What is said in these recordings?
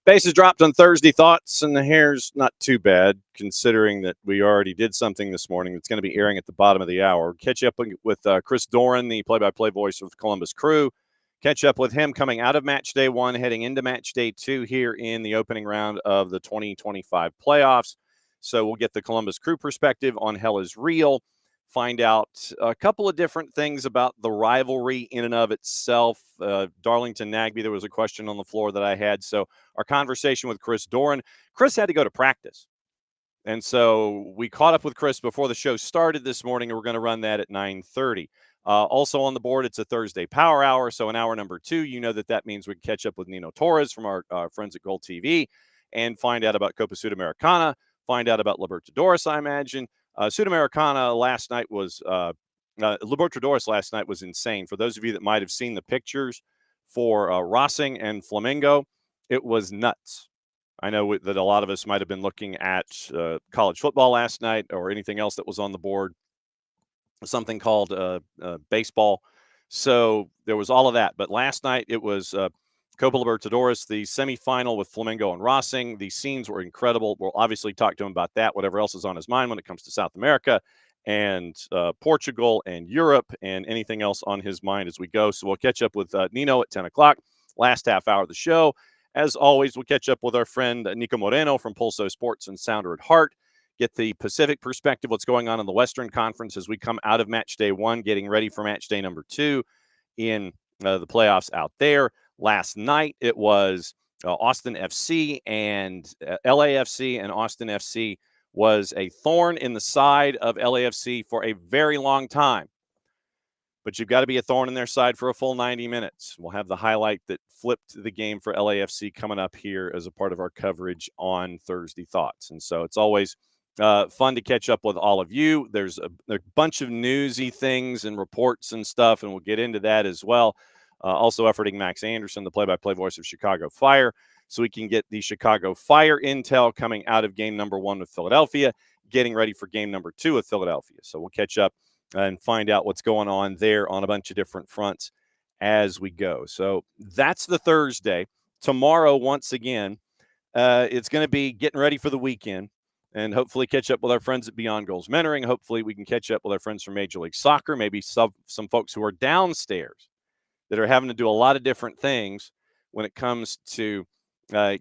Bases dropped on Thursday thoughts, and the hair's not too bad, considering that we already did something this morning that's going to be airing at the bottom of the hour. Catch up with Chris Doran, the play-by-play voice of the Columbus Crew. Catch up with him coming out of match day 1, heading into match day 2 here in the opening round of the 2025 playoffs. So we'll get the Columbus Crew perspective on Hell is Real. Find out a couple of different things about the rivalry in and of itself. Darlington-Nagby, there was a question on the floor that I had. So our conversation with Chris Doran. Chris had to go to practice. And so we caught up with Chris before the show started this morning, and we're going to run that at 9:30. Also on the board, it's a Thursday Power Hour. So in hour number 2, you know that means we can catch up with Nino Torres from our friends at GOLTV and find out about Copa Sudamericana, find out about Libertadores, I imagine. Sudamericana last night was Libertadores last night was insane. For those of you that might have seen the pictures for Racing and Flamengo, it was nuts. I know that a lot of us might have been looking at college football last night or anything else that was on the board, something called baseball. So there was all of that. But last night it was Copa Libertadores, the semifinal with Flamengo and Racing. The scenes were incredible. We'll obviously talk to him about that, whatever else is on his mind when it comes to South America and Portugal and Europe and anything else on his mind as we go. So we'll catch up with Nino at 10 o'clock, last half hour of the show. As always, we'll catch up with our friend Niko Moreno from Pulso Sports and Sounder at Heart. Get the Pacific perspective, what's going on in the Western Conference as we come out of match day 1, getting ready for match day number 2 in the playoffs out there. Last night, it was Austin FC and LAFC, and Austin FC was a thorn in the side of LAFC for a very long time. But you've got to be a thorn in their side for a full 90 minutes. We'll have the highlight that flipped the game for LAFC coming up here as a part of our coverage on Thursday Thoughts. And so it's always fun to catch up with all of you. There's a bunch of newsy things and reports and stuff, and we'll get into that as well. Also efforting Max Anderson, the play-by-play voice of Chicago Fire, so we can get the Chicago Fire intel coming out of game number 1 with Philadelphia, getting ready for game number 2 with Philadelphia. So we'll catch up and find out what's going on there on a bunch of different fronts as we go. So that's the Thursday. Tomorrow, once again, it's going to be getting ready for the weekend and hopefully catch up with our friends at Beyond Goals Mentoring. Hopefully we can catch up with our friends from Major League Soccer, maybe some folks who are downstairs that are having to do a lot of different things when it comes to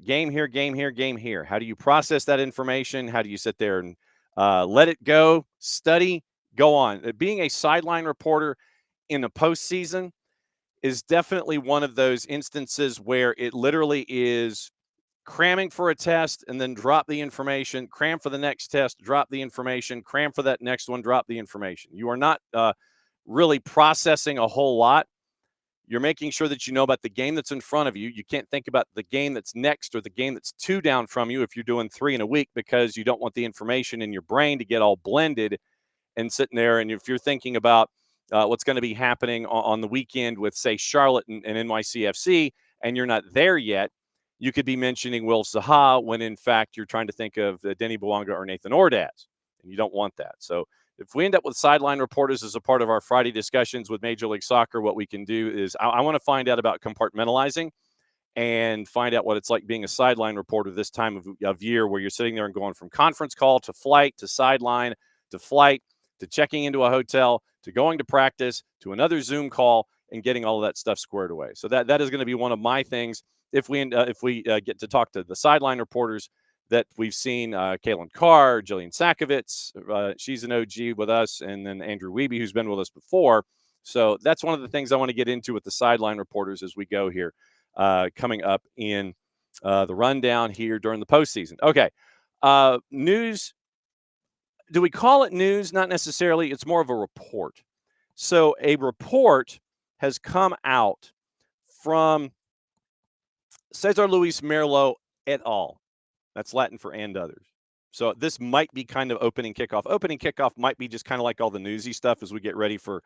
game here, game here, game here. How do you process that information? How do you sit there and let it go, study, go on? Being a sideline reporter in the postseason is definitely one of those instances where it literally is cramming for a test and then drop the information, cram for the next test, drop the information, cram for that next one, drop the information. You are not really processing a whole lot. You're making sure that you know about the game that's in front of you. You can't think about the game that's next or the game that's 2 down from you if you're doing 3 in a week, because you don't want the information in your brain to get all blended and sitting there. And if you're thinking about what's going to be happening on the weekend with, say, Charlotte and NYCFC, and you're not there yet, you could be mentioning Will Zaha when, in fact, you're trying to think of Denny Bouanga or Nathan Ordaz, and you don't want that. So if we end up with sideline reporters as a part of our Friday discussions with Major League Soccer, what we can do is I want to find out about compartmentalizing and find out what it's like being a sideline reporter this time of year, where you're sitting there and going from conference call to flight to sideline to flight to checking into a hotel to going to practice to another Zoom call and getting all of that stuff squared away. So that is going to be one of my things if we get to talk to the sideline reporters that we've seen. Kaylin Carr, Jillian Sakovitz, she's an OG with us, and then Andrew Wiebe, who's been with us before. So that's one of the things I want to get into with the sideline reporters as we go here, coming up in the rundown here during the postseason. Okay, news. Do we call it news? Not necessarily. It's more of a report. So a report has come out from Cesar Luis Merlo et al. That's Latin for and others. So this might be kind of opening kickoff. Opening kickoff might be just kind of like all the newsy stuff as we get ready for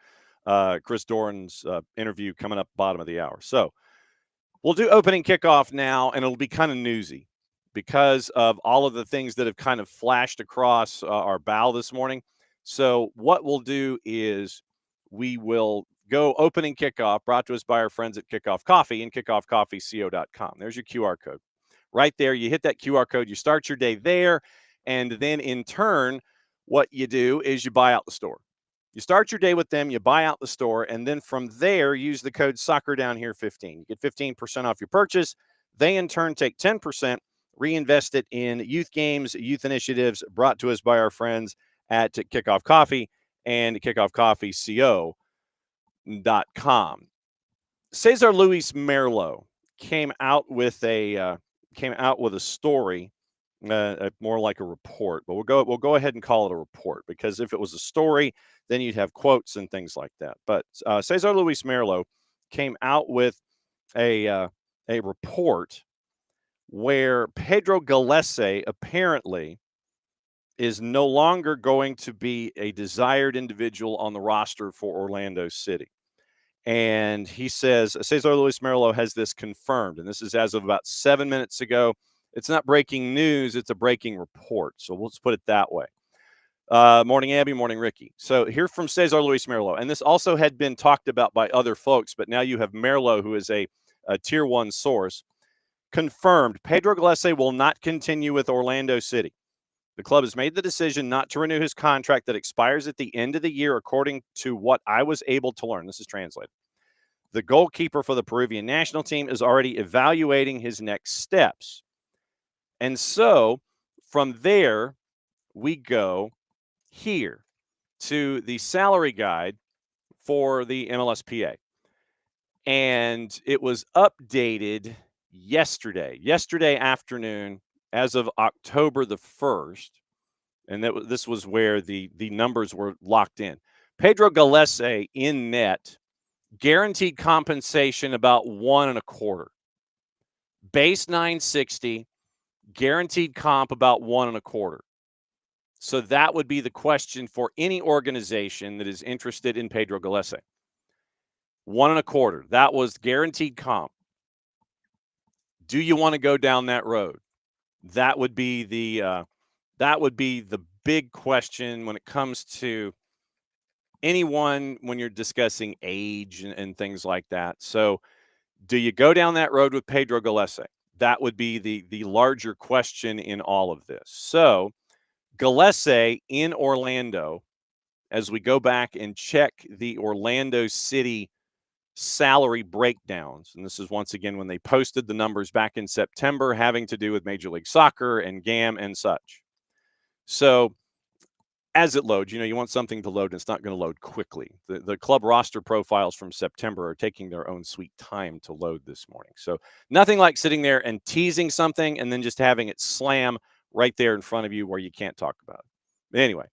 Chris Doran's interview coming up bottom of the hour. So we'll do opening kickoff now, and it'll be kind of newsy because of all of the things that have kind of flashed across our bow this morning. So what we'll do is we will go opening kickoff, brought to us by our friends at Kickoff Coffee and kickoffcoffeeco.com. There's your QR code. Right there, you hit that QR code, you start your day there, and then in turn, what you do is you buy out the store. You start your day with them, you buy out the store, and then from there, use the code SoccerDownHere15. You get 15% off your purchase. They, in turn, take 10%, reinvest it in youth games, youth initiatives brought to us by our friends at Kickoff Coffee and kickoffcoffeeco.com. Cesar Luis Merlo came out with a story, more like a report, but we'll go ahead and call it a report, because if it was a story, then you'd have quotes and things like that. But Cesar Luis Merlo came out with a report where Pedro Gallese apparently is no longer going to be a desired individual on the roster for Orlando City. And he says Cesar Luis Merlo has this confirmed, and this is as of about 7 minutes ago. It's not breaking news, it's a breaking report. So we'll just put it that way. Morning, Abby. Morning, Ricky. So here from Cesar Luis Merlo, and this also had been talked about by other folks, but now you have Merlo, who is a tier 1 source, confirmed Pedro Gallese will not continue with Orlando City. The club has made the decision not to renew his contract that expires at the end of the year, according to what I was able to learn. This is translated. The goalkeeper for the Peruvian national team is already evaluating his next steps. And so from there, we go here to the salary guide for the MLSPA. And it was updated yesterday afternoon, as of October the 1st. And this was where the numbers were locked in. Pedro Gallese in net, guaranteed compensation about 1.25. Base 960, guaranteed comp about 1.25. So that would be the question for any organization that is interested in Pedro Gallese. 1.25. That was guaranteed comp. Do you want to go down that road? That would be the big question when it comes to anyone when you're discussing age and things like that. So do you go down that road with Pedro Gallese? That would be the larger question in all of this. So Gallese in Orlando, as we go back and check the Orlando City salary breakdowns, and this is once again when they posted the numbers back in September having to do with Major League Soccer and GAM and such. So as it loads, you want something to load, and it's not going to load quickly. The club roster profiles from September are taking their own sweet time to load this morning. So nothing like sitting there and teasing something and then just having it slam right there in front of you where you can't talk about it. Anyway,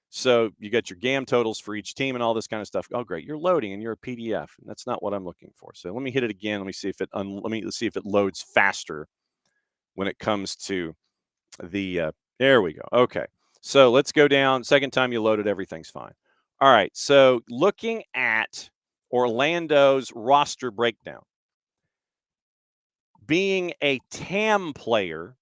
so you got your GAM totals for each team and all this kind of stuff. Oh, great. You're loading and you're a PDF. And that's not what I'm looking for. So let me hit it again. Let me see if it loads faster when it comes to the there we go. Okay. So let's go down. Second time you load it, everything's fine. All right. So looking at Orlando's roster breakdown, being a TAM player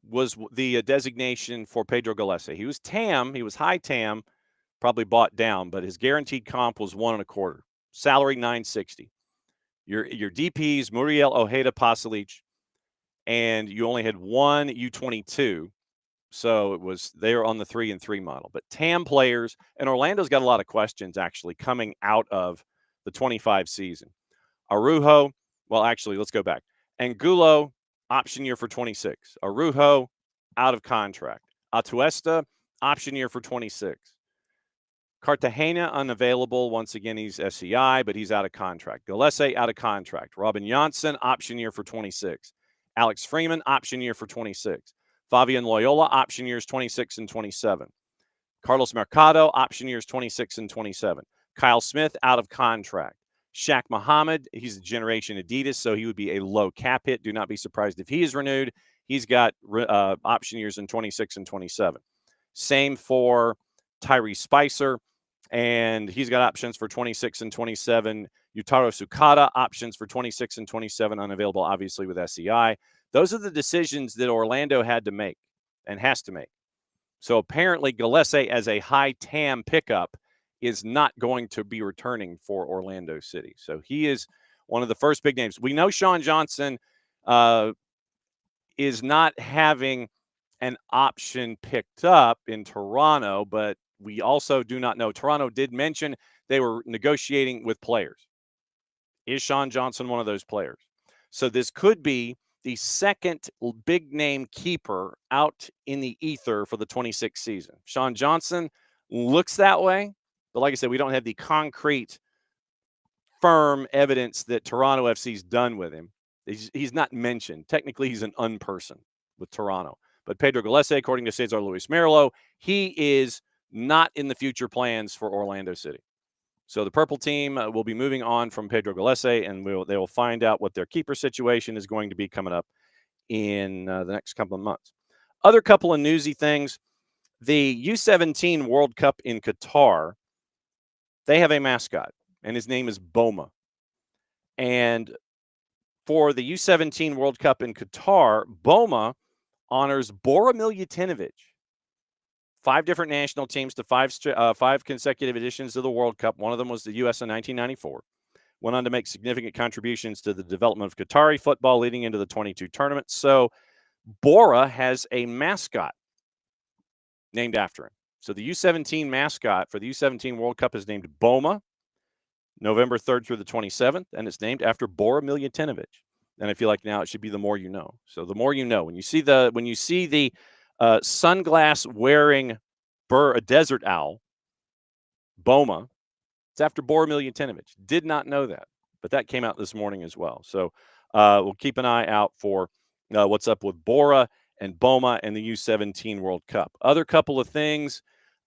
was the designation for Pedro Gallese. He was TAM. He was high TAM, probably bought down, but his guaranteed comp was 1.25. Salary 960. Your DPs, Muriel Ojeda Pasalic, and you only had one U22. So they were on the 3-and-3 model. But TAM players, and Orlando's got a lot of questions actually coming out of the 25 season. Araujo, well, actually, let's go back. Angulo, option year for 26. Araujo, out of contract. Atuesta, option year for 26. Cartagena, unavailable. Once again, he's SEI, but he's out of contract. Gallese, out of contract. Robin Janssen, option year for 26. Alex Freeman, option year for 26. Fabian Loyola, option years 26 and 27. Carlos Mercado, option years 26 and 27. Kyle Smith, out of contract. Shaq Muhammad, he's a Generation Adidas, so he would be a low cap hit. Do not be surprised if he is renewed. He's got option years in 26 and 27. Same for Tyree Spicer, and he's got options for 26 and 27. Yutaro Sukada, options for 26 and 27, unavailable, obviously, with SEI. Those are the decisions that Orlando had to make and has to make. So apparently Gillespie, as a high TAM pickup, is not going to be returning for Orlando City. So he is one of the first big names. We know Sean Johnson is not having an option picked up in Toronto, but we also do not know. Toronto did mention they were negotiating with players. Is Sean Johnson one of those players? So this could be the second big name keeper out in the ether for the 26 season. Sean Johnson looks that way, but like I said, we don't have the concrete, firm evidence that Toronto FC's done with him. He's not mentioned. Technically, he's an unperson with Toronto. But Pedro Gillespie, according to Cesar Luis Merlo, he is not in the future plans for Orlando City. So the purple team will be moving on from Pedro Gillespie, and they will find out what their keeper situation is going to be coming up in the next couple of months. Other couple of newsy things. The U17 World Cup in Qatar, they have a mascot, and his name is Boma. And for the U17 World Cup in Qatar, Boma honors Bora Miljutinovic. 5 different national teams to 5 consecutive editions of the World Cup. One of them was the U.S. in 1994. Went on to make significant contributions to the development of Qatari football leading into the 22 tournament. So Bora has a mascot named after him. So the U17 mascot for the U17 World Cup is named Boma, November 3rd through the 27th, and it's named after Bora Miljutinovic. And I feel like now it should be the more you know. So the more you know. When you see the sunglass wearing a desert owl, Boma, it's after Bora Miljutinovic. Did not know that, but that came out this morning as well. So we'll keep an eye out for what's up with Bora and Boma and the U17 World Cup. Other couple of things,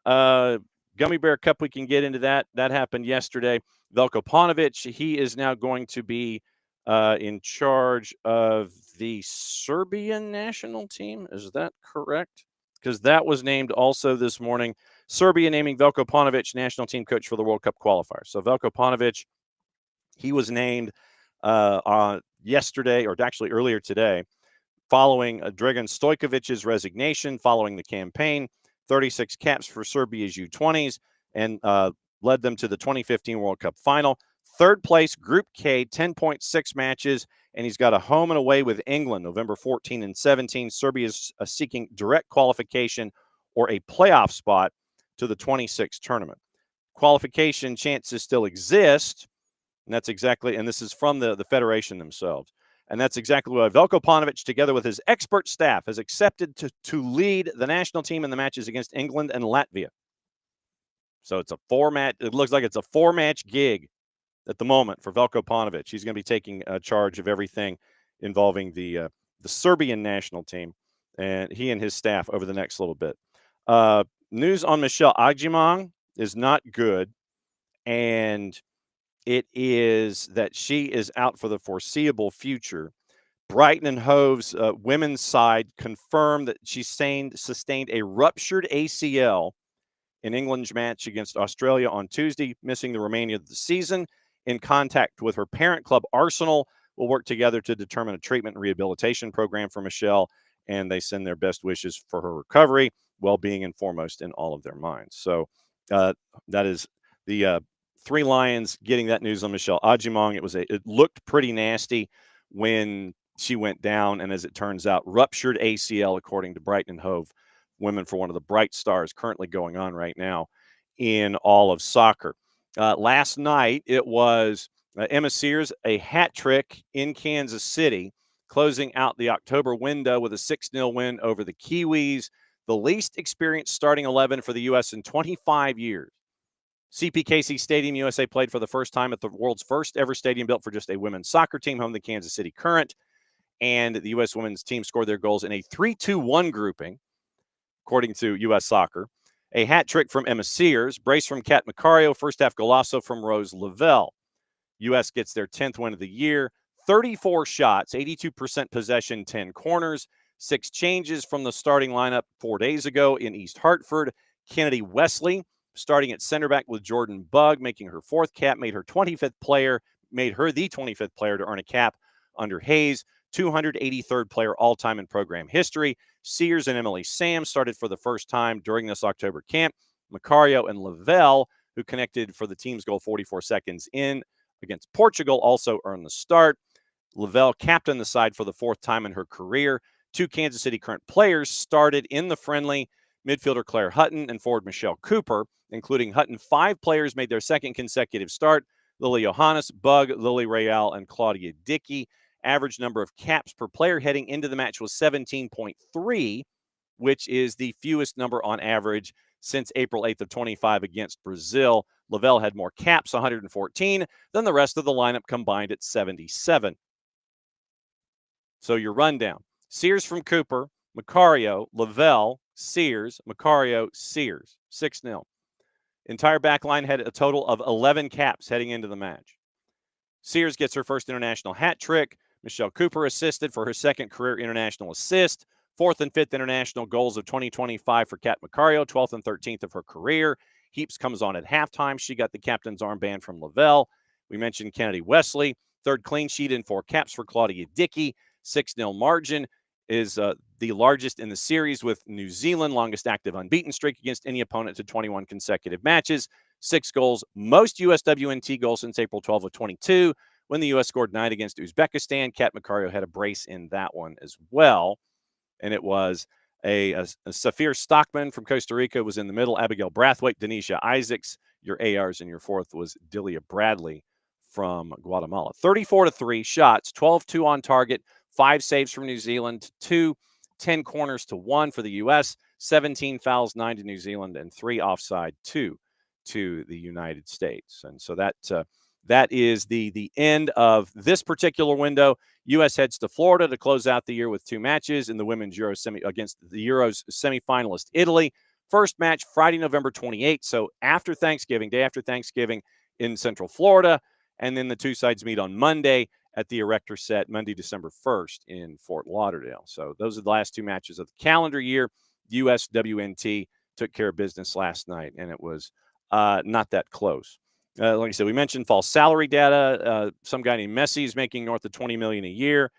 Gummy Bear Cup, we can get into that. That happened yesterday. Veljko Paunovic, he is now going to be in charge of the Serbian national team. Is that correct? Because that was named also this morning. Serbia naming Veljko Paunovic national team coach for the World Cup qualifiers. So Veljko Paunovic, he was named yesterday, or actually earlier today, following Dragan Stojkovic's resignation following the campaign. 36 caps for Serbia's U20s and led them to the 2015 World Cup final. Third place, Group K, 10.6 matches, and he's got a home and away with England, November 14 and 17. Serbia is seeking direct qualification or a playoff spot to the 26 tournament. Qualification chances still exist, and that's exactly, and this is from the federation themselves, and that's exactly why Veljko Paunovic, together with his expert staff, has accepted to lead the national team in the matches against England and Latvia. So it's a 4-match, it looks like it's a 4-match gig at the moment for Veljko Paunovic. He's going to be taking charge of everything involving the Serbian national team, and he and his staff over the next little bit. News on Michelle Agimang is not good, and it is that she is out for the foreseeable future. Brighton and Hove's women's side confirmed that she sustained a ruptured ACL in England's match against Australia on Tuesday, missing the remainder of the season. In contact with her parent club, Arsenal, will work together to determine a treatment and rehabilitation program for Michelle, and they send their best wishes for her recovery, well-being and foremost in all of their minds. So that is the 3 Lions getting that news on Michelle Agimang. It looked pretty nasty when she went down, and as it turns out, ruptured ACL, according to Brighton and Hove women, for one of the bright stars currently going on right now in all of soccer. Last night, it was Emma Sears, a hat trick in Kansas City, closing out the October window with a 6-0 win over the Kiwis, the least experienced starting 11 for the U.S. in 25 years. CPKC Stadium, USA played for the first time at the world's first ever stadium built for just a women's soccer team, home to the Kansas City Current. And the U.S. women's team scored their goals in a 3-2-1 grouping, according to U.S. Soccer. A hat trick from Emma Sears, brace from Kat Macario, first half golazo from Rose Lavelle. U.S. gets their 10th win of the year, 34 shots, 82% possession, 10 corners, 6 changes from the starting lineup 4 days ago in East Hartford. Kennedy Wesley starting at center back with Jordan Bugg, making her 4th cap, made her the 25th player to earn a cap under Hayes. 283rd player all-time in program history. Sears and Emily Sam started for the first time during this October camp. Macario and Lavelle, who connected for the team's goal 44 seconds in against Portugal, also earned the start. Lavelle captained the side for the 4th time in her career. 2 Kansas City current players started in the friendly, midfielder Claire Hutton and forward Michelle Cooper. Including Hutton, 5 players made their 2nd consecutive start. Lily Johannes, Bugg, Lily Real, and Claudia Dickey. Average number of caps per player heading into the match was 17.3, which is the fewest number on average since April 8th of 25 against Brazil. Lavelle had more caps, 114, than the rest of the lineup combined at 77. So your rundown. Sears from Cooper, Macario, Lavelle, Sears, Macario, Sears. 6-0. Entire back line had a total of 11 caps heading into the match. Sears gets her first international hat trick. Michelle Cooper assisted for her 2nd career international assist. 4th and 5th international goals of 2025 for Kat Macario, 12th and 13th of her career. Heaps comes on at halftime. She got the captain's armband from Lavelle. We mentioned Kennedy Wesley. 3rd clean sheet and 4 caps for Claudia Dickey. 6-0 margin is the largest in the series with New Zealand, longest active unbeaten streak against any opponent to 21 consecutive matches. 6 goals, most USWNT goals since April 12 of 22, when the U.S. scored 9 against Uzbekistan. Kat Macario had a brace in that one as well. And it was a Safir Stockman from Costa Rica was in the middle. Abigail Brathwaite, Denisha Isaacs, your ARs, and your 4th was Delia Bradley from Guatemala. 34-3 shots, 12-2 on target, 5 saves from New Zealand, 2, 10 corners to 1 for the U.S., 17 fouls, 9 to New Zealand, and 3 offside, 2 to the United States. And so that is the end of this particular window. U.S. heads to Florida to close out the year with 2 matches in the women's Euro against the Euros semifinalist Italy. First match Friday, November 28th. So after Thanksgiving, day after Thanksgiving in Central Florida. And then the 2 sides meet on Monday at the Erector Set, Monday, December 1st in Fort Lauderdale. So those are the last 2 matches of the calendar year. USWNT took care of business last night, and it was not that close. Like I said, we mentioned false salary data. Some guy named Messi is making north of $20 million a year,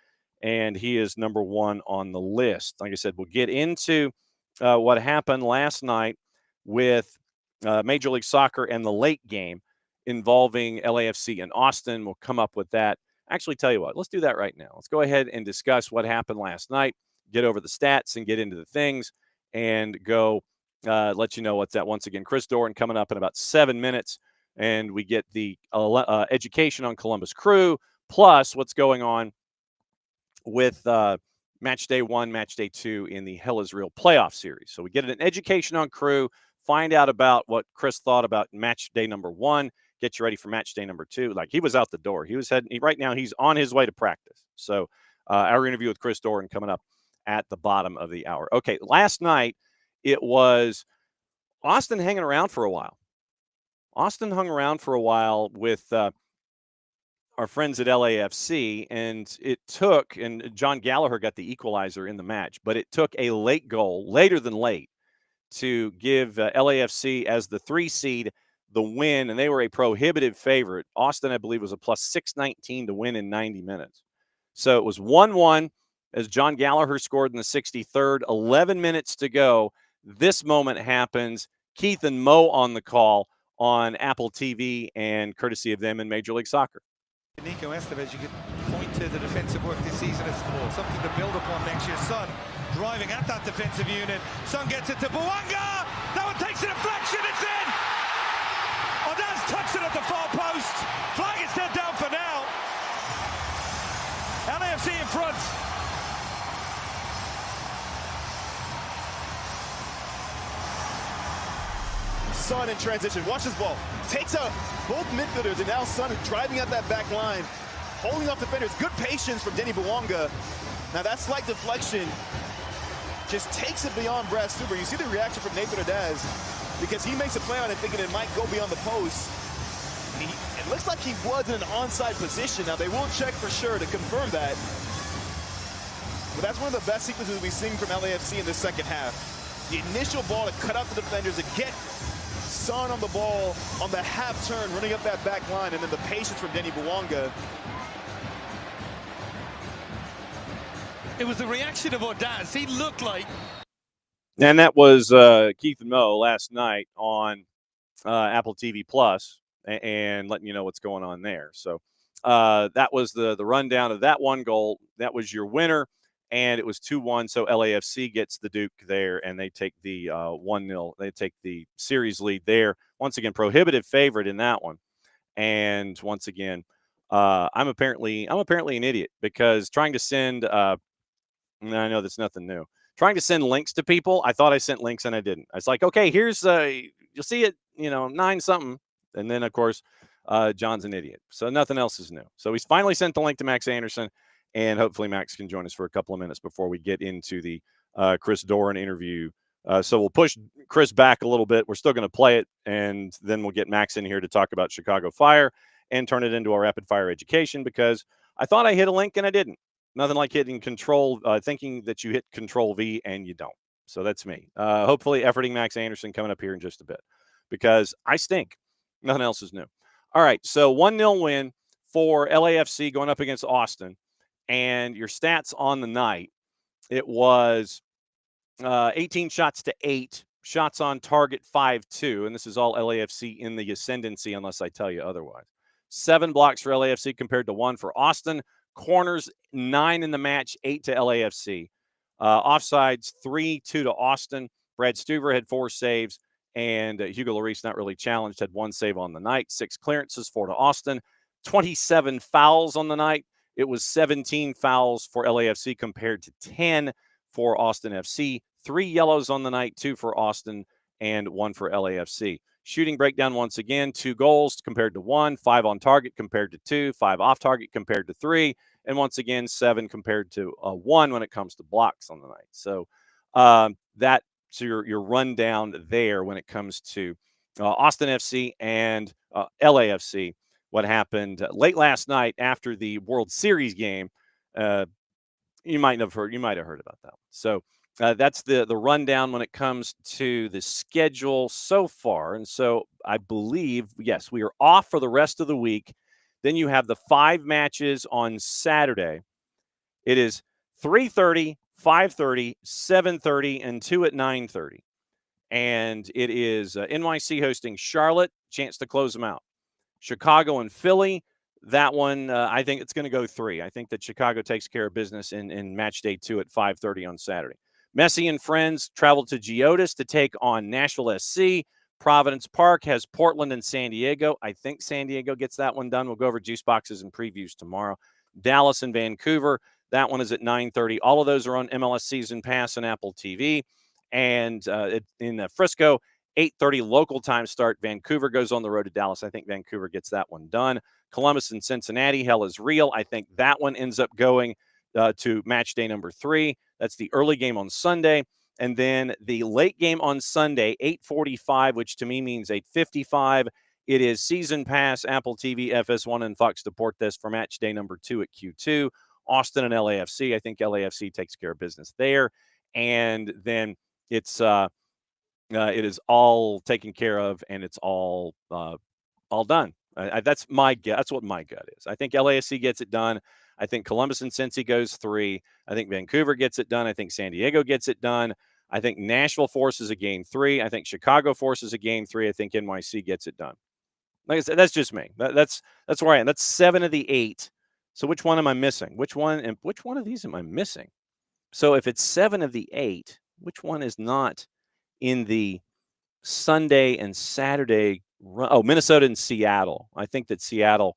and he is number 1 on the list. Like I said, we'll get into what happened last night with Major League Soccer and the late game involving LAFC and Austin. We'll come up with that. Actually, tell you what, let's do that right now. Let's go ahead and discuss what happened last night, get over the stats and get into the things, and go let you know what's that. Once again, Chris Doran coming up in about 7 minutes. And we get the education on Columbus Crew, plus what's going on with match day 1, match day 2 in the Hell is Real playoff series. So we get an education on Crew, find out about what Chris thought about match day number 1, get you ready for match day number 2. Like, he was out the door. He was heading, right now he's on his way to practice. So our interview with Chris Doran coming up at the bottom of the hour. Okay, last night it was Austin hanging around for a while. Austin hung around for a while with our friends at LAFC, and it took, and John Gallagher got the equalizer in the match, but it took a late goal, later than late, to give LAFC as the 3 seed the win, and they were a prohibitive favorite. Austin, I believe, was a plus 619 to win in 90 minutes. So it was 1-1 as John Gallagher scored in the 63rd, 11 minutes to go. This moment happens. Keith and Mo on the call on Apple TV, and courtesy of them in Major League Soccer. Niko, you could point to the defensive work this season as something to build upon next year. Son driving at that defensive unit. Son gets it to Bouanga. That one takes a deflection. It's in. Odaz tucks it at the far post. Flag is still down for now. LAFC in front. Son in transition, watch this ball. Takes out both midfielders, and now Son driving up that back line, holding off defenders. Good patience from Denny Bouanga. Now that slight deflection just takes it beyond Brad Stuber. You see the reaction from Nathan Odaz, because he makes a play on it thinking it might go beyond the post. It looks like he was in an onside position. Now they will check for sure to confirm that. But that's one of the best sequences we've seen from LAFC in the second half. The initial ball to cut out the defenders, to get Son on the ball on the half turn, running up that back line, and then the patience from Denny Bouanga. It was the reaction of Ordaz. He looked like... And that was Keith and Mo last night on Apple TV Plus, and letting you know what's going on there. So that was the rundown of that one goal. That was your winner, and it was 2-1. So LAFC gets the Duke there, and they take the 1-0. They take the series lead there. Once again, prohibitive favorite in that one. And once again, I'm apparently an idiot, because trying to send I know that's nothing new. Trying to send links to people, I thought I sent links and I didn't. I was like, okay, here's you'll see it, 9 something, and then of course John's an idiot, so nothing else is new. So he's finally sent the link to Max Anderson, and hopefully Max can join us for a couple of minutes before we get into the Chris Doran interview. So we'll push Chris back a little bit. We're still going to play it, and then we'll get Max in here to talk about Chicago Fire and turn it into a rapid fire education, because I thought I hit a link and I didn't. Nothing like hitting control, thinking that you hit Control V and you don't. So that's me. Hopefully efforting Max Anderson coming up here in just a bit, because I stink. Nothing else is new. All right, so 1-0 win for LAFC going up against Austin. And your stats on the night, it was 18 shots to 8, shots on target 5-2, and this is all LAFC in the ascendancy unless I tell you otherwise. 7 blocks for LAFC compared to 1 for Austin. Corners, 9 in the match, 8 to LAFC. Offsides, 3-2 to Austin. Brad Stuver had 4 saves, and Hugo Lloris, not really challenged, had 1 save on the night. 6 clearances, 4 to Austin. 27 fouls on the night. It was 17 fouls for LAFC compared to 10 for Austin FC. 3 yellows on the night, 2 for Austin and 1 for LAFC. Shooting breakdown once again, 2 goals compared to 1, 5 on target compared to 2, 5 off target compared to 3, and once again 7 compared to 1 when it comes to blocks on the night. So that's your rundown there when it comes to Austin FC and LAFC. What happened late last night after the World Series game? You might have heard about that one. So that's the rundown when it comes to the schedule so far. And so I believe, yes, we are off for the rest of the week. Then you have the 5 matches on Saturday. It is 3:30, 5:30, 7:30, and 2 at 9:30. And it is NYC hosting Charlotte, chance to close them out. Chicago and Philly. That one, I think it's going to go 3. I think that Chicago takes care of business in match day 2 at 5:30 on Saturday. Messi and friends travel to Geodis to take on Nashville SC. Providence Park has Portland and San Diego. I think San Diego gets that one done. We'll go over juice boxes and previews tomorrow. Dallas and Vancouver. That one is at 9:30. All of those are on MLS Season Pass and Apple TV. And in Frisco, 8:30 local time start. Vancouver goes on the road to Dallas. I think Vancouver gets that one done. Columbus and Cincinnati, hell is real. I think that one ends up going to match day number 3. That's the early game on Sunday. And then the late game on Sunday, 8:45, which to me means 8:55. It is Season Pass, Apple TV, FS1, and Fox Deportes for match day number 2 at Q2. Austin and LAFC. I think LAFC takes care of business there. And then it is all taken care of, and it's all done. That's my guess. That's what my gut is. I think LAFC gets it done. I think Columbus and Cincy goes 3. I think Vancouver gets it done. I think San Diego gets it done. I think Nashville forces a game 3. I think Chicago forces a game 3. I think NYC gets it done. Like I said, that's just me. That's where I am. That's 7 of the 8. So which one am I missing? Which one of these am I missing? So if it's 7 of the 8, which one is not in the Sunday and Saturday run? Oh, Minnesota and Seattle. I think Seattle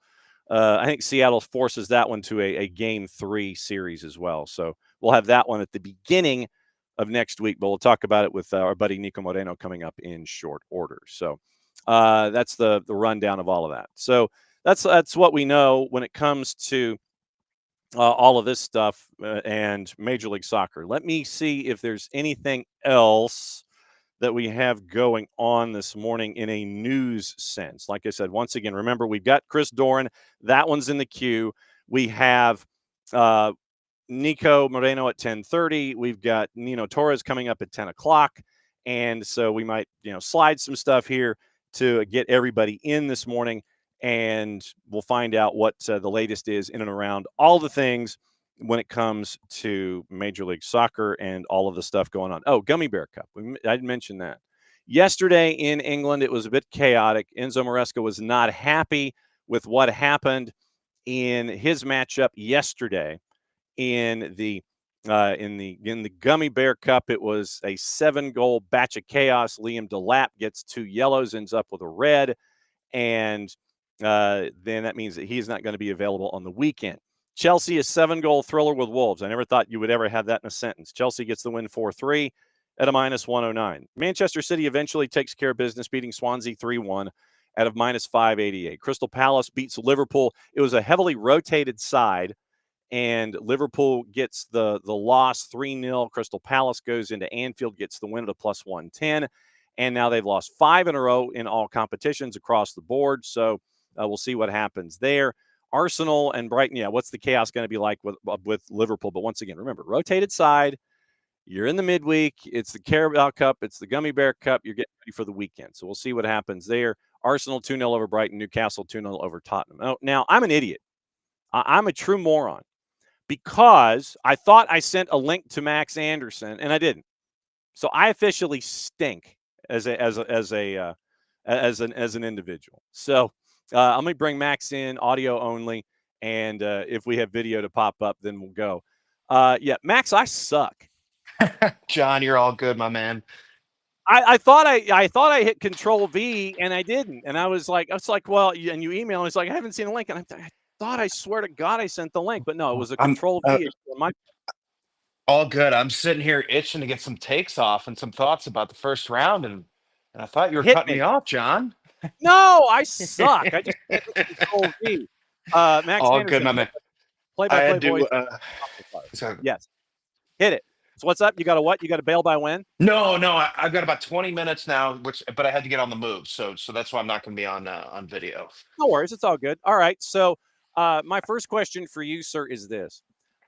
forces that one to a game 3 series as well. So we'll have that one at the beginning of next week, but we'll talk about it with our buddy Niko Moreno coming up in short order. So that's the rundown of all of that. So that's what we know when it comes to all of this stuff and Major League Soccer. Let me see if there's anything else that we have going on this morning in a news sense. Like I said, once again, remember, we've got Chris Doran. That one's in the queue. We have Niko Moreno at 10:30. We've got Nino Torres coming up at 10 o'clock. And so we might, slide some stuff here to get everybody in this morning. And we'll find out what the latest is in and around all the things when it comes to Major League Soccer and all of the stuff going on. Oh, Gummy Bear Cup. I didn't mention that. Yesterday in England, it was a bit chaotic. Enzo Maresca was not happy with what happened in his matchup yesterday in the Gummy Bear Cup. It was a 7-goal batch of chaos. Liam Delap gets 2 yellows, ends up with a red, and then that means that he's not going to be available on the weekend. Chelsea, a 7-goal thriller with Wolves. I never thought you would ever have that in a sentence. Chelsea gets the win 4-3 at a -109. Manchester City eventually takes care of business, beating Swansea 3-1 at a -588. Crystal Palace beats Liverpool. It was a heavily rotated side, and Liverpool gets the loss 3-0. Crystal Palace goes into Anfield, gets the win at a +110. And now they've lost 5 in a row in all competitions across the board. So we'll see what happens there. Arsenal and Brighton, what's the chaos going to be like with Liverpool? But once again, remember, rotated side. You're in the midweek. It's the Carabao Cup. It's the Gummy Bear Cup. You're getting ready for the weekend. So we'll see what happens there. Arsenal 2-0 over Brighton. Newcastle 2-0 over Tottenham. Now, I'm an idiot. I'm a true moron because I thought I sent a link to Max Anderson, and I didn't. So I officially stink as an individual. So let me bring Max in, audio only, and if we have video to pop up, then we'll go. Max, I suck. John, you're all good, my man. I thought I hit Control V and I didn't, and I was like, well, and you email, and it's like I haven't seen a link, and I thought, I swear to God, I sent the link, but no, it was a Control V. All good. I'm sitting here itching to get some takes off and some thoughts about the first round, and I thought you were cutting me off, John. No, I suck. I just hit Control V. Max all Anderson, good, my man. Play-by-play voice. Yes. Hit it. So what's up? You got a what? You got a bail by when? No, I've got about 20 minutes now, but I had to get on the move, so that's why I'm not going to be on video. No worries, it's all good. All right, so my first question for you, sir, is this: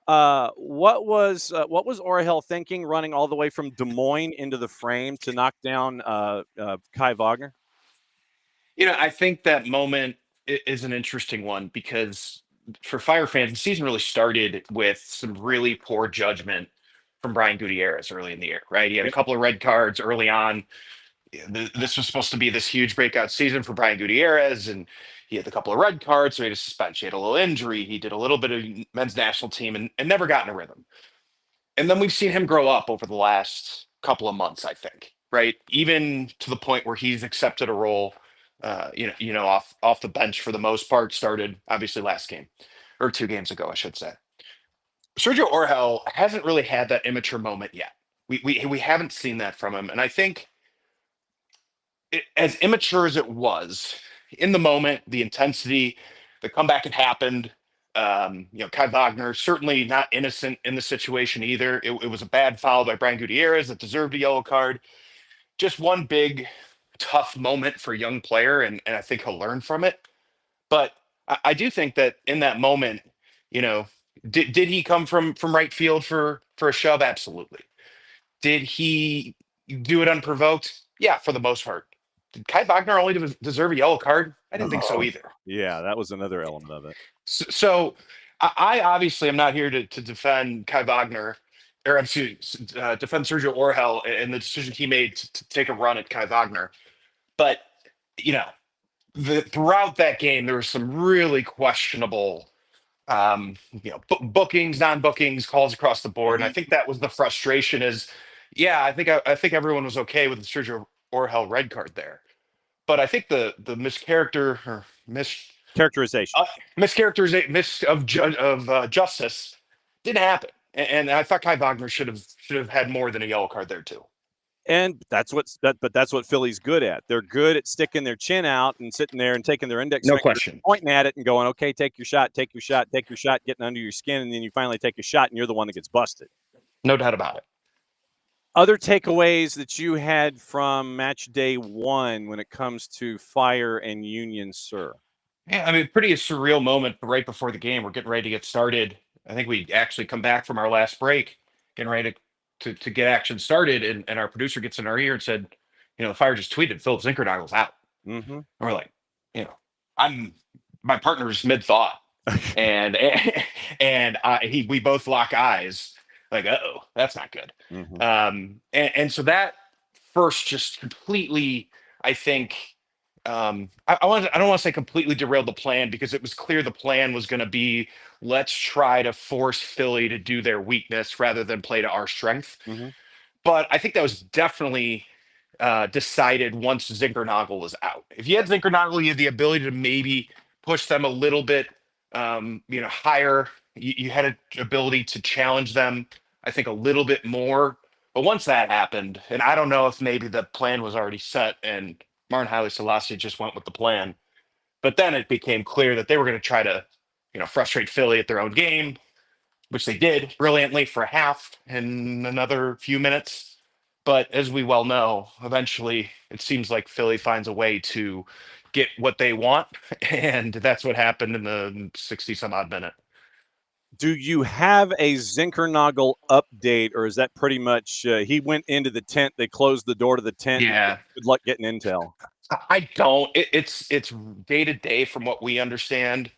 what was Orhel thinking, running all the way from Des Moines into the frame to knock down Kai Wagner? I think that moment is an interesting one because for Fire fans, the season really started with some really poor judgment from Brian Gutierrez early in the year, right? He had a couple of red cards early on. This was supposed to be this huge breakout season for Brian Gutierrez, and he had a couple of red cards, so he had a suspension. He had a little injury. He did a little bit of men's national team and never got in a rhythm. And then we've seen him grow up over the last couple of months, I think, right? Even to the point where he's accepted a role, off the bench for the most part. Started obviously last game or 2 games ago, I should say. Sergio Orhel hasn't really had that immature moment yet. We haven't seen that from him, and I think as immature as it was in the moment, the intensity, the comeback had happened. Kai Wagner certainly not innocent in the situation either. It was a bad foul by Brian Gutierrez that deserved a yellow card. Just one big tough moment for a young player, and I think he'll learn from it. But I do think that in that moment, did he come from right field for a shove? Absolutely. Did he do it unprovoked? Yeah, for the most part. Did Kai Wagner only deserve a yellow card? I didn't think so either. Yeah, that was another element of it. So I obviously am not here to defend Kai Wagner, or defend Sergio Orhel and the decision he made to take a run at Kai Wagner. But, throughout that game, there was some really questionable bookings, non-bookings, calls across the board. And I think that was the frustration I think everyone was okay with the Sergio Orhel red card there. But I think the mischaracterization of justice didn't happen. And I thought Kai Wagner should have had more than a yellow card there too. And that's what Philly's good at. They're good at sticking their chin out and sitting there and taking their index finger, pointing at it and going, okay, take your shot, getting under your skin, and then you finally take a shot and you're the one that gets busted. No doubt about it. Other takeaways that you had from match day 1 when it comes to Fire and Union, sir? Yeah, I mean, pretty surreal moment right before the game. We're getting ready to get started. I think we actually come back from our last break, getting ready to get action started, and our producer gets in our ear and said, the Fire just tweeted Philip Zinkernagel's out. Mm-hmm. And we're like, I'm my partner's mid thought, and we both lock eyes, like, oh, that's not good. Mm-hmm. And so that first just completely, I think, I don't want to say completely derailed the plan, because it was clear the plan was going to be, let's try to force Philly to do their weakness rather than play to our strength. Mm-hmm. But I think that was definitely decided once Zinkernagel was out. If you had Zinkernagel, you had the ability to maybe push them a little bit, higher. You had an ability to challenge them, I think, a little bit more. But once that happened, and I don't know if maybe the plan was already set and Martin Haile Selassie just went with the plan, but then it became clear that they were going to try to, frustrate Philly at their own game, which they did brilliantly for a half and another few minutes. But as we well know, eventually it seems like Philly finds a way to get what they want. And that's what happened in the 60 some odd minute. Do you have a Zinkernagel update, or is that pretty much he went into the tent, they closed the door to the tent? Yeah. Good luck getting intel. I don't. It's day to day from what we understand.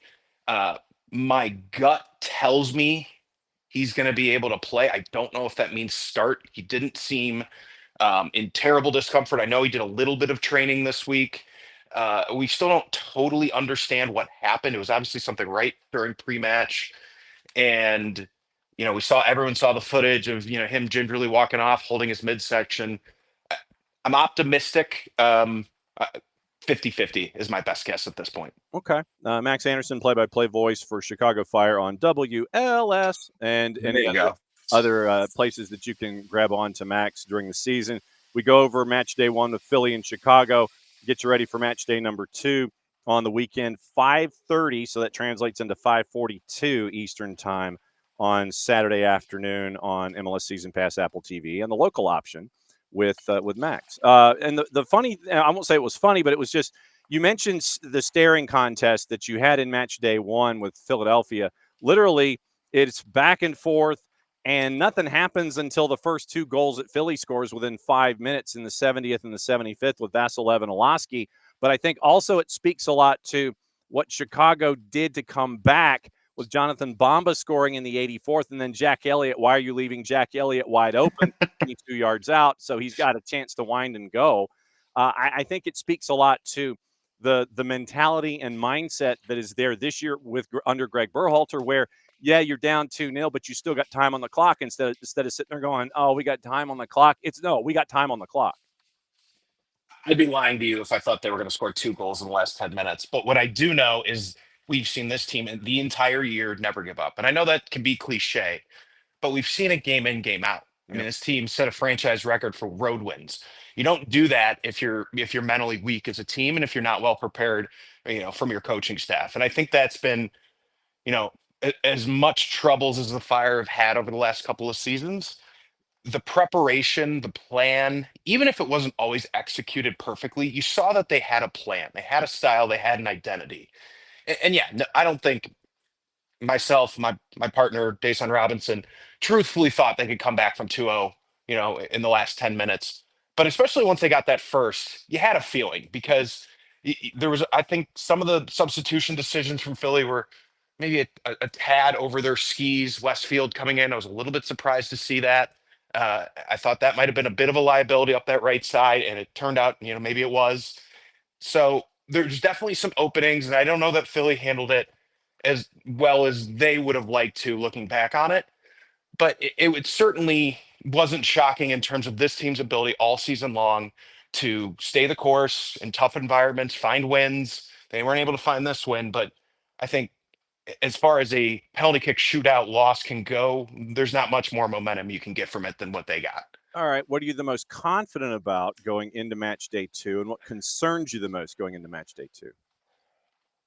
My gut tells me he's going to be able to play. I don't know if that means start. He didn't seem in terrible discomfort. I know he did a little bit of training this week. We still don't totally understand what happened. It was obviously something right during pre-match, and everyone saw the footage of him gingerly walking off, holding his midsection. I'm optimistic. 50-50 is my best guess at this point. Okay. Max Anderson, play-by-play voice for Chicago Fire on WLS and any other places that you can grab on to Max during the season. We go over match day 1 with Philly and Chicago. Get you ready for match day number 2 on the weekend, 5:30. So that translates into 5:42 Eastern time on Saturday afternoon on MLS Season Pass, Apple TV, and the local option with Max. And the funny, I won't say it was funny, but it was just, you mentioned the staring contest that you had in match day 1 with Philadelphia. Literally, it's back and forth, and nothing happens until the first 2 goals that Philly scores within 5 minutes in the 70th and the 75th with Vasilev and Olaski. But I think also it speaks a lot to what Chicago did to come back with Jonathan Bamba scoring in the 84th, and then Jack Elliott. Why are you leaving Jack Elliott wide open 22 yards out? So he's got a chance to wind and go. I think it speaks a lot to the mentality and mindset that is there this year under Greg Berhalter, where, yeah, you're down 2-0, but you still got time on the clock instead of sitting there going, oh, we got time on the clock. We got time on the clock. I'd be lying to you if I thought they were going to score 2 goals in the last 10 minutes. But what I do know is we've seen this team the entire year never give up. And I know that can be cliche, but we've seen it game in, game out. I mean, this team set a franchise record for road wins. You don't do that if you're mentally weak as a team, and if you're not well prepared, from your coaching staff. And I think that's been, as much troubles as the Fire have had over the last couple of seasons. The preparation, the plan, even if it wasn't always executed perfectly, you saw that they had a plan, they had a style, they had an identity. And yeah, no, I don't think myself, my partner, Dason Robinson, truthfully thought they could come back from 2-0, in the last 10 minutes. But especially once they got that first, you had a feeling, because there was, I think, some of the substitution decisions from Philly were maybe a tad over their skis. Westfield coming in, I was a little bit surprised to see that. I thought that might have been a bit of a liability up that right side, and it turned out, maybe it was. So there's definitely some openings, and I don't know that Philly handled it as well as they would have liked to, looking back on it. But it certainly wasn't shocking in terms of this team's ability all season long to stay the course in tough environments, find wins. They weren't able to find this win, but I think as far as a penalty kick shootout loss can go, there's not much more momentum you can get from it than what they got. All right. What are you the most confident about going into match day 2, and what concerns you the most going into match day 2?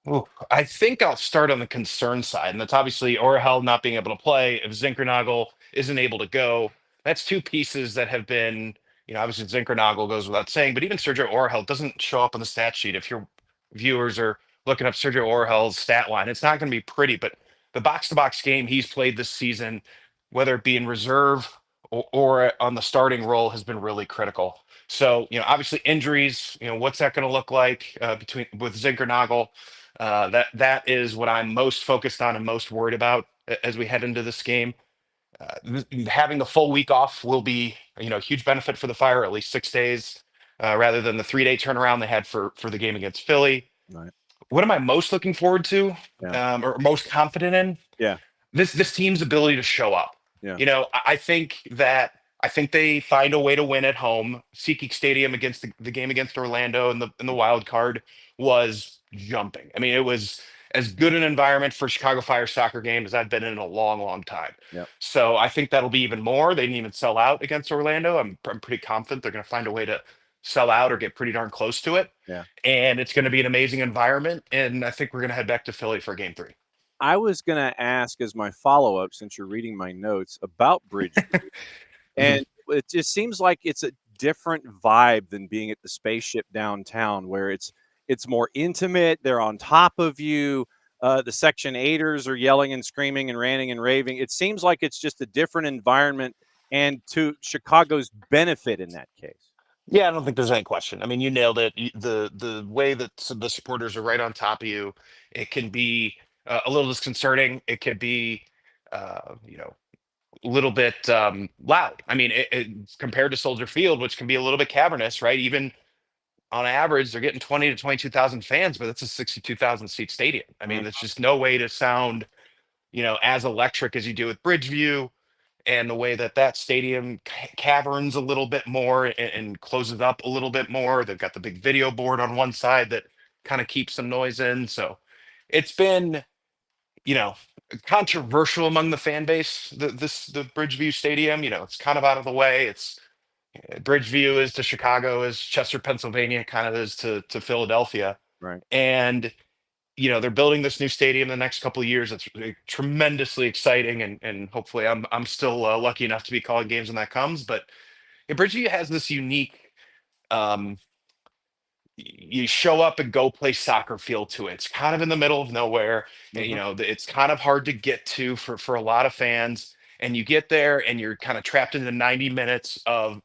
Ooh, I think I'll start on the concern side, and that's obviously Orhel not being able to play. If Zinkernagel isn't able to go, that's 2 pieces that have been, obviously Zinkernagel goes without saying, but even Sergio Orhel doesn't show up on the stat sheet. If your viewers are looking up Sergio Orhel's stat line, it's not going to be pretty, but the box-to-box game he's played this season, whether it be in reserve or on the starting role, has been really critical. So, obviously injuries, what's that going to look like between with Zinkernagel? That is what I'm most focused on and most worried about as we head into this game. Having the full week off will be, a huge benefit for the Fire, at least 6 days, rather than the 3-day turnaround they had for the game against Philly. Right. What am I most looking forward to, or most confident in? Yeah. This team's ability to show up. Yeah. I think they find a way to win at home. SeatGeek Stadium against the game against Orlando in the wild card was jumping. I mean, it was as good an environment for Chicago Fire soccer game as I've been in a long, long time. Yep. So I think that'll be even more. They didn't even sell out against Orlando. I'm pretty confident they're going to find a way to sell out or get pretty darn close to it. Yeah. And it's going to be an amazing environment. And I think we're going to head back to Philly for game 3. I was going to ask as my follow-up, since you're reading my notes, about Bridge. And it just seems like it's a different vibe than being at the spaceship downtown, where it's more intimate. They're on top of you. The Section 8ers are yelling and screaming and ranting and raving. It seems like it's just a different environment, and to Chicago's benefit in that case. Yeah, I don't think there's any question. I mean, you nailed it. The way that the supporters are right on top of you, it can be a little disconcerting. It could be, a little bit loud. I mean, compared to Soldier Field, which can be a little bit cavernous, right? Even on average, they're getting 20 to 22,000 fans, but that's a 62,000 seat stadium. I mean, there's just no way to sound, as electric as you do with Bridgeview, and the way that stadium caverns a little bit more and closes up a little bit more. They've got the big video board on one side that kind of keeps some noise in. So it's been, controversial among the fan base. The Bridgeview Stadium, it's kind of out of the way. It's Bridgeview is to Chicago as Chester, Pennsylvania, kind of is to Philadelphia. Right. And they're building this new stadium the next couple of years. It's tremendously exciting, and hopefully I'm still lucky enough to be calling games when that comes. But Bridgeview has this unique, you show up and go play soccer feel to it. It's kind of in the middle of nowhere. It's kind of hard to get to for a lot of fans. And you get there and you're kind of trapped into 90 minutes of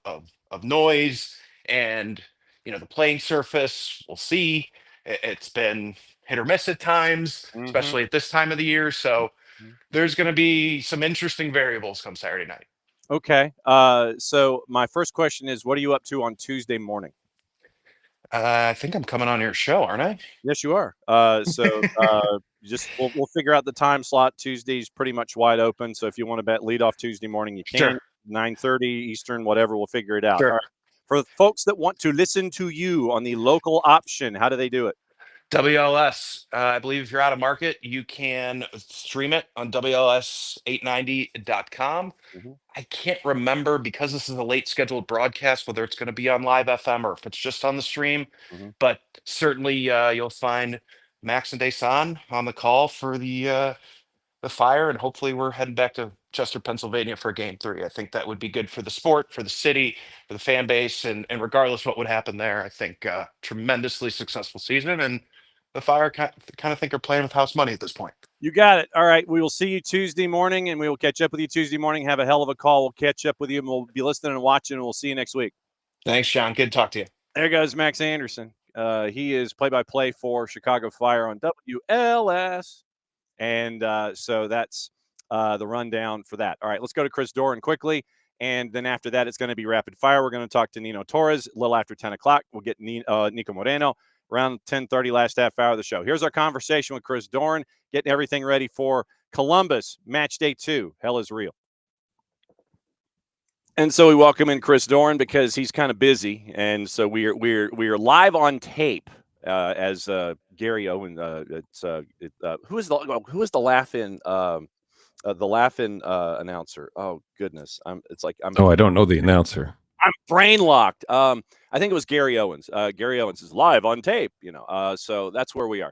noise, and the playing surface, we'll see. It's been hit or miss at times, especially at this time of the year. So there's going to be some interesting variables come Saturday night. Okay. So my first question is, what are you up to on Tuesday morning? I think I'm coming on your show, aren't I? Yes, you are. Just we'll figure out the time slot. Tuesday's pretty much wide open. So if you want to bet leadoff Tuesday morning, you can. Sure. 9:30 Eastern, whatever. We'll figure it out. Sure. All right. For folks that want to listen to you on the local option, how do they do it? WLS. I believe if you're out of market, you can stream it on WLS890.com. I can't remember, because this is a late scheduled broadcast, whether it's going to be on live FM or if it's just on the stream. But certainly you'll find Max and Desan on the call for the Fire, and hopefully we're heading back to Chester, Pennsylvania for game 3. I think that would be good for the sport, for the city, for the fan base, and regardless what would happen there, I think tremendously successful season, and the Fire kind of think are playing with house money at this point. You got it. All right. We will see you Tuesday morning, and we will catch up with you Tuesday morning. Have a hell of a call. We'll catch up with you, and we'll be listening and watching, and we'll see you next week. Thanks, John. Good to talk to you. There goes Max Anderson. He is play-by-play for Chicago Fire on WLS. And so that's the rundown for that. All right, let's go to Chris Doran quickly. And then after that, it's going to be rapid fire. We're going to talk to Nino Torres a little after 10 o'clock. We'll get Niko Moreno around 10:30, last half hour of the show. Here's our conversation with Chris Doran, getting everything ready for Columbus, match day 2. Hell is real. And so we welcome in Chris Doran because he's kind of busy. And so we're live on tape as Gary Owen. Who is the laugh-in announcer? Oh goodness, I don't know the announcer. I'm brain locked. I think it was Gary Owens. Gary Owens is live on tape. So that's where we are.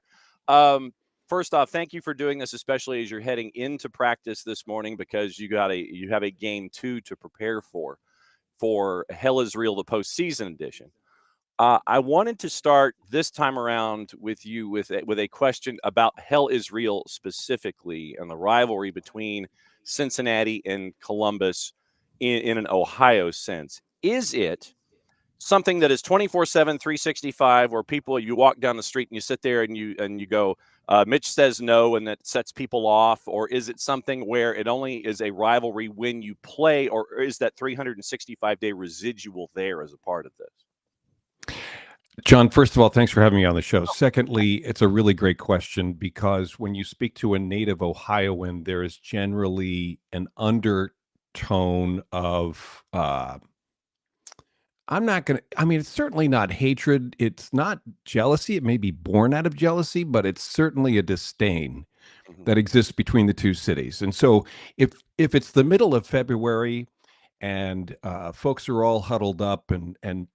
First off, thank you for doing this, especially as you're heading into practice this morning, because you have a game 2 to prepare for Hell is Real, the postseason edition. I wanted to start this time around with you with a question about Hell is Real specifically and the rivalry between Cincinnati and Columbus in an Ohio sense. Is it something that is 24/7, 365, where people, you walk down the street and you sit there and you go, Mitch says no, and that sets people off? Or is it something where it only is a rivalry when you play, or is that 365-day residual there as a part of this? John, first of all, thanks for having me on the show. Secondly, it's a really great question because when you speak to a native Ohioan, there is generally an undertone of, it's certainly not hatred. It's not jealousy. It may be born out of jealousy, but it's certainly a disdain that exists between the two cities. And so if it's the middle of February and folks are all huddled up and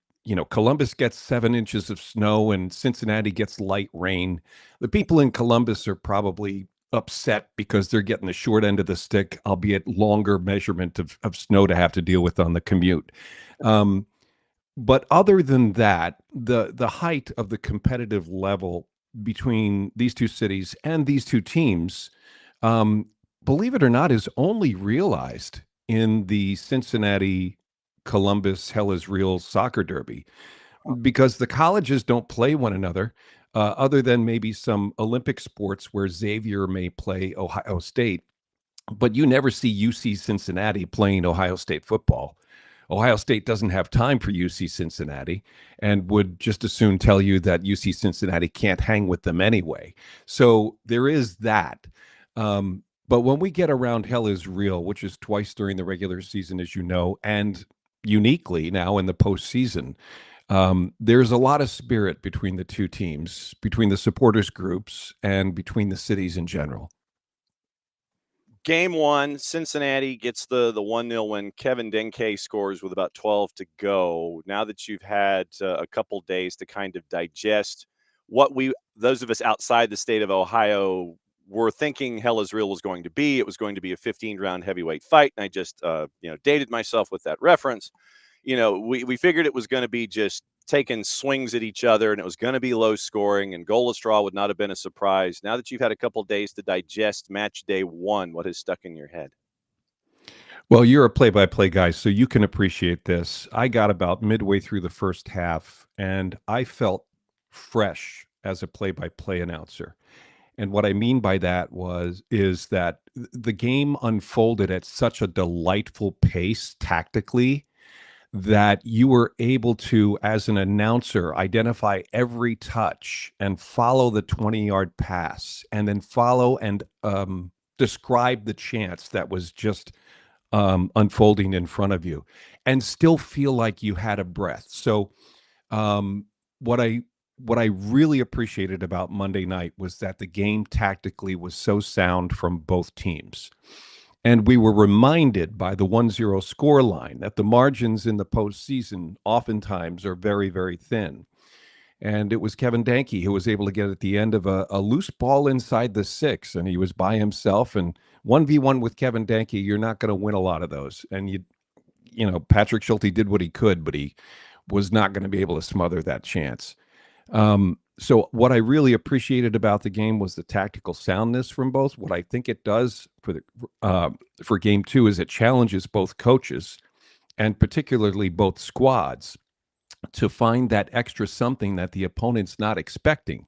Columbus gets 7 inches of snow and Cincinnati gets light rain, the people in Columbus are probably upset because they're getting the short end of the stick, albeit longer measurement of snow to have to deal with on the commute. But other than that, the height of the competitive level between these two cities and these two teams, believe it or not, is only realized in the Cincinnati Columbus Hell is Real soccer derby, because the colleges don't play one another, other than maybe some Olympic sports where Xavier may play Ohio State, but you never see UC Cincinnati playing Ohio State football. Ohio State doesn't have time for UC Cincinnati and would just as soon tell you that UC Cincinnati can't hang with them anyway. So there is that. But when we get around Hell is Real, which is twice during the regular season, as you know, and uniquely now in the postseason, there's a lot of spirit between the two teams, between the supporters groups and between the cities in general. Game one, Cincinnati gets the 1-0 win. Kevin Denke scores with about 12 to go. Now that you've had a couple days to kind of digest what those of us outside the state of Ohio were thinking Hell is Real was going to be. It was going to be a 15-round heavyweight fight, and I just dated myself with that reference. We figured it was going to be just taking swings at each other, and it was going to be low scoring, and goalless draw would not have been a surprise. Now that you've had a couple days to digest match day one, what has stuck in your head? Well, you're a play-by-play guy, so you can appreciate this. I got about midway through the first half, and I felt fresh as a play-by-play announcer. And what I mean by that is that the game unfolded at such a delightful pace tactically that you were able to, as an announcer, identify every touch and follow the 20-yard pass, and then follow and describe the chance that was just unfolding in front of you, and still feel like you had a breath. So what I really appreciated about Monday night was that the game tactically was so sound from both teams. And we were reminded by the 1-0 score line that the margins in the postseason oftentimes are very, very thin. And it was Kevin Denke who was able to get at the end of a loose ball inside the 6, and he was by himself. And 1v1 with Kevin Denke, you're not going to win a lot of those. And Patrick Schulte did what he could, but he was not going to be able to smother that chance. So what I really appreciated about the game was the tactical soundness from both. What I think it does for game two is it challenges both coaches, and particularly both squads, to find that extra something that the opponent's not expecting,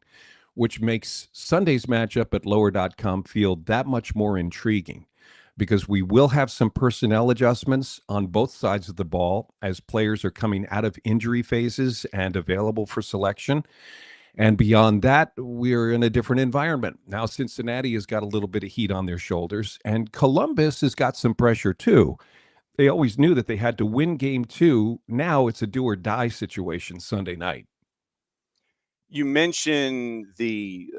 which makes Sunday's matchup at lower.com feel that much more intriguing, because we will have some personnel adjustments on both sides of the ball as players are coming out of injury phases and available for selection. And beyond that, we're in a different environment. Now, Cincinnati has got a little bit of heat on their shoulders, and Columbus has got some pressure too. They always knew that they had to win game two. Now it's a do or die situation Sunday night. You mentioned the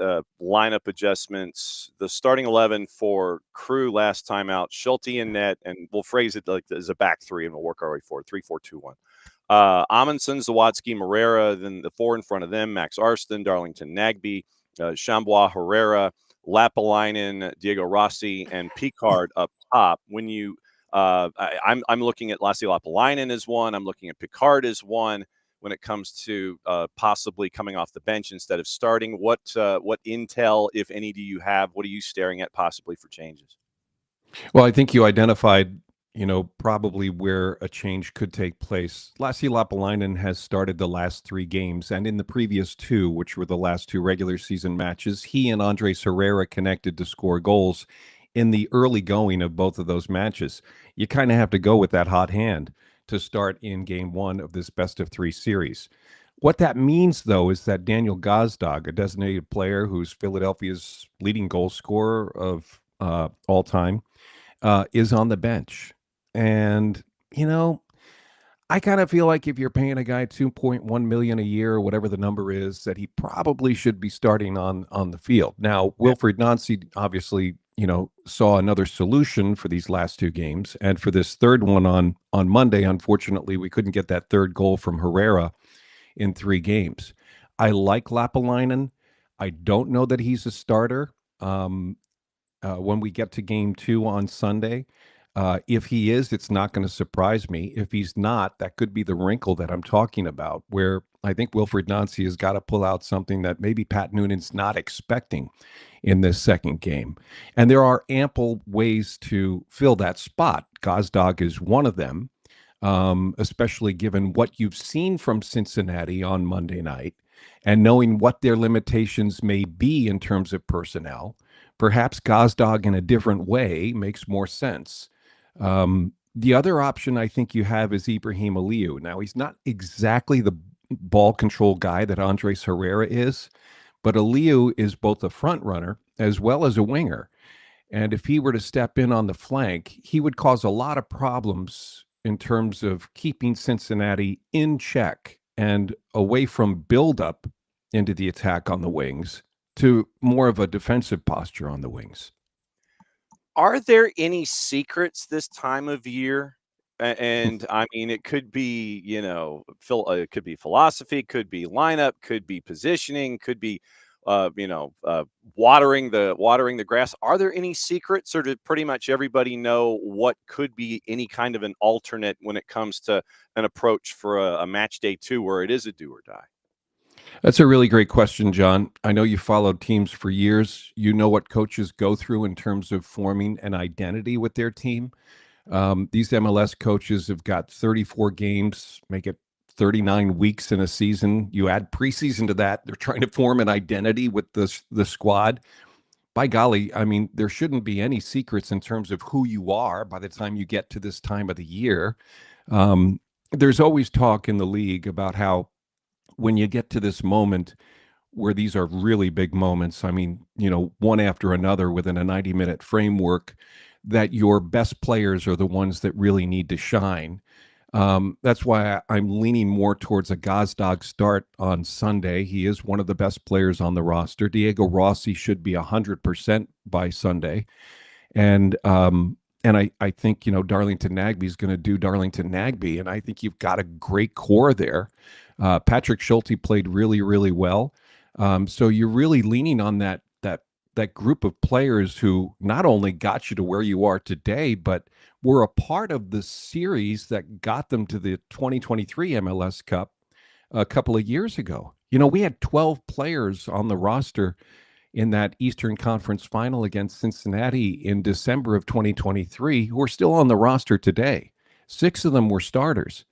lineup adjustments, the starting 11 for Crew last time out, Schulte in net, and we'll phrase it like as a back three, and we'll work our way forward, 3-4-2-1. Amundsen, Zawadzki, Morera, then the 4 in front of them, Max Arston, Darlington Nagbe, Chambois, Herrera, Lapalainen, Diego Rossi, and Picard up top. When you I'm looking at Lassi Lapalainen as one, I'm looking at Picard as one. when it comes to possibly coming off the bench instead of starting? What intel, if any, do you have? What are you staring at possibly for changes? Well, I think you identified, probably where a change could take place. Lassi Lappalainen has started the last 3 games, and in the previous 2, which were the last 2 regular season matches, he and Andres Herrera connected to score goals in the early going of both of those matches. You kind of have to go with that hot hand to start in game 1 of this best of 3 series. What that means, though, is that Daniel Gazdag, a designated player who's Philadelphia's leading goal scorer of all time, is on the bench. And, I kind of feel like if you're paying a guy $2.1 million a year or whatever the number is, that he probably should be starting on the field. Now, Wilfried Nancy obviously, saw another solution for these last 2 games. And for this third one on Monday, unfortunately, we couldn't get that third goal from Herrera in 3 games. I like Lappalainen. I don't know that he's a starter when we get to game 2 on Sunday. If he is, it's not going to surprise me. If he's not, that could be the wrinkle that I'm talking about, where I think Wilfried Nancy has got to pull out something that maybe Pat Noonan's not expecting in this second game. And there are ample ways to fill that spot. Gazdag is one of them, especially given what you've seen from Cincinnati on Monday night and knowing what their limitations may be in terms of personnel. Perhaps Gazdag in a different way makes more sense. The other option I think you have is Ibrahim Aliou. Now, he's not exactly the ball control guy that Andres Herrera is, but Aliou is both a front runner as well as a winger. And if he were to step in on the flank, he would cause a lot of problems in terms of keeping Cincinnati in check and away from buildup into the attack on the wings to more of a defensive posture on the wings. Are there any secrets this time of year? And I mean, it could be, it could be philosophy, could be lineup, could be positioning, could be, watering the grass. Are there any secrets, or did pretty much everybody know what could be any kind of an alternate when it comes to an approach for a match day 2 where it is a do or die? That's a really great question, John. I know you followed teams for years. You know what coaches go through in terms of forming an identity with their team. These MLS coaches have got 34 games, make it 39 weeks in a season. You add preseason to that, they're trying to form an identity with the squad. By golly, I mean, there shouldn't be any secrets in terms of who you are by the time you get to this time of the year. There's always talk in the league about how when you get to this moment where these are really big moments, I mean, one after another within a 90-minute framework, that your best players are the ones that really need to shine. That's why I'm leaning more towards a Gazdag start on Sunday. He is one of the best players on the roster. Diego Rossi should be 100% by Sunday. And I think, Darlington Nagbe is going to do Darlington Nagbe. And I think you've got a great core there. Patrick Schulte played really, really well. So you're really leaning on that group of players who not only got you to where you are today, but were a part of the series that got them to the 2023 MLS Cup a couple of years ago. We had 12 players on the roster in that Eastern Conference final against Cincinnati in December of 2023 who are still on the roster today. 6 of them were starters.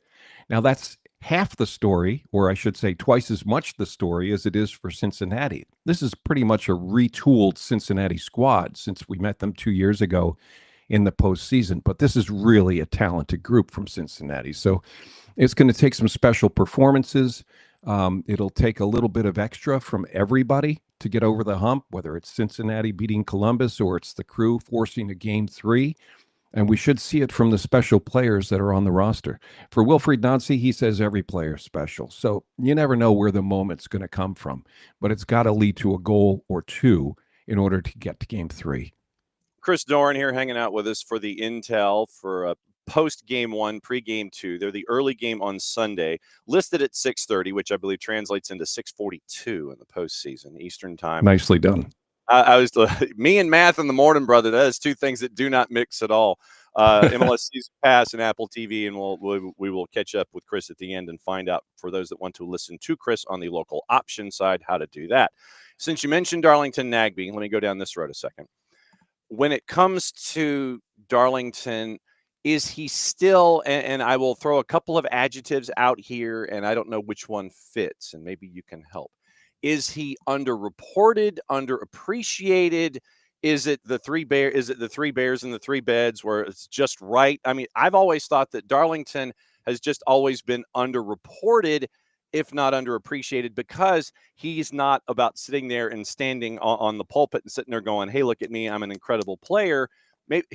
Now, that's half the story, or I should say twice as much the story as it is for Cincinnati. This is pretty much a retooled Cincinnati squad since we met them 2 years ago in the postseason. But this is really a talented group from Cincinnati. So it's going to take some special performances. It'll take a little bit of extra from everybody to get over the hump, whether it's Cincinnati beating Columbus or it's the Crew forcing a game 3. And we should see it from the special players that are on the roster. For Wilfried Nancy, he says every player is special. So you never know where the moment's going to come from. But it's got to lead to a goal or 2 in order to get to game 3. Chris Doran here hanging out with us for the intel for post-game 1, pre-game 2. They're the early game on Sunday, listed at 6:30, which I believe translates into 6:42 in the postseason, Eastern time. Nicely done. I was me and math in the morning, brother. That is 2 things that do not mix at all. MLS Season Pass and Apple TV, and we will catch up with Chris at the end and find out, for those that want to listen to Chris on the local option side, how to do that. Since you mentioned Darlington Nagbe, let me go down this road a second. When it comes to Darlington, is he still, and I will throw a couple of adjectives out here, and I don't know which one fits, and maybe you can help. Is he underreported, underappreciated? Is it the three bears and the three beds where it's just right? I mean, I've always thought that Darlington has just always been underreported, if not underappreciated, because he's not about sitting there and standing on the pulpit and sitting there going, hey, look at me, I'm an incredible player. Maybe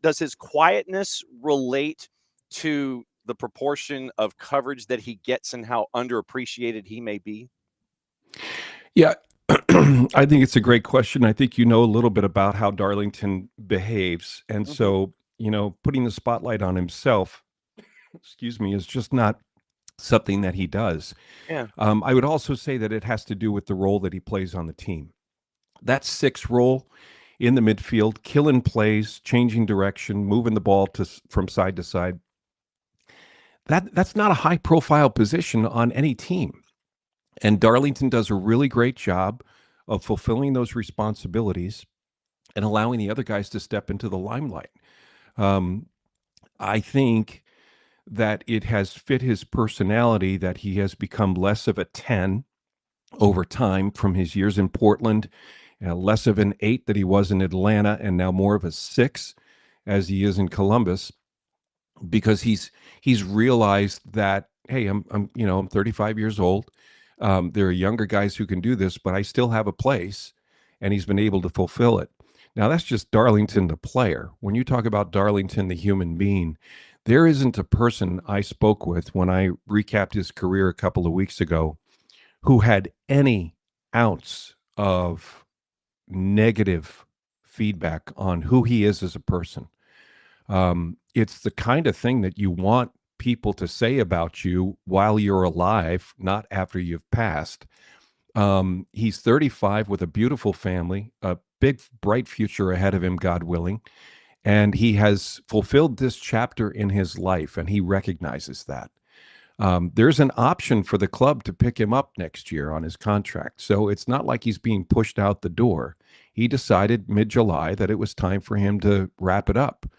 does his quietness relate to the proportion of coverage that he gets and how underappreciated he may be? Yeah, I think it's a great question. I think you know a little bit about how Darlington behaves. And so, putting the spotlight on himself, excuse me, is just not something that he does. Yeah. I would also say that it has to do with the role that he plays on the team. That 6 role in the midfield, killing plays, changing direction, moving the ball from side to side. That's not a high-profile position on any team. And Darlington does a really great job of fulfilling those responsibilities and allowing the other guys to step into the limelight. I think that it has fit his personality that he has become less of a 10 over time from his years in Portland, less of an 8 that he was in Atlanta, and now more of a 6 as he is in Columbus, because he's realized that, hey, I'm 35 years old. There are younger guys who can do this, but I still have a place, and he's been able to fulfill it. Now, that's just Darlington, the player. When you talk about Darlington, the human being, there isn't a person I spoke with when I recapped his career a couple of weeks ago who had any ounce of negative feedback on who he is as a person. It's the kind of thing that you want people to say about you while you're alive, not after you've passed. He's 35 with a beautiful family, a big, bright future ahead of him, God willing. And he has fulfilled this chapter in his life, and he recognizes that. There's an option for the club to pick him up next year on his contract. So it's not like he's being pushed out the door. He decided mid-July that it was time for him to wrap it up,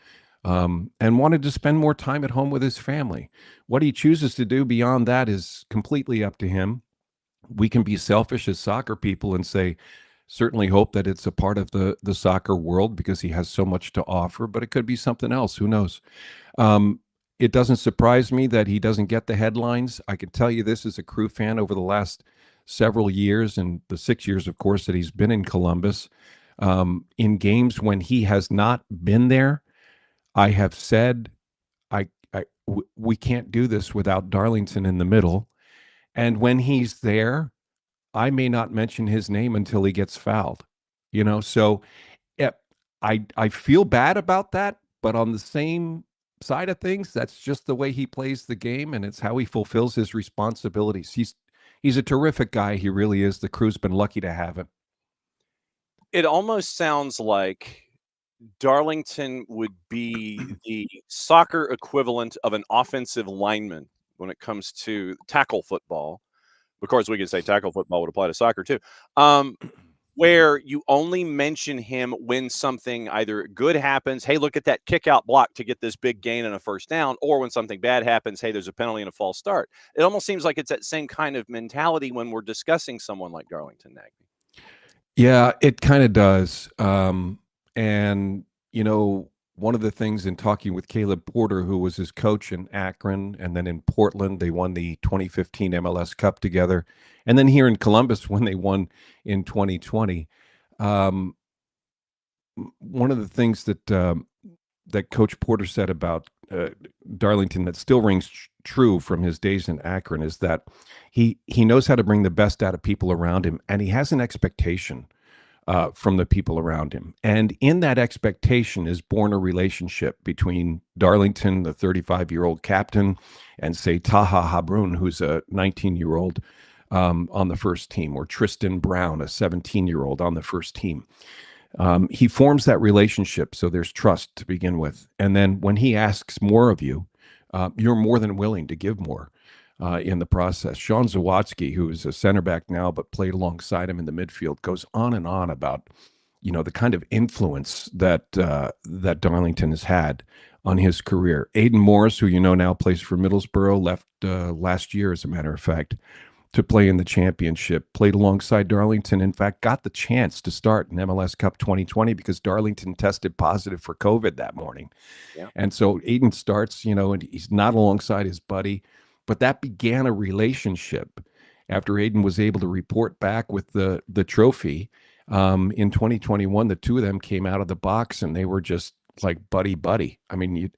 and wanted to spend more time at home with his family. What he chooses to do beyond that is completely up to him. We can be selfish as soccer people and say, certainly hope that it's a part of the soccer world because he has so much to offer, but it could be something else. Who knows? It doesn't surprise me that he doesn't get the headlines. I can tell you this as a Crew fan over the last several years, and the 6 years, of course, that he's been in Columbus, in games when he has not been there, I have said, we can't do this without Darlington in the middle. And when he's there, I may not mention his name until he gets fouled, so I feel bad about that, but on the same side of things, that's just the way he plays the game, and it's how he fulfills his responsibilities. He's a terrific guy. He really is. The Crew's been lucky to have him. It almost sounds like Darlington would be the soccer equivalent of an offensive lineman when it comes to tackle football. Of course, we could say tackle football would apply to soccer too, where you only mention him when something either good happens, hey, look at that kick out block to get this big gain and a first down, or when something bad happens, hey, there's a penalty and a false start. It almost seems like it's that same kind of mentality when we're discussing someone like Darlington Nagbe. Yeah, it kind of does. And, one of the things in talking with Caleb Porter, who was his coach in Akron and then in Portland, they won the 2015 MLS Cup together. And then here in Columbus, when they won in 2020, one of the things that Coach Porter said about Darlington that still rings true from his days in Akron is that he knows how to bring the best out of people around him, and he has an expectation from the people around him. And in that expectation is born a relationship between Darlington, the 35-year-old captain, and say Taha Habrun, who's a 19-year-old on the first team, or Tristan Brown, a 17-year-old on the first team. He forms that relationship, so there's trust to begin with. And then when he asks more of you, you're more than willing to give more in the process. Sean Zawatsky, who is a center back now but played alongside him in the midfield, goes on and on about the kind of influence that that Darlington has had on his career. Aiden Morris, who now plays for Middlesbrough, left last year, as a matter of fact, to play in the championship, played alongside Darlington. In fact, got the chance to start in MLS Cup 2020 because Darlington tested positive for COVID that morning. Yeah. And so Aiden starts, and he's not alongside his buddy, but that began a relationship after Aiden was able to report back with the trophy. In 2021, the two of them came out of the box and they were just like buddy. I mean,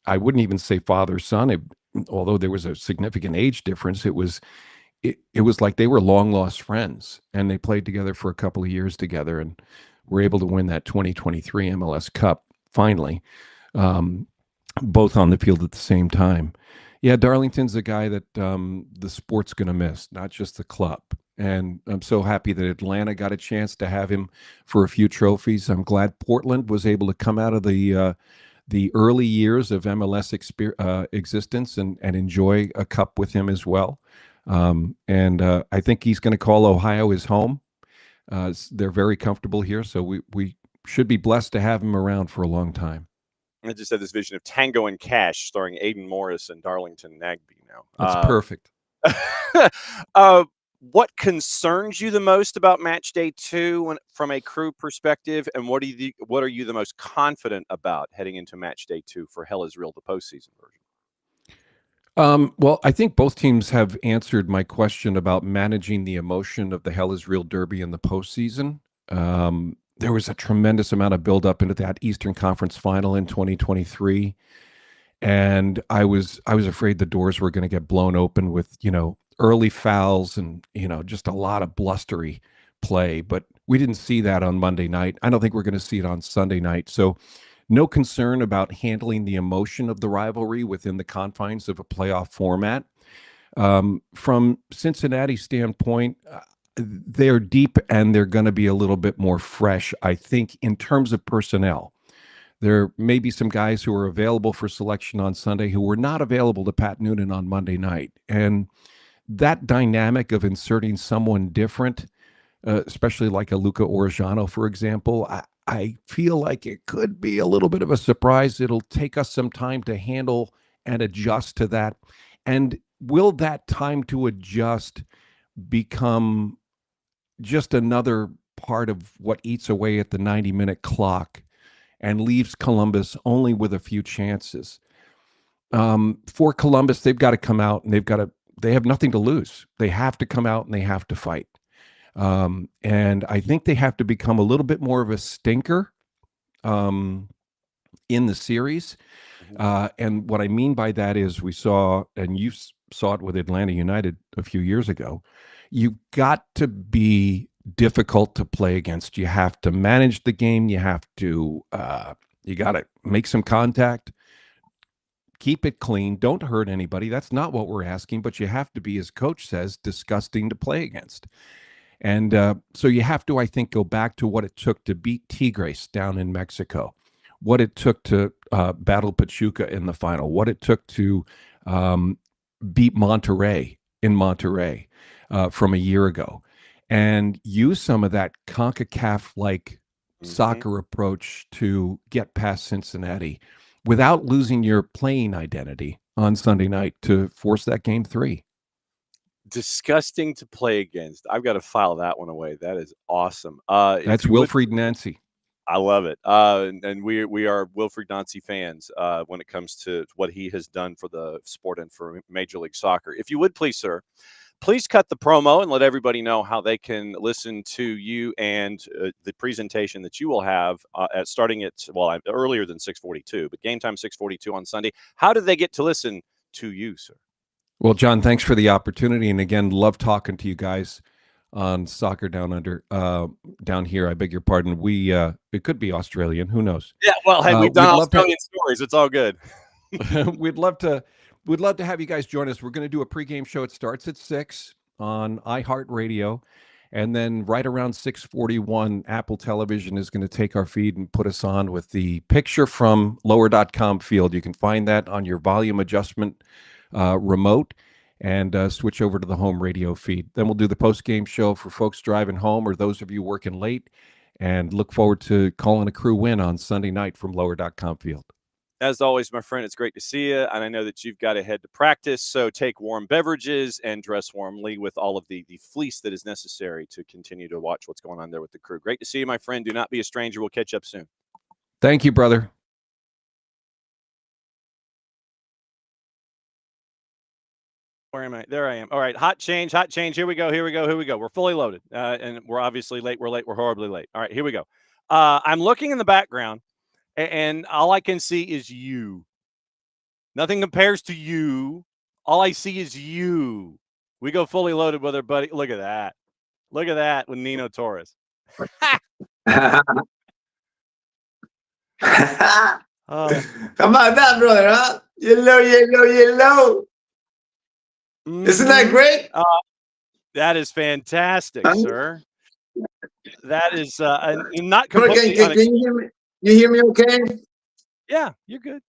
I wouldn't even say father son, although there was a significant age difference. It was like they were long lost friends, and they played together for a couple of years together and were able to win that 2023 MLS Cup finally, both on the field at the same time. Yeah, Darlington's a guy that the sport's going to miss, not just the club. And I'm so happy that Atlanta got a chance to have him for a few trophies. I'm glad Portland was able to come out of the early years of MLS existence and enjoy a cup with him as well. And I think he's going to call Ohio his home. They're very comfortable here, so we should be blessed to have him around for a long time. I just had this vision of Tango and Cash starring Aiden Morris and Darlington Nagbe now. That's perfect. What concerns you the most about match day 2 from a crew perspective, and what are you the most confident about heading into match day 2 for Hell is Real, the postseason version? Well, I think both teams have answered my question about managing the emotion of the Hell is Real Derby in the postseason. There was a tremendous amount of buildup into that Eastern Conference final in 2023. And I was afraid the doors were going to get blown open with, early fouls and, just a lot of blustery play. But we didn't see that on Monday night. I don't think we're going to see it on Sunday night. So no concern about handling the emotion of the rivalry within the confines of a playoff format. From Cincinnati's standpoint, they're deep and they're going to be a little bit more fresh, I think, in terms of personnel. There may be some guys who are available for selection on Sunday who were not available to Pat Noonan on Monday night. And that dynamic of inserting someone different, especially like a Luca Orejano, for example, I feel like it could be a little bit of a surprise. It'll take us some time to handle and adjust to that. And will that time to adjust become just another part of what eats away at the 90-minute clock and leaves Columbus only with a few chances? For Columbus, they've got to come out and they have nothing to lose. They have to come out and they have to fight. And I think they have to become a little bit more of a stinker in the series. And what I mean by that is we saw, and you saw it with Atlanta United a few years ago, you've got to be difficult to play against. You have to manage the game. You have to, you got to make some contact, keep it clean. Don't hurt anybody. That's not what we're asking, but you have to be, as coach says, disgusting to play against. And so you have to, I think, go back to what it took to beat Tigres down in Mexico, what it took to battle Pachuca in the final, what it took to beat Monterrey in Monterrey from a year ago, and use some of that CONCACAF-like soccer approach to get past Cincinnati without losing your playing identity on Sunday night to force that game 3. Disgusting to play against. I've got to file that one away. That is awesome. That's Wilfried Nancy. I love it. And we are Wilfried Nancy fans when it comes to what he has done for the sport and for Major League Soccer. If you would please, sir, please cut the promo and let everybody know how they can listen to you and the presentation that you will have starting at, earlier than 6:42, but game time 6:42 on Sunday. How do they get to listen to you, sir? Well, John, thanks for the opportunity. And again, love talking to you guys on Soccer Down Under, down here. I beg your pardon. It could be Australian. Who knows? Yeah, well, hey, we've done Australian stories. It's all good. We'd love to have you guys join us. We're going to do a pregame show. It starts at 6 on iHeartRadio. And then right around 6:41, Apple Television is going to take our feed and put us on with the picture from lower.com field. You can find that on your volume adjustment remote and switch over to the home radio feed. Then we'll do the post-game show for folks driving home or those of you working late, and look forward to calling a crew win on Sunday night from lower.com field. As always, my friend, it's great to see you, and I know that you've got to head to practice, so take warm beverages and dress warmly with all of the fleece that is necessary to continue to watch what's going on there with the crew. Great to see you, my friend. Do not be a stranger. We'll catch up soon. Thank you, brother. Where am I? There I am. All right, hot change. Here we go. We're fully loaded, and we're obviously late. We're late. We're horribly late. All right, here we go. I'm looking in the background, and all I can see is you. Nothing compares to you. All I see is you. We go fully loaded with our buddy. Look at that. Look at that with Nino Torres. How about that, brother, huh? Yellow. Isn't that great? That is fantastic, sir. That is not Can completely you hear me? You hear me okay? Yeah, you're good.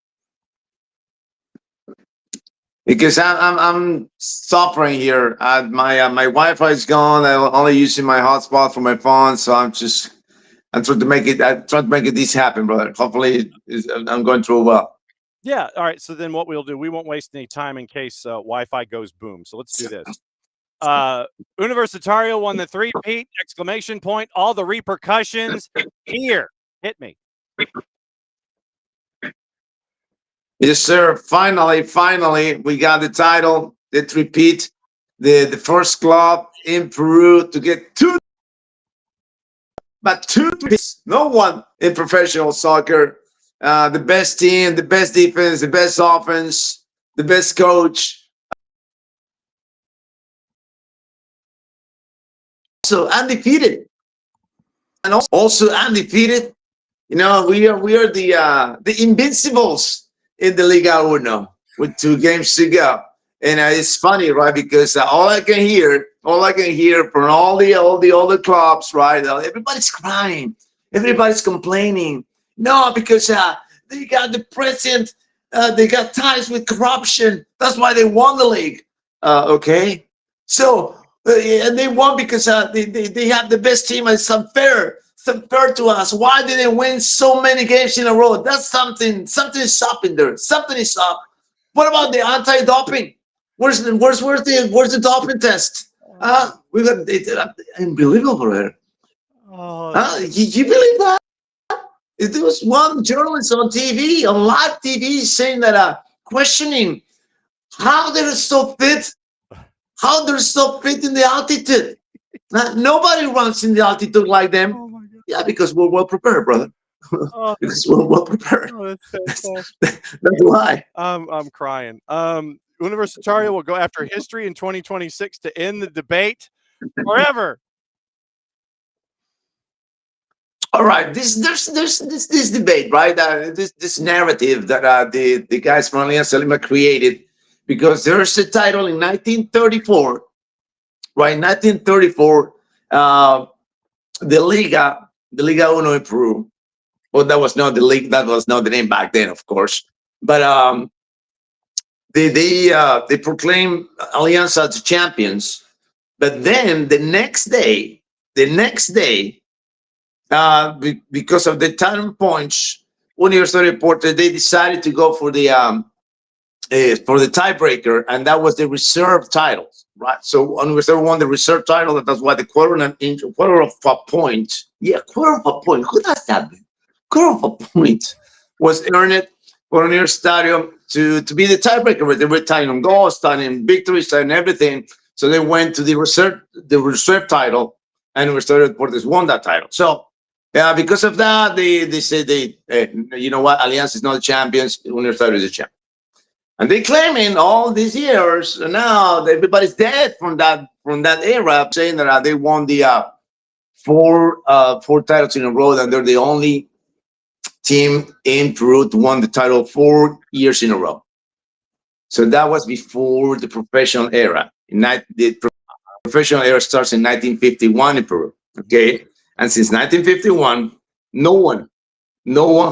Because I'm suffering here. My Wi-Fi is gone. I'm only using my hotspot for my phone, so I'm trying to make this happen, brother. Hopefully, I'm going through well. Yeah. All right. So then what we'll do, we won't waste any time in case Wi-Fi goes boom. So let's do this. Universitario won the three-peat, exclamation point, all the repercussions here. Hit me. Yes, sir. Finally, we got the title, the three-peat, the first club in Peru to get two peats. No one in professional soccer. The best team, the best defense, the best offense, the best coach. So undefeated, and also undefeated. You know, we are the invincibles in the Liga Uno with 2 games to go. And it's funny, right? Because all I can hear from all the other clubs, right? Everybody's crying, everybody's complaining. No, because they got the president, they got ties with corruption. That's why they won the league. Okay, so and they won because they have the best team. And it's unfair to us. Why did they win so many games in a row? That's something is up in there. Something is up. What about the anti-doping? Where's the doping test? We got it, unbelievable here. You believe that? There was one journalist on TV, on live TV, saying that questioning how they're so fit in the altitude. Nobody runs in the altitude like them. Oh my God. Yeah, because we're well prepared, brother. Because we're well prepared. That's why. I'm crying. Universitario will go after history in 2026 to end the debate forever. All right, there's this debate, right? This narrative that the guys from Alianza Lima created, because there's a title in 1934, right? 1934, the Liga Uno in Peru. Well, that was not the league. That was not the name back then, of course. But they proclaimed Alianza as champions. But then the next day, because of the time points, Universitario reported they decided to go for the tiebreaker, and that was the reserve titles, right? So Universitario won the reserve title. That's why the quarter of a point. Yeah, quarter of a point. Who does that? Quarter of a point was earned for Universitario to be the tiebreaker. But they were tying on goals, tying in victories, tying everything. So they went to the reserve title, and Universitario Deportes won that title. So because of that, they said you know what, Alianza is not the champions, Universitario is the champion. And they claiming all these years, and now everybody's dead from that era, saying that they won the four titles in a row, and they're the only team in Peru to won the title 4 years in a row. So that was before the professional era. professional era starts in 1951 in Peru. Okay, and since 1951, no one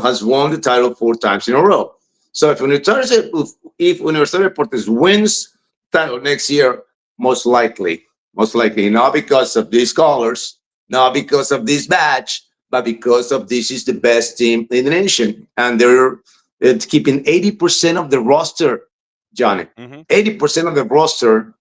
has won the title 4 times in a row. So if Universitario Deportes wins title next year, most likely, not because of these colors, not because of this badge, but because of this is the best team in the nation, and they're keeping 80% of the roster, Johnny. 80% of the roster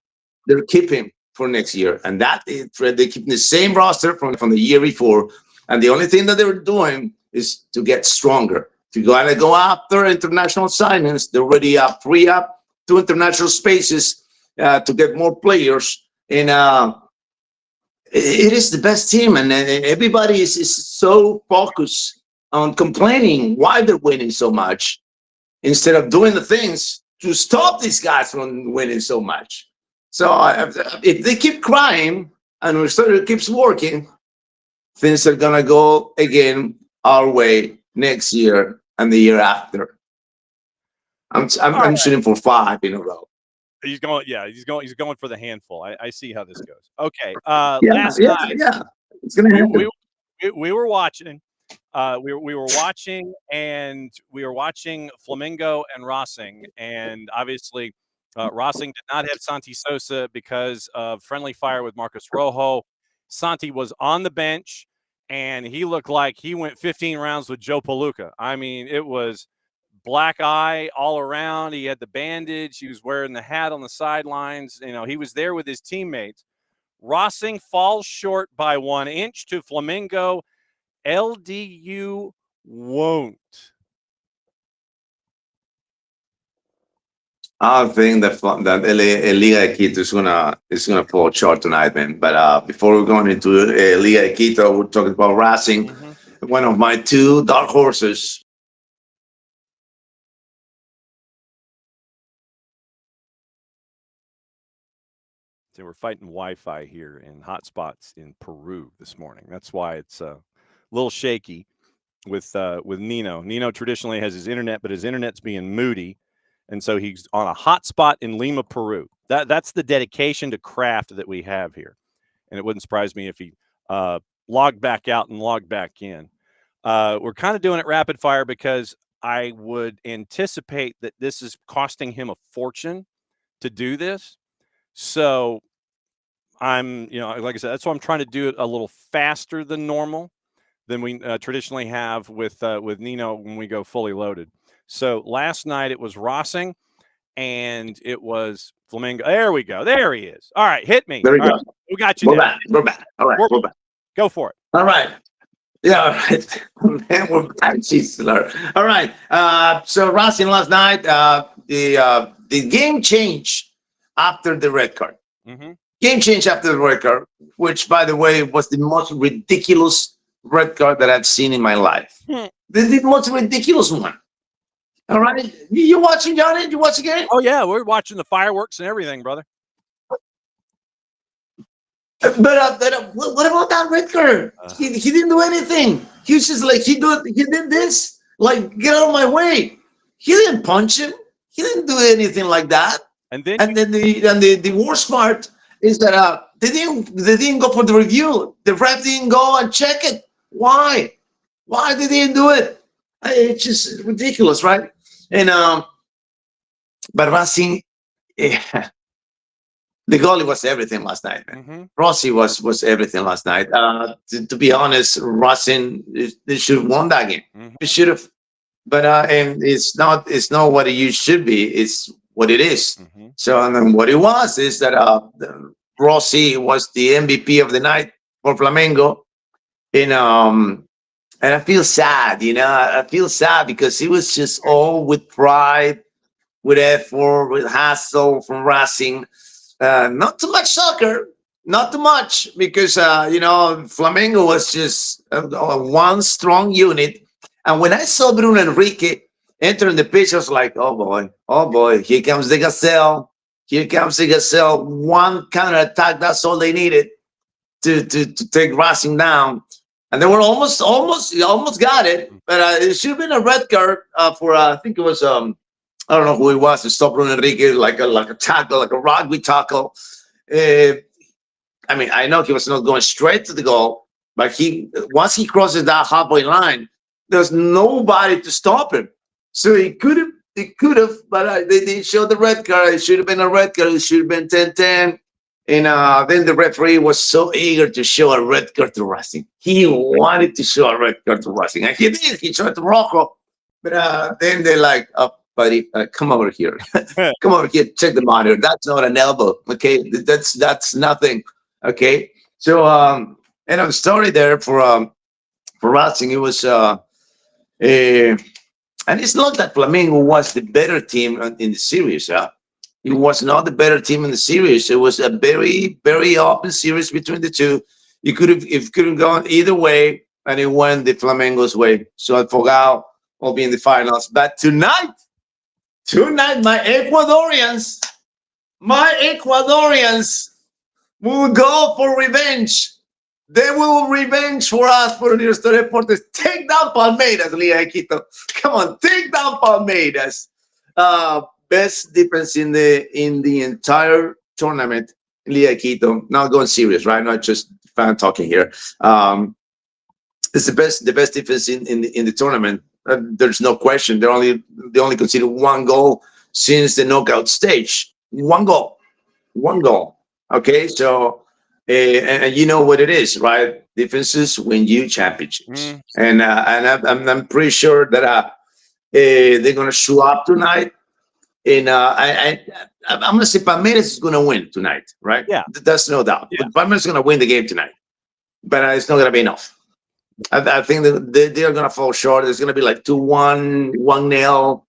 they're keeping for next year, and that is, they're keeping the same roster from the year before, and the only thing that they're doing is to get stronger, to go after international signings. They're already free up 2 international spaces to get more players, and it is the best team, and everybody is so focused on complaining why they're winning so much instead of doing the things to stop these guys from winning so much. So if they keep crying and Universitario keeps working, things are gonna go again our way next year and the year after. I'm shooting for 5 in a row. He's going. Yeah, he's going for the handful. I see how this goes. Okay. Last night, it's gonna happen. we were watching. We were watching, and we were watching Flamengo and Racing, and obviously Racing did not have Santi Sosa because of friendly fire with Marcos Rojo. Santi was on the bench, and he looked like he went 15 rounds with Joe Palooka. I mean, it was black eye all around. He had the bandage. He was wearing the hat on the sidelines. You know, he was there with his teammates. Racing falls short by 1 inch to Flamengo. LDU won't. I think that Liga de Quito is gonna fall short tonight, man. But before we're going into Liga de Quito, we're talking about Racing, one of my 2 dark horses. So we're fighting Wi-Fi here in hotspots in Peru this morning. That's why it's a little shaky with Nino. Nino traditionally has his internet, but his internet's being moody, and so he's on a hotspot in Lima, Peru. That's the dedication to craft that we have here, and it wouldn't surprise me if he logged back out and logged back in. We're kind of doing it rapid fire because I would anticipate that this is costing him a fortune to do this. So I'm, like I said, that's why I'm trying to do it a little faster than normal than we traditionally have with Nino when we go fully loaded. So last night it was Racing and it was Flamengo. There we go. There he is. All right, hit me. There we go. Right, we got you. We're back. All right, we're back. Go for it. All right. Yeah, all right. Man, we're back. Jesus, Lord. All right. So Racing last night, the game changed after the red card. Game changed after the red card, which, by the way, was the most ridiculous red card that I've seen in my life. The most ridiculous one. All right. You watching, Johnny? You watch the game? Oh, yeah. We're watching the fireworks and everything, brother. But what about that red card? He didn't do anything. He was just like, he did this. Like, get out of my way. He didn't punch him. He didn't do anything like that. And then the worst part is that they didn't go for the review. The ref didn't go and check it. Why? Why they didn't do it? It's just ridiculous, right? And but Racing, the goalie was everything last night, man. Rossi was everything last night. To be honest, Racing, they should have won that game. They should have, but and it's not what it should be. It's what it is. So, and then what it was is that Rossi was the MVP of the night for Flamengo, and I feel sad, I feel sad because he was just all with pride, with effort, with hustle from Racing. Not too much soccer, not too much, because Flamengo was just one strong unit. And when I saw Bruno Enrique entering the pitch, I was like, oh boy, here comes the Gazelle. Here comes the Gazelle. One counter attack, that's all they needed to take Racing down. And they were almost got it, but it should have been a red card for I think it was I don't know who it was to stop Bruno Enrique, like a tackle, like a rugby tackle. I mean, I know he was not going straight to the goal, but once he crosses that halfway line, there's nobody to stop him. So he could have, but they didn't show the red card. It should have been a red card. It should have been 10-10. And then the referee was so eager to show a red card to Racing. He wanted to show a red card to Racing. And he did. He showed it to Rocco. But then they're like, oh, buddy, come over here. Come over here. Check the monitor. That's not an elbow. Okay. That's nothing. Okay. So, and I'm sorry there for Racing. It was, and it's not that Flamengo was the better team in the series. It was not the better team in the series. It was a very, very open series between the two. It could have gone either way, and it went the Flamengo's way. So Afogao will be in the finals. But tonight, my Ecuadorians will go for revenge. They will revenge for us for Universidad Deportes. Take down Palmeiras, Liga de Quito. Come on, take down Palmeiras. Best defense in the entire tournament in Liga de Quito. Now going serious, right? Not just fan talking here. It's the best defense in the tournament. There's no question. They only conceded one goal since the knockout stage. One goal. Okay, so. And you know what it is, right? Defenses win you championships, and I'm pretty sure that they're gonna show up tonight. And I'm gonna say Palmeiras is gonna win tonight, right? Yeah, that's no doubt. Yeah. Palmeiras is gonna win the game tonight, but it's not gonna be enough. I think that they're gonna fall short. It's gonna be like 2-1, 1-0.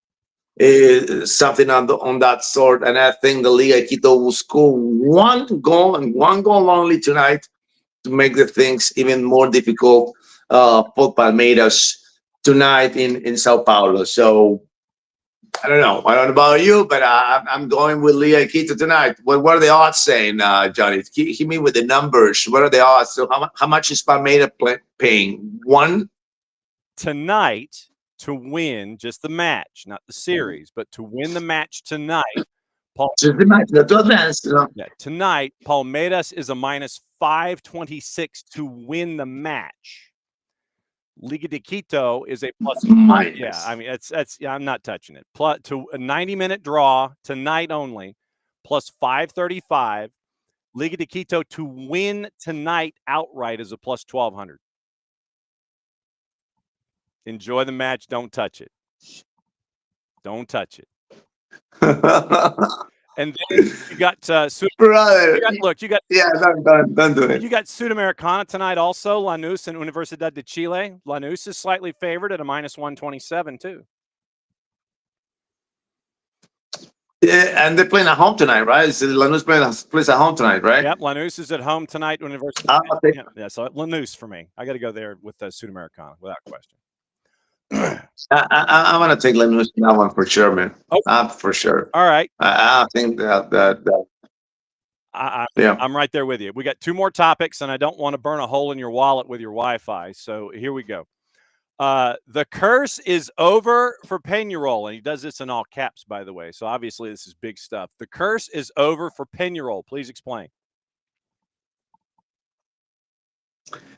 Something on that sort, and I think the Liga de Quito will score one goal and one goal only tonight to make the things even more difficult for Palmeiras tonight in Sao Paulo. So I don't know about you, but I'm going with Liga de Quito tonight. What are the odds saying, Johnny? Hit me with the numbers. What are the odds? So how much is Palmeiras paying? One tonight. To win just the match, not the series, but to win the match tonight. Tonight, Palmeiras is a minus 526 to win the match. Liga de Quito is a plus. Yeah, I mean that's. Yeah, I'm not touching it. Plus to a 90-minute draw tonight only, plus 535. Liga de Quito to win tonight outright is a plus 1200. Enjoy the match. Don't touch it. Don't touch it. And then you got brother. You got yeah. Don't do it. You got Sudamericana tonight also. Lanús and Universidad de Chile. Lanús is slightly favored at a minus 127 too. Yeah, and they're playing at home tonight, right? So Lanús plays at home tonight, right? Yep, Lanús is at home tonight. University. Okay. Yeah, so Lanús for me. I got to go there with the Sudamericana without question. I'm gonna take Lanús in that one for sure, man. Okay. For sure. All right. I think that yeah. I'm right there with you. We got two more topics, and I don't want to burn a hole in your wallet with your Wi-Fi. So here we go. The curse is over for Peñarol, and he does this in all caps, by the way. So obviously this is big stuff. The curse is over for Peñarol. Please explain.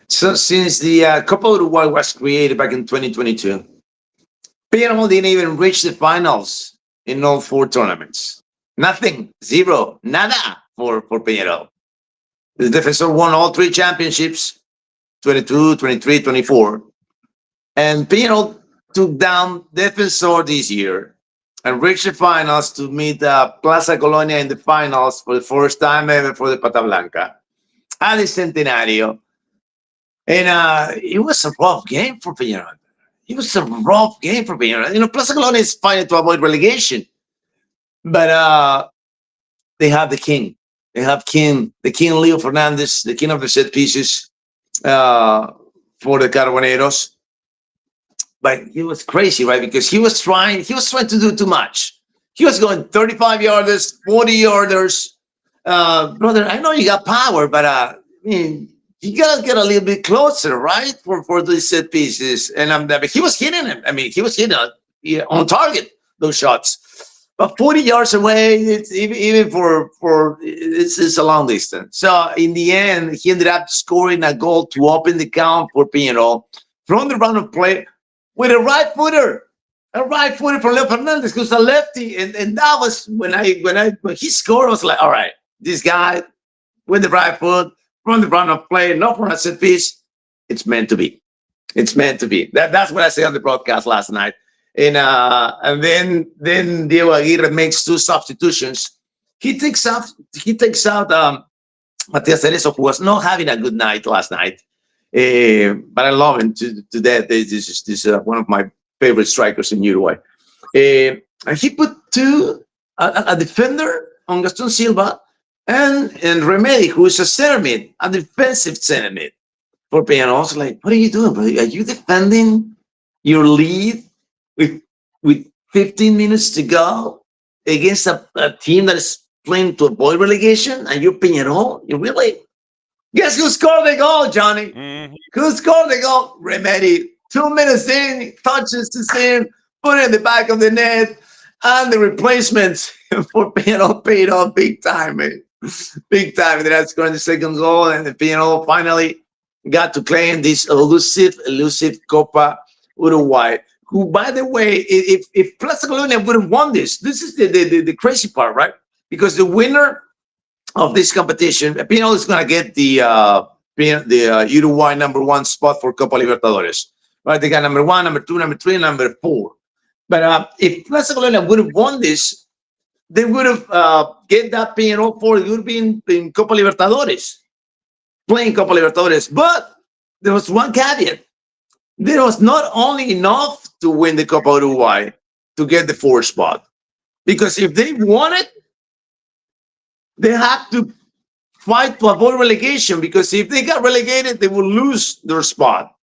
So since the Copa Uruguay was created back in 2022, Peñarol didn't even reach the finals in all 4 tournaments. Nothing, zero, nada for Peñarol. The Defensor won all 3 championships, 22, 23, 24. And Peñarol took down Defensor this year and reached the finals to meet Plaza Colonia in the finals for the first time ever for the Pata Blanca at the Centenario. And it was a rough game for Peñarol. You know, Plaza Colonia is fighting to avoid relegation. But they have the king. They have the king Leo Fernandez, the king of the set pieces for the Carboneros. But he was crazy, right? Because he was trying to do too much. He was going 35 yarders, 40 yarders. Brother, I know you got power, but I mean, you gotta get a little bit closer, right? For these set pieces. And he was hitting him. I mean, he was hitting on target those shots. But 40 yards away, it's even for it's a long distance. So in the end, he ended up scoring a goal to open the count for Peñarol from the run of play with a right footer from Leo Fernandez, who's a lefty, and that was when he scored. I was like, all right, this guy with the right foot from the run of play, not from a set piece. It's meant to be. It's meant to be. That's what I said on the broadcast last night. And then Diego Aguirre makes 2 substitutions. He takes out Matias Cerezo, who was not having a good night last night. But I love him to death. This is one of my favorite strikers in Uruguay. And he put a defender on Gaston Silva and Remedy, who is a center mid, a defensive center mid for Peñarol. I was like, what are you doing, bro? Are you defending your lead with 15 minutes to go against a team that is playing to avoid relegation? And you're Peñarol? You really? Guess who scored the goal, Johnny? Mm-hmm. Who scored the goal? Remedy. 2 minutes in, touches to sin, put it in the back of the net, and the replacements for Peñarol paid off big time, man. Big time. They had scored the second goal, and the Peñarol finally got to claim this elusive Copa Uruguay. Who, by the way, if Plaza Colonia would have won this is the crazy part, right? Because the winner of this competition, Peñarol is going to get the Uruguay #1 spot for Copa Libertadores. Right? They got number 1, number 2, number 3, and number 4. But if Plaza Colonia would have won this, they would have get that Peñarol for it would be in Copa Libertadores, playing Copa Libertadores. But there was one caveat. There was not only enough to win the Copa Uruguay to get the 4th spot. Because if they won it, they have to fight to avoid relegation. Because if they got relegated, they will lose their spot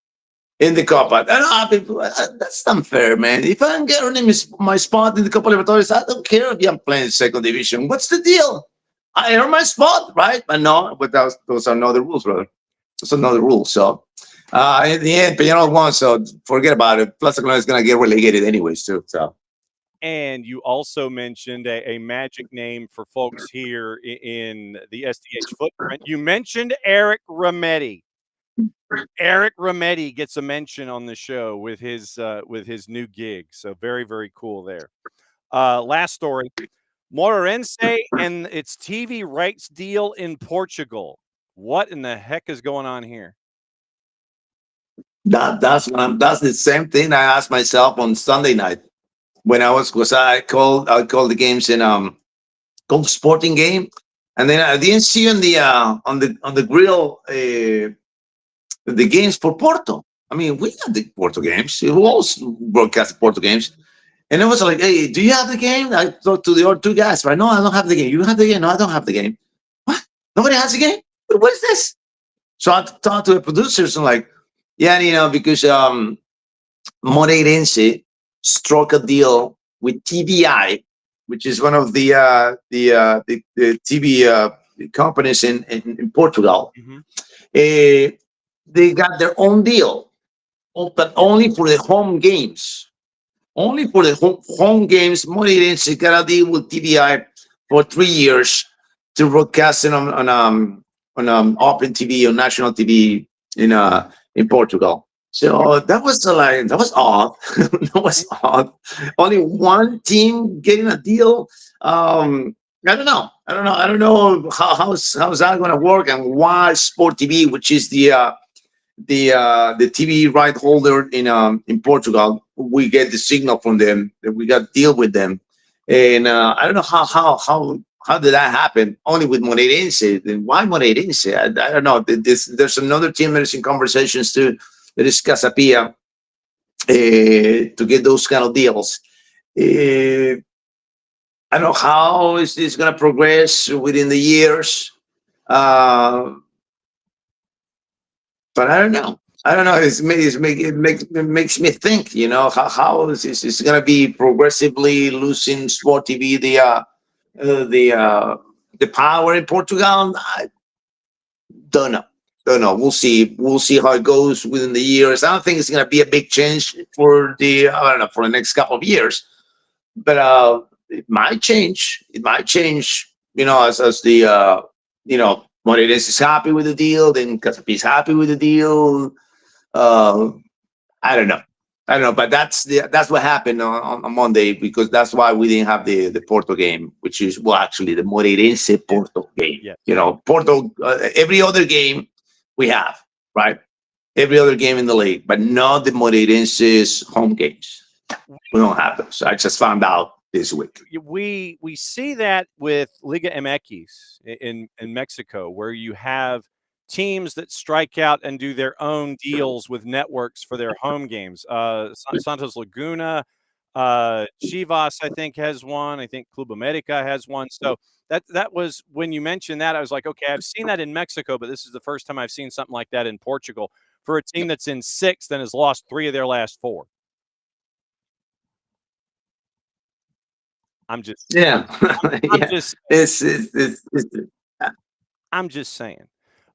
in the Copa. And that's unfair, man. If I'm getting my spot in the Copa Libertadores, I don't care if I'm playing second division. What's the deal? I earn my spot, right? But no, but those are not the rules, brother. Those are not the rules. So in the end, Peñarol won, so forget about it. Plaza Colonia is going to get relegated anyways, too. So. And you also mentioned a magic name for folks here in the SDH footprint. You mentioned Eric Remedy. Eric Remedy gets a mention on the show with his new gig. So very, very cool there. Last story. Moreirense and its TV rights deal in Portugal. What in the heck is going on here? That's the same thing I asked myself on Sunday night when I called the games in called the sporting game, and then I didn't see on the grill the games for Porto. I mean, we got the Porto games. We also broadcast the Porto games. And I was like, hey, do you have the game? I talked to the other 2 guys, right? No, I don't have the game. You have the game? No, I don't have the game. What? Nobody has the game? What is this? So I talked to the producers and like, yeah, Nino, because Moreirense struck a deal with TVI, which is one of the TV companies in Portugal. Mm-hmm. They got their own deal, but only for the home games. Only for the home games. Moreirense got a deal with TVI for 3 years to broadcast it on Open TV, on national TV in Portugal. So that was odd. That was odd. Only one team getting a deal. I don't know how's that going to work, and why Sport TV, which is the TV right holder in Portugal, we get the signal from them that we got to deal with them, and I don't know how did that happen? Only with Moreirense. Then why Moreirense? I don't know. There's another team that is in conversations too. That is Casapia to get those kind of deals. I don't know how is this going to progress within the years, but I don't know. It makes me think. You know, how is this going to be progressively losing Sport TV the power in Portugal? I don't know. We'll see how it goes within the years. I don't think it's going to be a big change for the next couple of years. But it might change. It might change. As the Morenes is happy with the deal, then Casapi is happy with the deal. I don't know. But that's what happened on Monday, because that's why we didn't have the Porto game, which is actually the Moreirense Porto game. Yeah. Porto, every other game we have, right? Every other game in the league, but not the Moreirense's home games. We don't have them. So I just found out this week. We see that with Liga MX in Mexico, where you have teams that strike out and do their own deals with networks for their home games. Santos Laguna, Chivas, I think, has one. I think Club America has one. So that was, when you mentioned that, I was like, okay, I've seen that in Mexico, but this is the first time I've seen something like that in Portugal for a team that's in sixth and has lost 3 of their last 4. I'm just I'm just saying.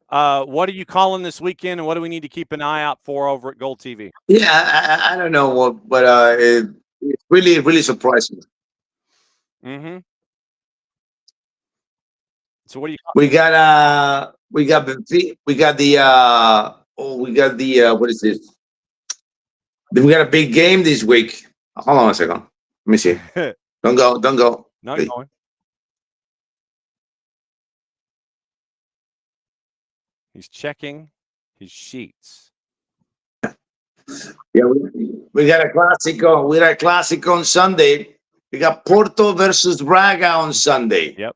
What are you calling this weekend, and what do we need to keep an eye out for over at GOLTV? Yeah, I don't know what, but it's really surprising. Mm-hmm. So what do you? We got Benfica. We got the what is this? We got a big game this week. Hold on a second. Let me see. Don't go. Not going. He's checking his sheets. Yeah, we got a Clásico. We got a Clásico on Sunday. We got Porto versus Braga on Sunday. Yep.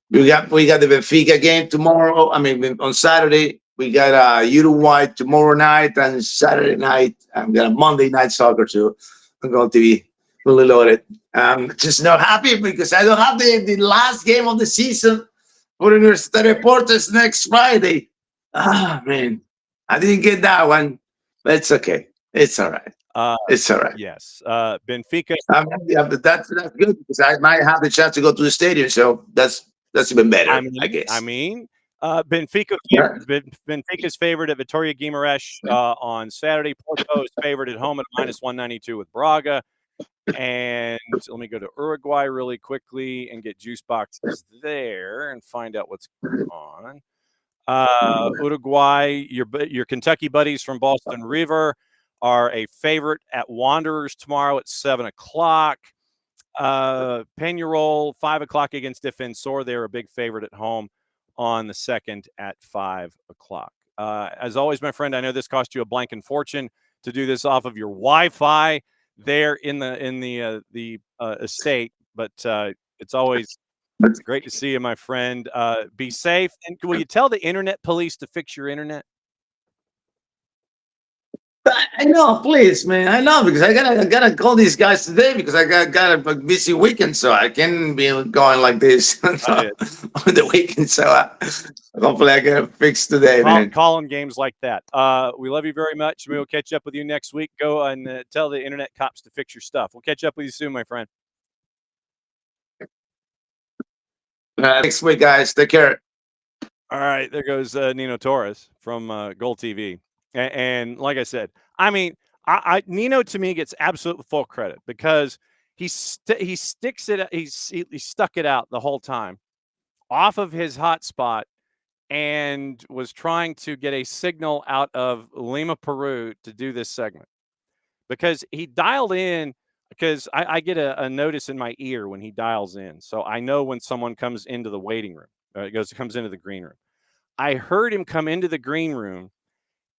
We got the Benfica game tomorrow. I mean, on Saturday. We got Uruguay tomorrow night, and Saturday night. I'm got a Monday night soccer too. I'm going to be fully loaded. I'm just not happy because I don't have the last game of the season for Universitario Deportes next Friday. Ah, man, I didn't get that one, but it's okay. It's all right. It's all right. Yes, Benfica. Yeah, but that's good because I might have the chance to go to the stadium, so that's even better. I guess. Benfica's favorite at Vitória Guimarães on Saturday. Porto is favored at home at -192 with Braga. And let me go to Uruguay really quickly and get juice boxes there and find out what's going on. Uruguay, your Kentucky buddies from Boston River are a favorite at Wanderers tomorrow at 7 o'clock. Peñarol, 5 o'clock against Defensor. They're a big favorite at home on the 2nd at 5 o'clock. As always, my friend, I know this cost you a blanking fortune to do this off of your Wi-Fi there in the estate, but it's always great to see you, my friend. Be safe, and will you tell the internet police to fix your internet? I know, please, man. I know, because I gotta call these guys today because I got a busy weekend, so I can't be going like this on the weekend. So hopefully I get it fixed today, man. Calling games like that. We love you very much. We will catch up with you next week. Go and tell the internet cops to fix your stuff. We'll catch up with you soon, my friend. Next week, guys. Take care. All right, there goes Nino Torres from GOLTV. And like I said, I mean, Nino to me gets absolute full credit because he stuck it out the whole time off of his hotspot and was trying to get a signal out of Lima, Peru to do this segment because he dialed in. Because I get a notice in my ear when he dials in, so I know when someone comes into the waiting room. Comes into the green room. I heard him come into the green room.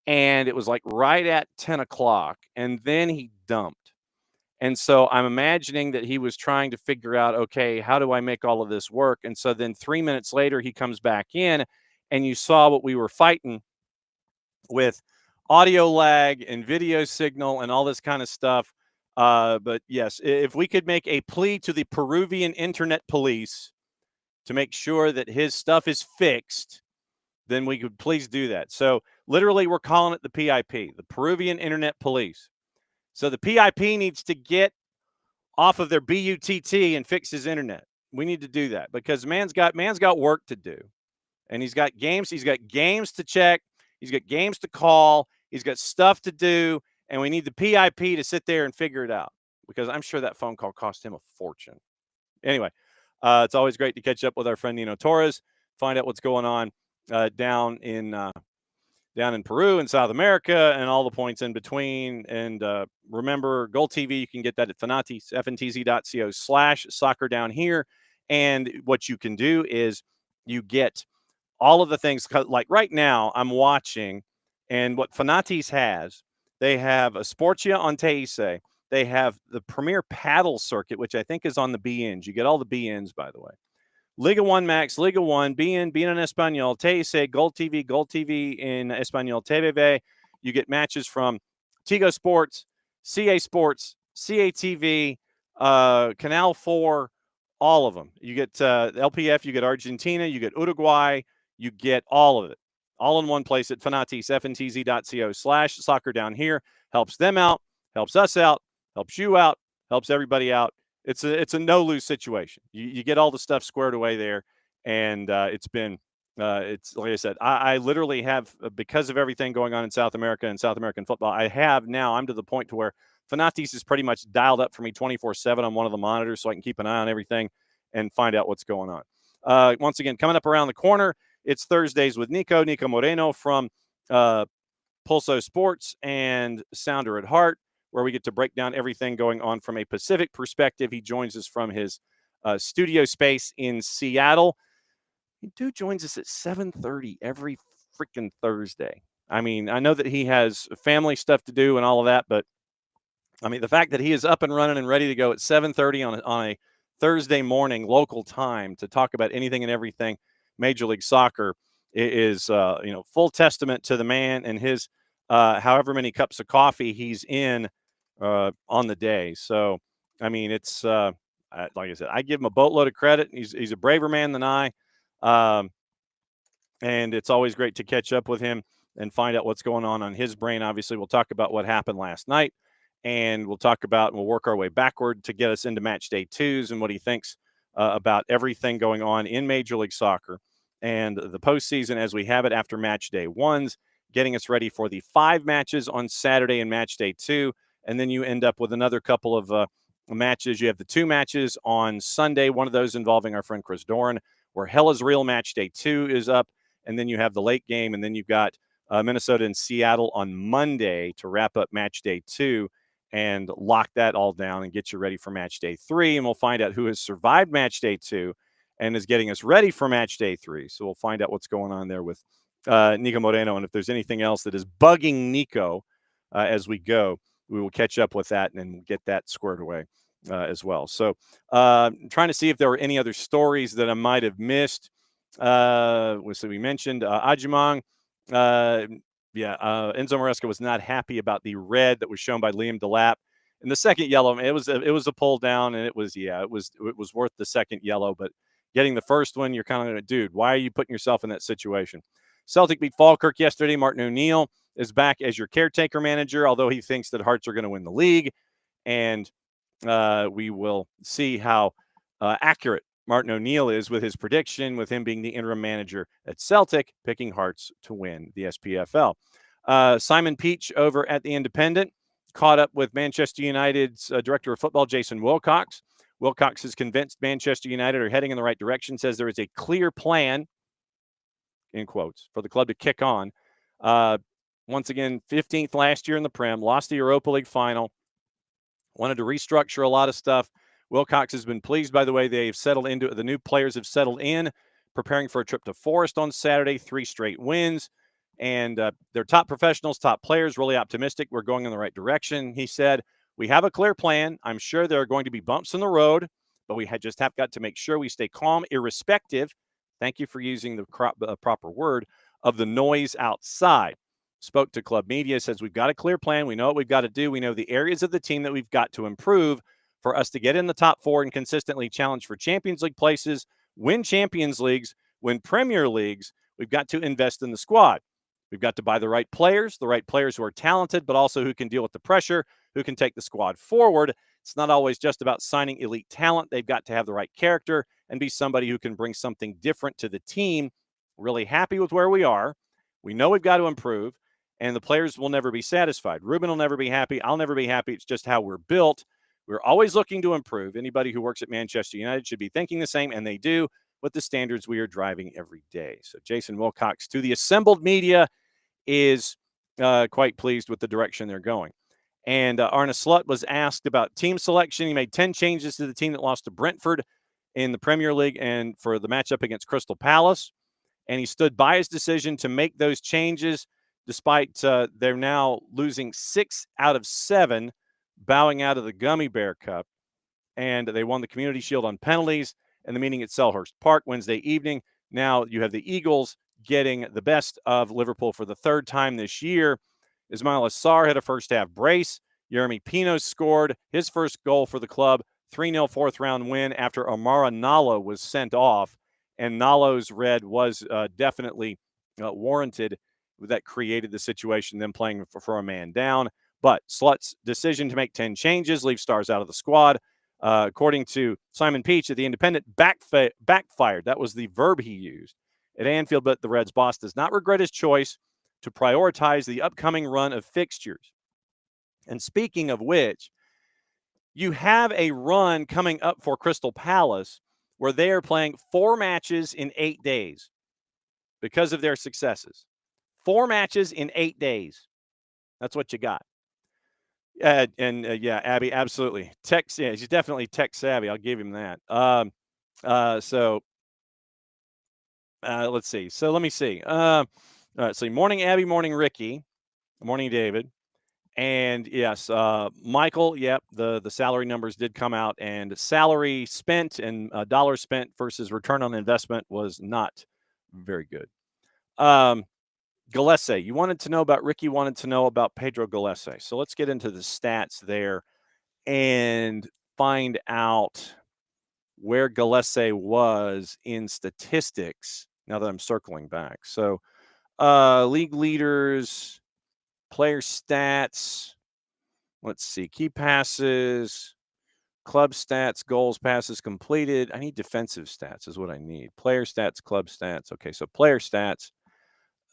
And it was like right at 10 o'clock, and then he dumped. And so I'm imagining that he was trying to figure out, okay, how do I make all of this work? And so then 3 minutes later, he comes back in, and you saw what we were fighting with audio lag and video signal and all this kind of stuff. But yes, if we could make a plea to the Peruvian internet police to make sure that his stuff is fixed, then we could please do that. So literally we're calling it the PIP, the Peruvian Internet Police. So the PIP needs to get off of their BUTT and fix his internet. We need to do that because man's got work to do. And he's got games to check, he's got games to call, he's got stuff to do, and we need the PIP to sit there and figure it out. because I'm sure that phone call cost him a fortune. Anyway, it's always great to catch up with our friend Nino Torres, find out what's going on down in Peru and South America and all the points in between. And remember, GOLTV, you can get that at fntz.co/soccer down here. And what you can do is you get all of the things, like right now I'm watching, and what Fanatis has, they have a Sportia on Teise. They have the Premier Paddle Circuit, which I think is on the BNs. You get all the BNs, by the way. Liga 1 Max, Liga 1, BN en Español, Teise, GOLTV in Español, TVV. You get matches from Tigo Sports, CA Sports, CATV, Canal 4, all of them. You get LPF, you get Argentina, you get Uruguay, you get all of it. All in one place at Fanatis, fntz.co/soccer down here. Helps them out, helps us out, helps you out, helps everybody out. It's a no-lose situation. You get all the stuff squared away there, and it's like I said, I literally have, because of everything going on in South America and South American football, I'm to the point to where Fanatis is pretty much dialed up for me 24/7 on one of the monitors, so I can keep an eye on everything and find out what's going on. Once again, coming up around the corner, it's Thursdays with Niko Moreno from Pulso Sports and Sounder at Heart, where we get to break down everything going on from a Pacific perspective. He joins us from his studio space in Seattle. Dude joins us at 7:30 every freaking Thursday. I mean, I know that he has family stuff to do and all of that, but I mean, the fact that he is up and running and ready to go at 7:30 on a Thursday morning local time to talk about anything and everything Major League Soccer is full testament to the man and his however many cups of coffee he's in on the day. So, I mean, it's like I said, I give him a boatload of credit. He's a braver man than I, and it's always great to catch up with him and find out what's going on his brain. Obviously, we'll talk about what happened last night, and we'll work our way backward to get us into match day 2s and what he thinks about everything going on in Major League Soccer and the postseason as we have it after match day 1s, getting us ready for the 5 matches on Saturday and match day 2. And then you end up with another couple of matches. You have the 2 matches on Sunday, one of those involving our friend Chris Doran, where Hella's Real match day 2 is up. And then you have the late game. And then you've got Minnesota and Seattle on Monday to wrap up match day 2 and lock that all down and get you ready for match day 3. And we'll find out who has survived match day 2 and is getting us ready for match day 3. So we'll find out what's going on there with Niko Moreno. And if there's anything else that is bugging Niko as we go, we will catch up with that and get that squared away as well. So trying to see if there were any other stories that I might have missed. So we mentioned Ajimang. Enzo Maresca was not happy about the red that was shown by Liam Delap. And the second yellow, it was a pull down, and it was worth the second yellow. But getting the first one, you're kind of, dude, why are you putting yourself in that situation? Celtic beat Falkirk yesterday. Martin O'Neill is back as your caretaker manager, although he thinks that Hearts are going to win the league. And we will see how accurate Martin O'Neill is with his prediction, with him being the interim manager at Celtic, picking Hearts to win the SPFL. Simon Peach over at the Independent caught up with Manchester United's director of football, Jason Wilcox. Wilcox is convinced Manchester United are heading in the right direction, says there is a clear plan, in quotes, for the club to kick on. Once again, 15th last year in the Prem, lost the Europa League final, wanted to restructure a lot of stuff. Wilcox has been pleased by the way they've settled into it. The new players have settled in, preparing for a trip to Forest on Saturday, 3 straight wins. And they're top professionals, top players, really optimistic. We're going in the right direction. He said, we have a clear plan. I'm sure there are going to be bumps in the road, but we just have got to make sure we stay calm, irrespective. Thank you for using the proper word of the noise outside. Spoke to club media, says we've got a clear plan. We know what we've got to do. We know the areas of the team that we've got to improve for us to get in the top 4 and consistently challenge for Champions League places, win Champions Leagues, win Premier Leagues. We've got to invest in the squad. We've got to buy the right players who are talented, but also who can deal with the pressure, who can take the squad forward. It's not always just about signing elite talent. They've got to have the right character and be somebody who can bring something different to the team. Really happy with where we are. We know we've got to improve, and the players will never be satisfied. Ruben will never be happy. I'll never be happy. It's just how we're built. We're always looking to improve. Anybody who works at Manchester United should be thinking the same, and they do, with the standards we are driving every day. So Jason Wilcox, to the assembled media, is quite pleased with the direction they're going. And Arne Slot was asked about team selection. He made 10 changes to the team that lost to Brentford in the Premier League and for the matchup against Crystal Palace. And he stood by his decision to make those changes, despite they're now losing 6 out of 7, bowing out of the Gummy Bear Cup. And they won the Community Shield on penalties in the meeting at Selhurst Park Wednesday evening. Now you have the Eagles getting the best of Liverpool for the 3rd time this year. Ismail Assar had a first-half brace. Jeremy Pino scored his first goal for the club, 3-0 fourth-round win after Amara Nalo was sent off. And Nalo's red was definitely warranted. That created the situation, them playing for a man down. But Slut's decision to make 10 changes leaves stars out of the squad. According to Simon Peach at The Independent, backfired. That was the verb he used at Anfield, but the Reds boss does not regret his choice to prioritize the upcoming run of fixtures. And speaking of which, you have a run coming up for Crystal Palace where they are playing 4 matches in 8 days because of their successes. 4 matches in 8 days. That's what you got. Yeah, Abby, absolutely. She's definitely tech savvy. I'll give him that. Let's see. So let me see. All right. So morning, Abby. Morning, Ricky. Morning, David. And yes, Michael. Yep. The salary numbers did come out, and salary spent and dollars spent versus return on investment was not very good. Gillespie, you wanted to know about Ricky, wanted to know about Pedro Gillespie. So let's get into the stats there and find out where Gillespie was in statistics now that I'm circling back. So league leaders, player stats, let's see, key passes, club stats, goals, passes completed. I need defensive stats is what I need. Player stats, club stats. Okay, so player stats.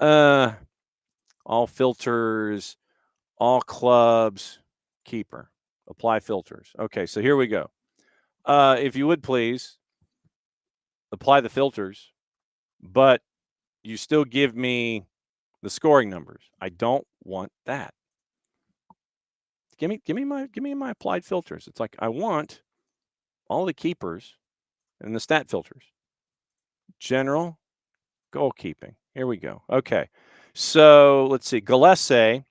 All filters, all clubs, keeper. Apply filters. Okay, so here we go. If you would please apply the filters, but you still give me the scoring numbers. I don't want that. Give me my applied filters. It's like I want all the keepers and the stat filters. General goalkeeping. Here we go. Okay. So let's see. Gillespie,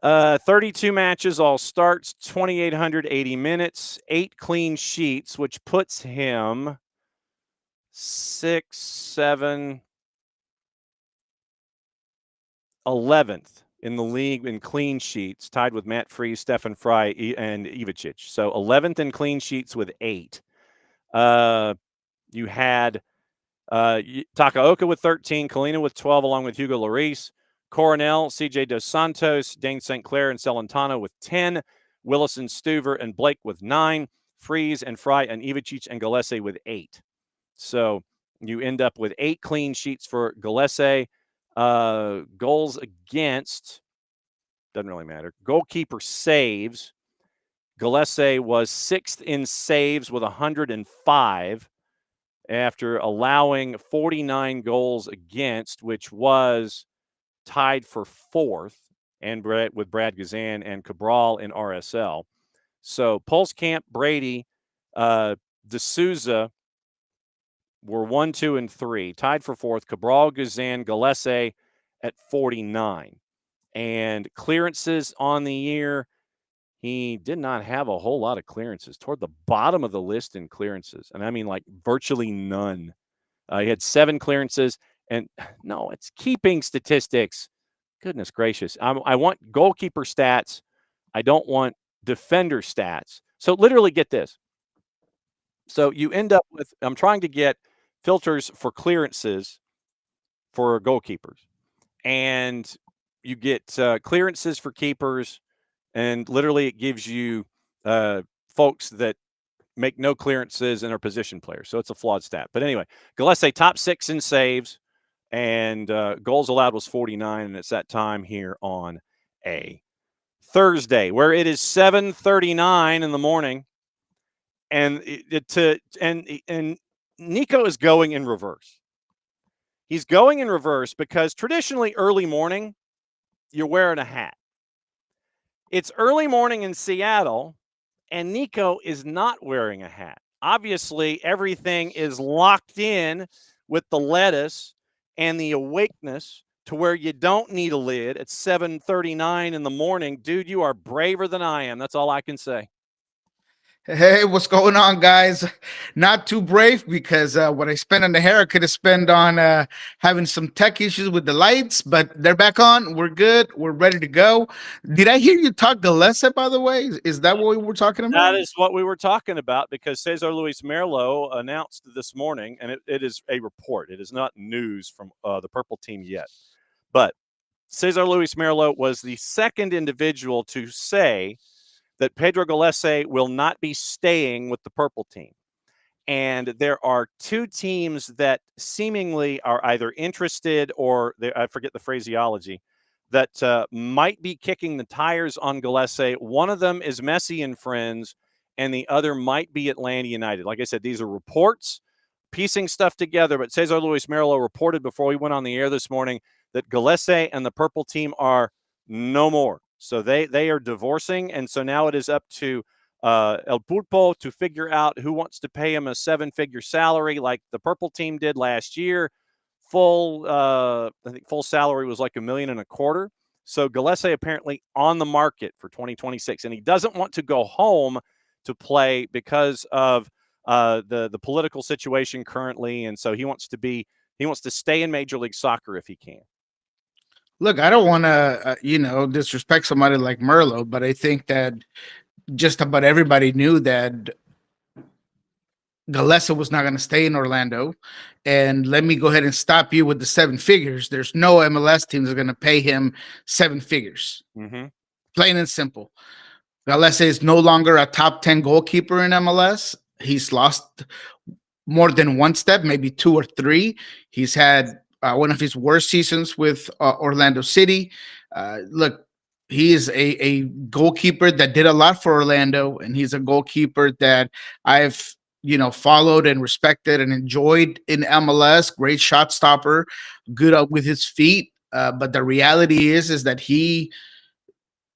32 matches, all starts, 2,880 minutes, 8 clean sheets, which puts him 11th in the league in clean sheets, tied with Matt Freese, Stefan Fry, and Ivicic. So 11th in clean sheets with 8. You had Takaoka with 13, Kalina with 12, along with Hugo Lloris, Coronel, CJ Dos Santos, Dane St. Clair, and Celentano with 10, Willison, Stuver, and Blake with 9, Freeze and Fry and Ivicic and Gillespie with 8. So you end up with 8 clean sheets for Gillespie. Goals against, doesn't really matter. Goalkeeper saves. Gillespie was 6th in saves with 105 after allowing 49 goals against, which was tied for 4th, and with Brad Gazan and Cabral in RSL. So Pulskamp, Brady, D'Souza were 1, 2, and 3, tied for 4th. Cabral, Gazan, Gillespie at 49. And clearances on the year, he did not have a whole lot of clearances. Toward the bottom of the list in clearances, and I mean like virtually none. He had 7 clearances, and no, it's keeping statistics. Goodness gracious. I want goalkeeper stats. I don't want defender stats. So literally get this. So you end up with, I'm trying to get filters for clearances for goalkeepers. And you get clearances for keepers, and literally it gives you folks that make no clearances and are position players. So it's a flawed stat. But anyway, Gillespie top 6 in saves, and goals allowed was 49, and it's that time here on a Thursday, where it is 7:39 in the morning, and and Niko is going in reverse. He's going in reverse because traditionally early morning, you're wearing a hat. It's early morning in Seattle, and Niko is not wearing a hat. Obviously, everything is locked in with the lettuce and the awakeness to where you don't need a lid at 7:39 in the morning. Dude, you are braver than I am. That's all I can say. Hey, what's going on, guys? Not too brave because what I spent on the hair, I could have spent on having some tech issues with the lights, but they're back on. We're good. We're ready to go. Did I hear you talk Galesa, by the way? Is that what we were talking about? That is what we were talking about because Cesar Luis Merlo announced this morning, and it is a report. It is not news from the purple team yet. But Cesar Luis Merlo was the second individual to say that Pedro Galese will not be staying with the purple team. And there are two teams that seemingly are either interested or I forget the phraseology that might be kicking the tires on Galese. One of them is Messi and Friends, and the other might be Atlanta United. Like I said, these are reports, piecing stuff together. But Cesar Luis Merlo reported before we went on the air this morning that Galese and the purple team are no more. So they are divorcing, and so now it is up to El Pulpo to figure out who wants to pay him a 7-figure salary like the purple team did last year. I think full salary was like $1.25 million. So Galese apparently on the market for 2026, and he doesn't want to go home to play because of the political situation currently, and so he wants to stay in Major League Soccer if he can. Look, I don't want to, disrespect somebody like Merlo, but I think that just about everybody knew that Galesa was not going to stay in Orlando. And let me go ahead and stop you with the 7 figures. There's no MLS team that's going to pay him 7 figures. Mm-hmm. Plain and simple. Galesa is no longer a top 10 goalkeeper in MLS. He's lost more than one step, maybe 2 or 3. He's had one of his worst seasons with Orlando City. Look, he is a goalkeeper that did a lot for Orlando, and he's a goalkeeper that I've followed and respected and enjoyed in MLS. Great shot stopper, good up with his feet. But the reality is that he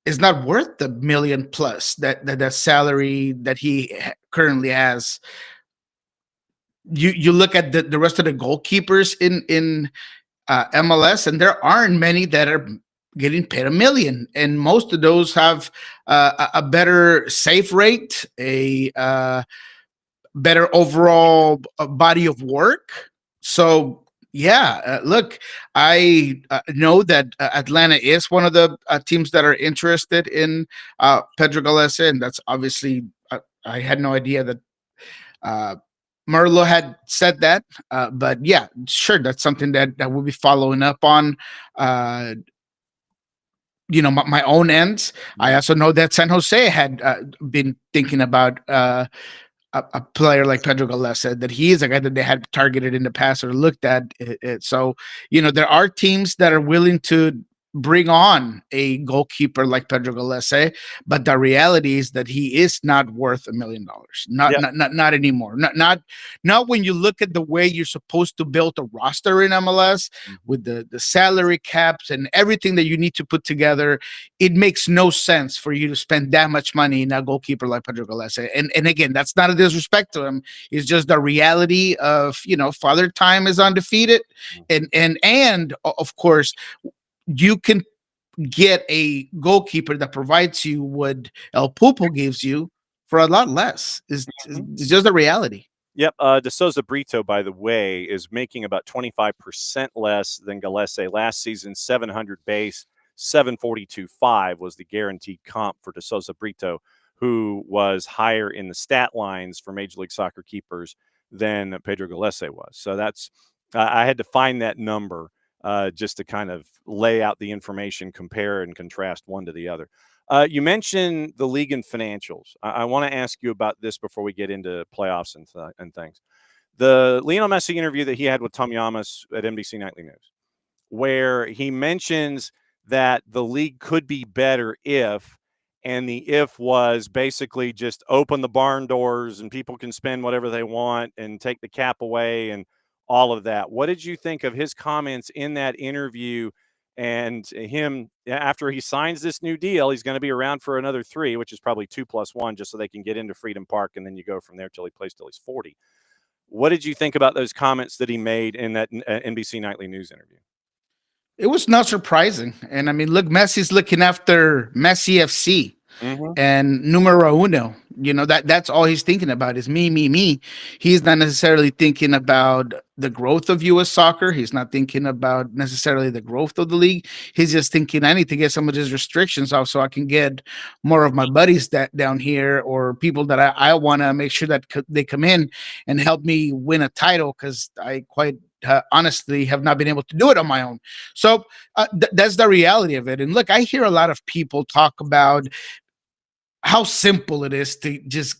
is not worth the $1 million plus that salary that he currently has. You look at the rest of the goalkeepers in MLS, and there aren't many that are getting paid $1 million, and most of those have a better save rate, a better overall body of work. So yeah, look, I know that Atlanta is one of the teams that are interested in Pedro Galese, and that's obviously I had no idea that Merlo had said that, but yeah, sure, that's something that we'll be following up on. My own ends. I also know that San Jose had been thinking about a player like Pedro Galese, that he is a guy that they had targeted in the past or looked at it. So, there are teams that are willing to bring on a goalkeeper like Pedro Galese, but the reality is that he is not worth $1 million. Not anymore. Not when you look at the way you're supposed to build a roster in MLS with the salary caps and everything that you need to put together. It makes no sense for you to spend that much money in a goalkeeper like Pedro Galese. And again, that's not a disrespect to him. It's just the reality of, Father Time is undefeated. And of course, you can get a goalkeeper that provides you what El Pulpo gives you for a lot less. It's just the reality. Yep. De Souza Brito, by the way, is making about 25% less than Galese last season. 700 base, 742.5 was the guaranteed comp for De Souza Brito, who was higher in the stat lines for Major League Soccer keepers than Pedro Galese was. So that's I had to find that number just to kind of lay out the information, compare and contrast one to the other. You mentioned the league and financials. I want to ask you about this before we get into playoffs and things. The Lionel Messi interview that he had with Tom Yamas at NBC Nightly News, where he mentions that the league could be better if and the if was basically just open the barn doors and people can spend whatever they want and take the cap away and all of that. What did you think of his comments in that interview? And him, after he signs this new deal, he's going to be around for another 3, which is probably 2 + 1, just so they can get into Freedom Park, and then you go from there till he plays till he's 40. What did you think about those comments that he made in that NBC Nightly News interview? It was not surprising. And I mean, look, Messi's looking after Messi FC and numero uno. You know, that's all he's thinking about is me, me, me. He's not necessarily thinking about the growth of U.S. soccer. He's not thinking about necessarily the growth of the league. He's just thinking, I need to get some of these restrictions off so I can get more of my buddies that down here or people that I want to make sure that they come in and help me win a title, because I quite honestly have not been able to do it on my own. So that's the reality of it. And look, I hear a lot of people talk about how simple it is to just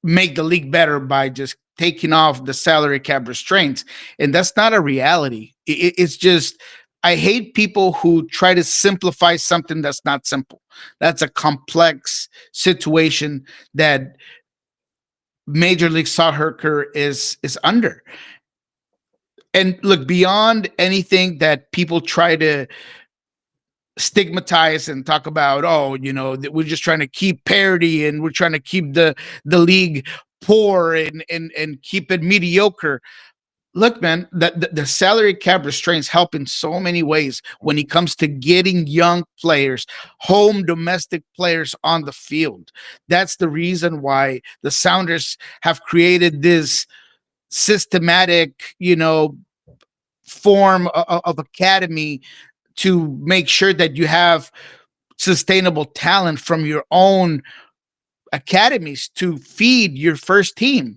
make the league better by just taking off the salary cap restraints. And that's not a reality. It's just, I hate people who try to simplify something that's not simple. That's a complex situation that Major League Soccer is under. And look, beyond anything that people try to stigmatize and talk about, oh, you know, that we're just trying to keep parity and we're trying to keep the league poor and keep it mediocre. Look, man, the salary cap restraints help in so many ways when it comes to getting young players, home domestic players on the field. That's the reason why the Sounders have created this systematic, you know, form of academy to make sure that you have sustainable talent from your own academies to feed your first team.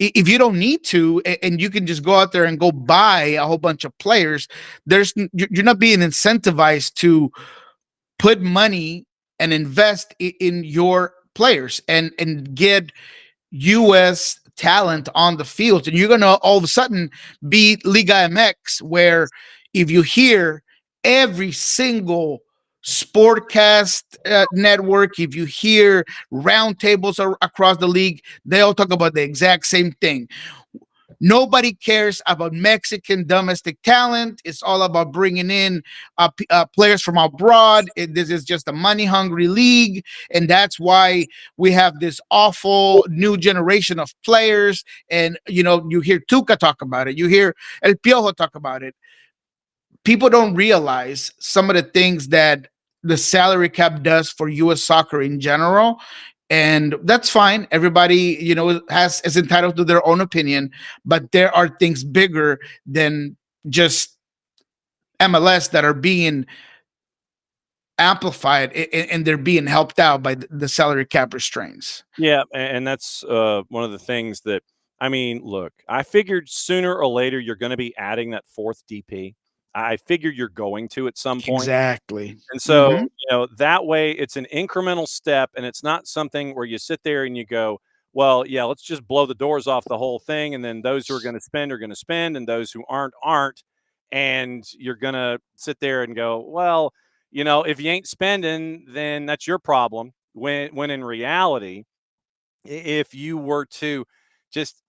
If you don't need to, and you can just go out there and go buy a whole bunch of players, you're not being incentivized to put money and invest in your players and get U.S. talent on the field. And you're going to all of a sudden be Liga MX, where if you hear every single sportcast network, if you hear roundtables across the league, they all talk about the exact same thing. Nobody cares about Mexican domestic talent. It's all about bringing in players from abroad. This is just a money-hungry league, and that's why we have this awful new generation of players. And, you know, you hear Tuca talk about it. You hear El Piojo talk about it. People don't realize some of the things that the salary cap does for U.S. soccer in general. And that's fine. Everybody, you know, is entitled to their own opinion, but there are things bigger than just MLS that are being amplified and they're being helped out by the salary cap restraints. Yeah, and that's one of the things that, I mean, look, I figured sooner or later you're going to be adding that 4th DP. I figured you're going to at some point. Exactly. And so, you know, that way it's an incremental step, and it's not something where you sit there and you go, well, yeah, let's just blow the doors off the whole thing. And then those who are going to spend are going to spend, and those who aren't. And you're going to sit there and go, well, you know, if you ain't spending, then that's your problem. When in reality, if you were to just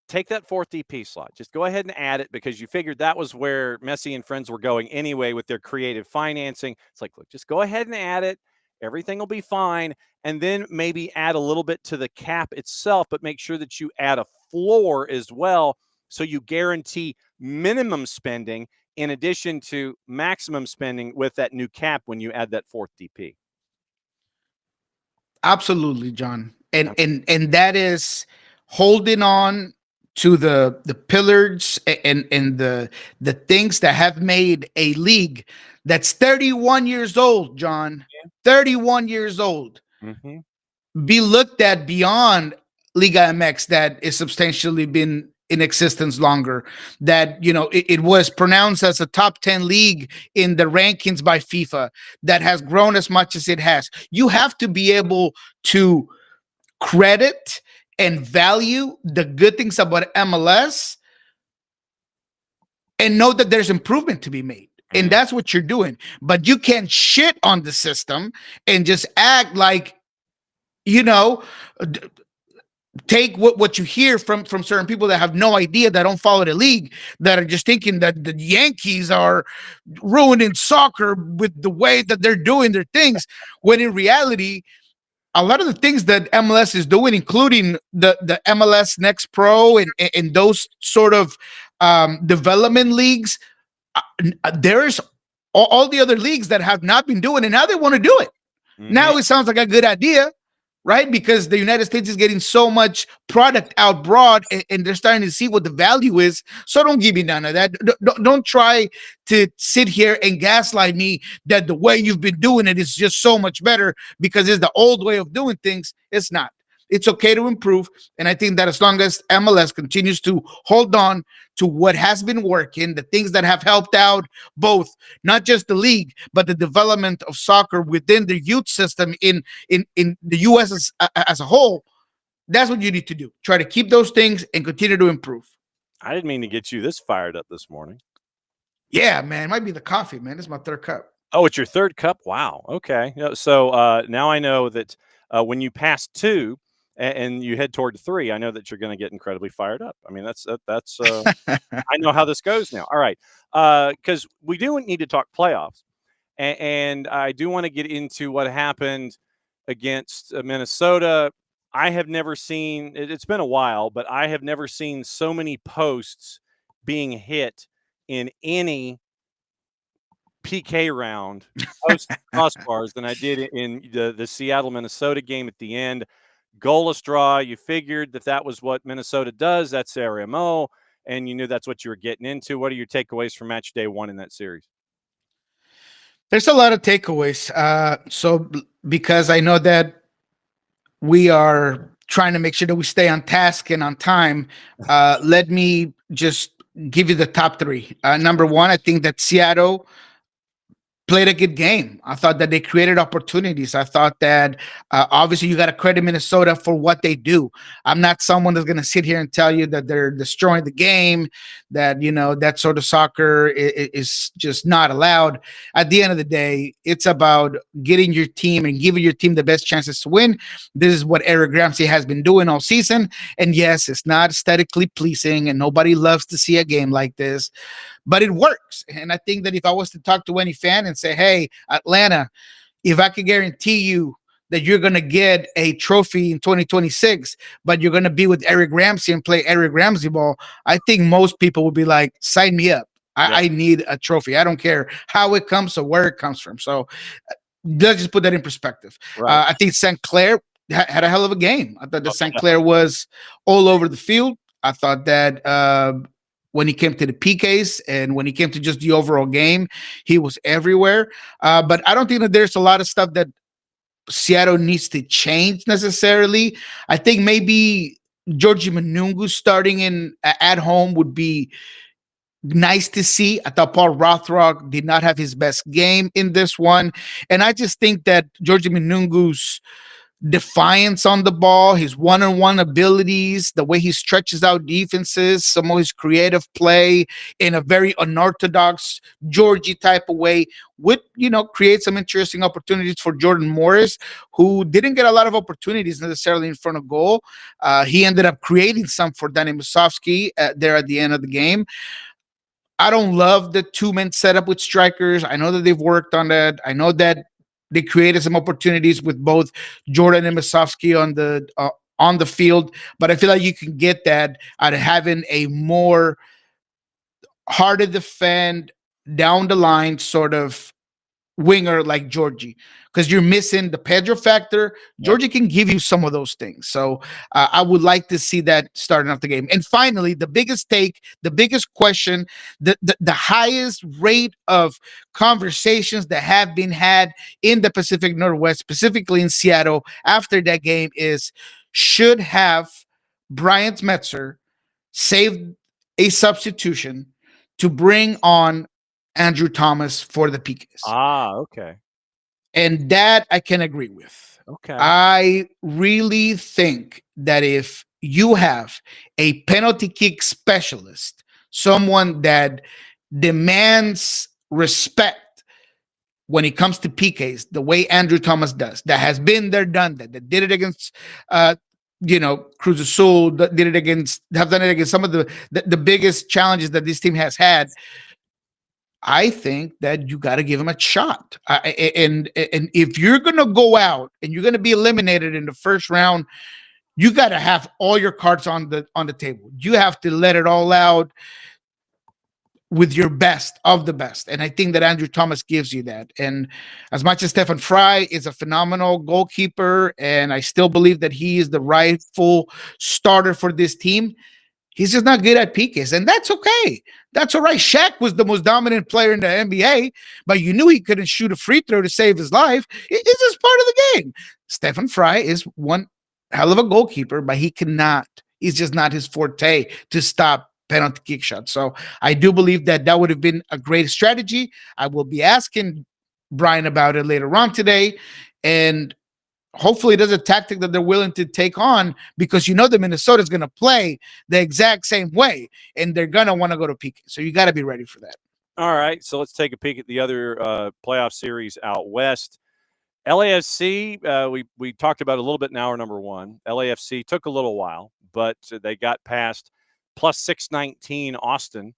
take that 4th DP slot, just go ahead and add it, because you figured that was where Messi and friends were going anyway with their creative financing. It's like, look, just go ahead and add it. Everything will be fine. And then maybe add a little bit to the cap itself, but make sure that you add a floor as well, so you guarantee minimum spending in addition to maximum spending with that new cap when you add that 4th DP. Absolutely, John. And that is holding on to the pillars and the things that have made a league that's 31 years old, John, 31 years old, be looked at beyond Liga MX that is substantially been in existence longer, that, you know, it was pronounced as a top 10 league in the rankings by FIFA, that has grown as much as it has. You have to be able to credit and value the good things about MLS and know that there's improvement to be made. And that's what you're doing. But you can't shit on the system and just act like, you know, take what you hear from certain people that have no idea, that don't follow the league, that are just thinking that the Yankees are ruining soccer with the way that they're doing their things, when in reality, a lot of the things that MLS is doing, including the MLS Next Pro and those sort of development leagues, there's all the other leagues that have not been doing it. Now they want to do it. Now it sounds like a good idea, right? Because the United States is getting so much product out broad, and they're starting to see what the value is. So don't give me none of that. Don't try to sit here and gaslight me that the way you've been doing it is just so much better because it's the old way of doing things. It's not. It's okay to improve. And I think that as long as MLS continues to hold on to what has been working, the things that have helped out both, not just the league, but the development of soccer within the youth system in the U.S. as a whole, that's what you need to do. Try to keep those things and continue to improve. I didn't mean to get you this fired up this morning. Yeah, man. It might be the coffee, man. It's my third cup. Oh, it's your third cup? Wow. Okay. So now I know that when you pass 2 and you head toward 3, I know that you're going to get incredibly fired up. I mean, that's I know how this goes now. All right. Because we do need to talk playoffs. And I do want to get into what happened against Minnesota. I have never seen, it's been a while, but I have never seen so many posts being hit in any PK round post crossbars than I did in the Seattle Minnesota game at the end. Goalless draw. You figured that was what Minnesota does. That's their MO, and you knew that's what you were getting into. What are your takeaways from match day 1 in that series? There's a lot of takeaways. So because I know that we are trying to make sure that we stay on task and on time, let me just give you the top 3. Number 1, I think that Seattle played a good game. I thought that they created opportunities. I thought that obviously you got to credit Minnesota for what they do. I'm not someone that's going to sit here and tell you that they're destroying the game, that, you know, that sort of soccer is just not allowed. At the end of the day, it's about getting your team and giving your team the best chances to win. This is what Eric Ramsey has been doing all season. And yes, it's not aesthetically pleasing and nobody loves to see a game like this, but it works. And I think that if I was to talk to any fan and say, hey, Atlanta, if I could guarantee you that you're going to get a trophy in 2026, but you're going to be with Eric Ramsey and play Eric Ramsey ball, I think most people would be like, sign me up. I need a trophy. I don't care how it comes or where it comes from. So let's just put that in perspective. Right. I think St. Clair had a hell of a game. I thought that St. Clair was all over the field. I thought that when he came to the PKs and when he came to just the overall game, he was everywhere. But I don't think that there's a lot of stuff that Seattle needs to change necessarily. I think maybe Georgie Manungu starting in at home would be nice to see. I thought Paul Rothrock did not have his best game in this one. And I just think that Georgie Manungu's defiance on the ball, his one-on-one abilities, the way he stretches out defenses, some of his creative play in a very unorthodox Georgie type of way would, you know, create some interesting opportunities for Jordan Morris, who didn't get a lot of opportunities necessarily in front of goal. He ended up creating some for Danny Musovski there at the end of the game. I don't love the 2-man setup with strikers. I know that they've worked on that. I know that they created some opportunities with both Jordan and Musovski on the field, but I feel like you can get that out of having a more hard to defend, down the line sort of winger like Georgie, because you're missing the Pedro factor. Georgie can give you some of those things. So I would like to see that starting off the game. And finally, the biggest question, the highest rate of conversations that have been had in the Pacific Northwest, specifically in Seattle after that game, is should have Bryant Metzer saved a substitution to bring on Andrew Thomas for the PKs. Okay. And that I can agree with. Okay. I really think that if you have a penalty kick specialist, someone that demands respect when it comes to PKs the way Andrew Thomas does. That has been there, done that. That did it against Cruz Azul, that did it against, have done it against some of the biggest challenges that this team has had. I think that you got to give him a shot. And if you're going to go out and you're going to be eliminated in the first round, you got to have all your cards on the table. You have to let it all out with your best of the best. And I think that Andrew Thomas gives you that. And as much as Stefan Fry is a phenomenal goalkeeper, and I still believe that he is the rightful starter for this team, he's just not good at PKs, and that's okay. That's all right. Shaq was the most dominant player in the NBA, but you knew he couldn't shoot a free throw to save his life. It's just part of the game. Stefan Fry is one hell of a goalkeeper, but he cannot. He's just not his forte to stop penalty kick shots. So I do believe that that would have been a great strategy. I will be asking Brian about it later on today, and hopefully there's a tactic that they're willing to take on, because you know the Minnesota is going to play the exact same way, and they're going to want to go to PK. So you got to be ready for that. All right, so let's take a peek at the other playoff series out west. LAFC, we talked about a little bit in hour number one. LAFC took a little while, but they got past plus 619 Austin,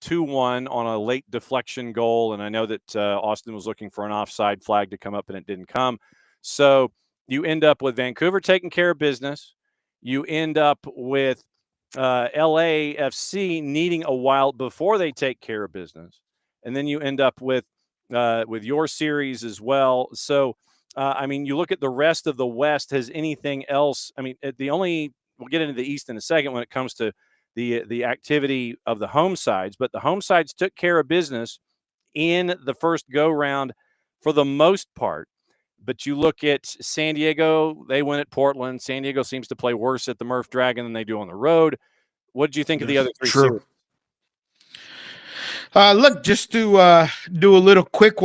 2-1 on a late deflection goal. And I know that Austin was looking for an offside flag to come up, and it didn't come. So you end up with Vancouver taking care of business. You end up with LAFC needing a while before they take care of business. And then you end up with your series as well. So, I mean, you look at the rest of the West. Has anything else? I mean, we'll get into the East in a second when it comes to the activity of the home sides. But the home sides took care of business in the first go-round for the most part. But you look at San Diego, they win at Portland. San Diego seems to play worse at the Murph Dragon than they do on the road. What did you think of the other three series? Look, just to do a quick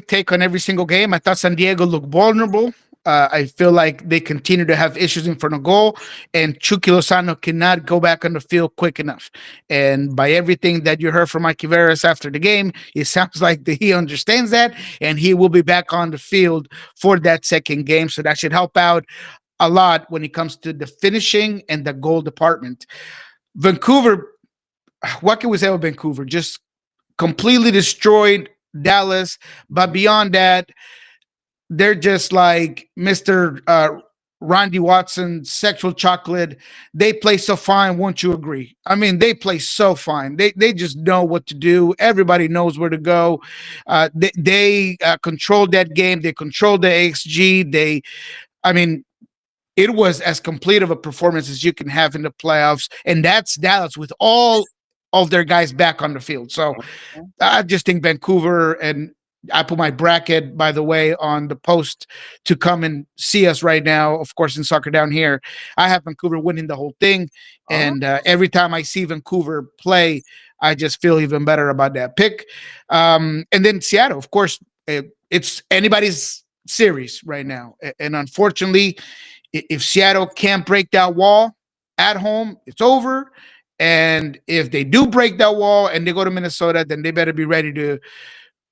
take on every single game, I thought San Diego looked vulnerable. I feel like they continue to have issues in front of goal, and Chucky Lozano cannot go back on the field quick enough. And by everything that you heard from Mikey Veras after the game, it sounds like he understands that, and he will be back on the field for that second game. So that should help out a lot when it comes to the finishing and the goal department. Vancouver, what can we say about Vancouver? Just completely destroyed Dallas. But beyond that, they're just like Mr. Randy Watson's sexual chocolate. They play so fine, won't you agree? I mean, they play so fine. They just know what to do. Everybody knows where to go. They controlled that game. They controlled the XG. It was as complete of a performance as you can have in the playoffs, and that's Dallas with all of their guys back on the field. So I just think Vancouver, and I put my bracket, by the way, on the post to come and see us right now, of course, in Soccer Down Here. I have Vancouver winning the whole thing, and every time I see Vancouver play, I just feel even better about that pick. And then Seattle, of course, it's anybody's series right now. And unfortunately, if Seattle can't break that wall at home, it's over. And if they do break that wall and they go to Minnesota, then they better be ready to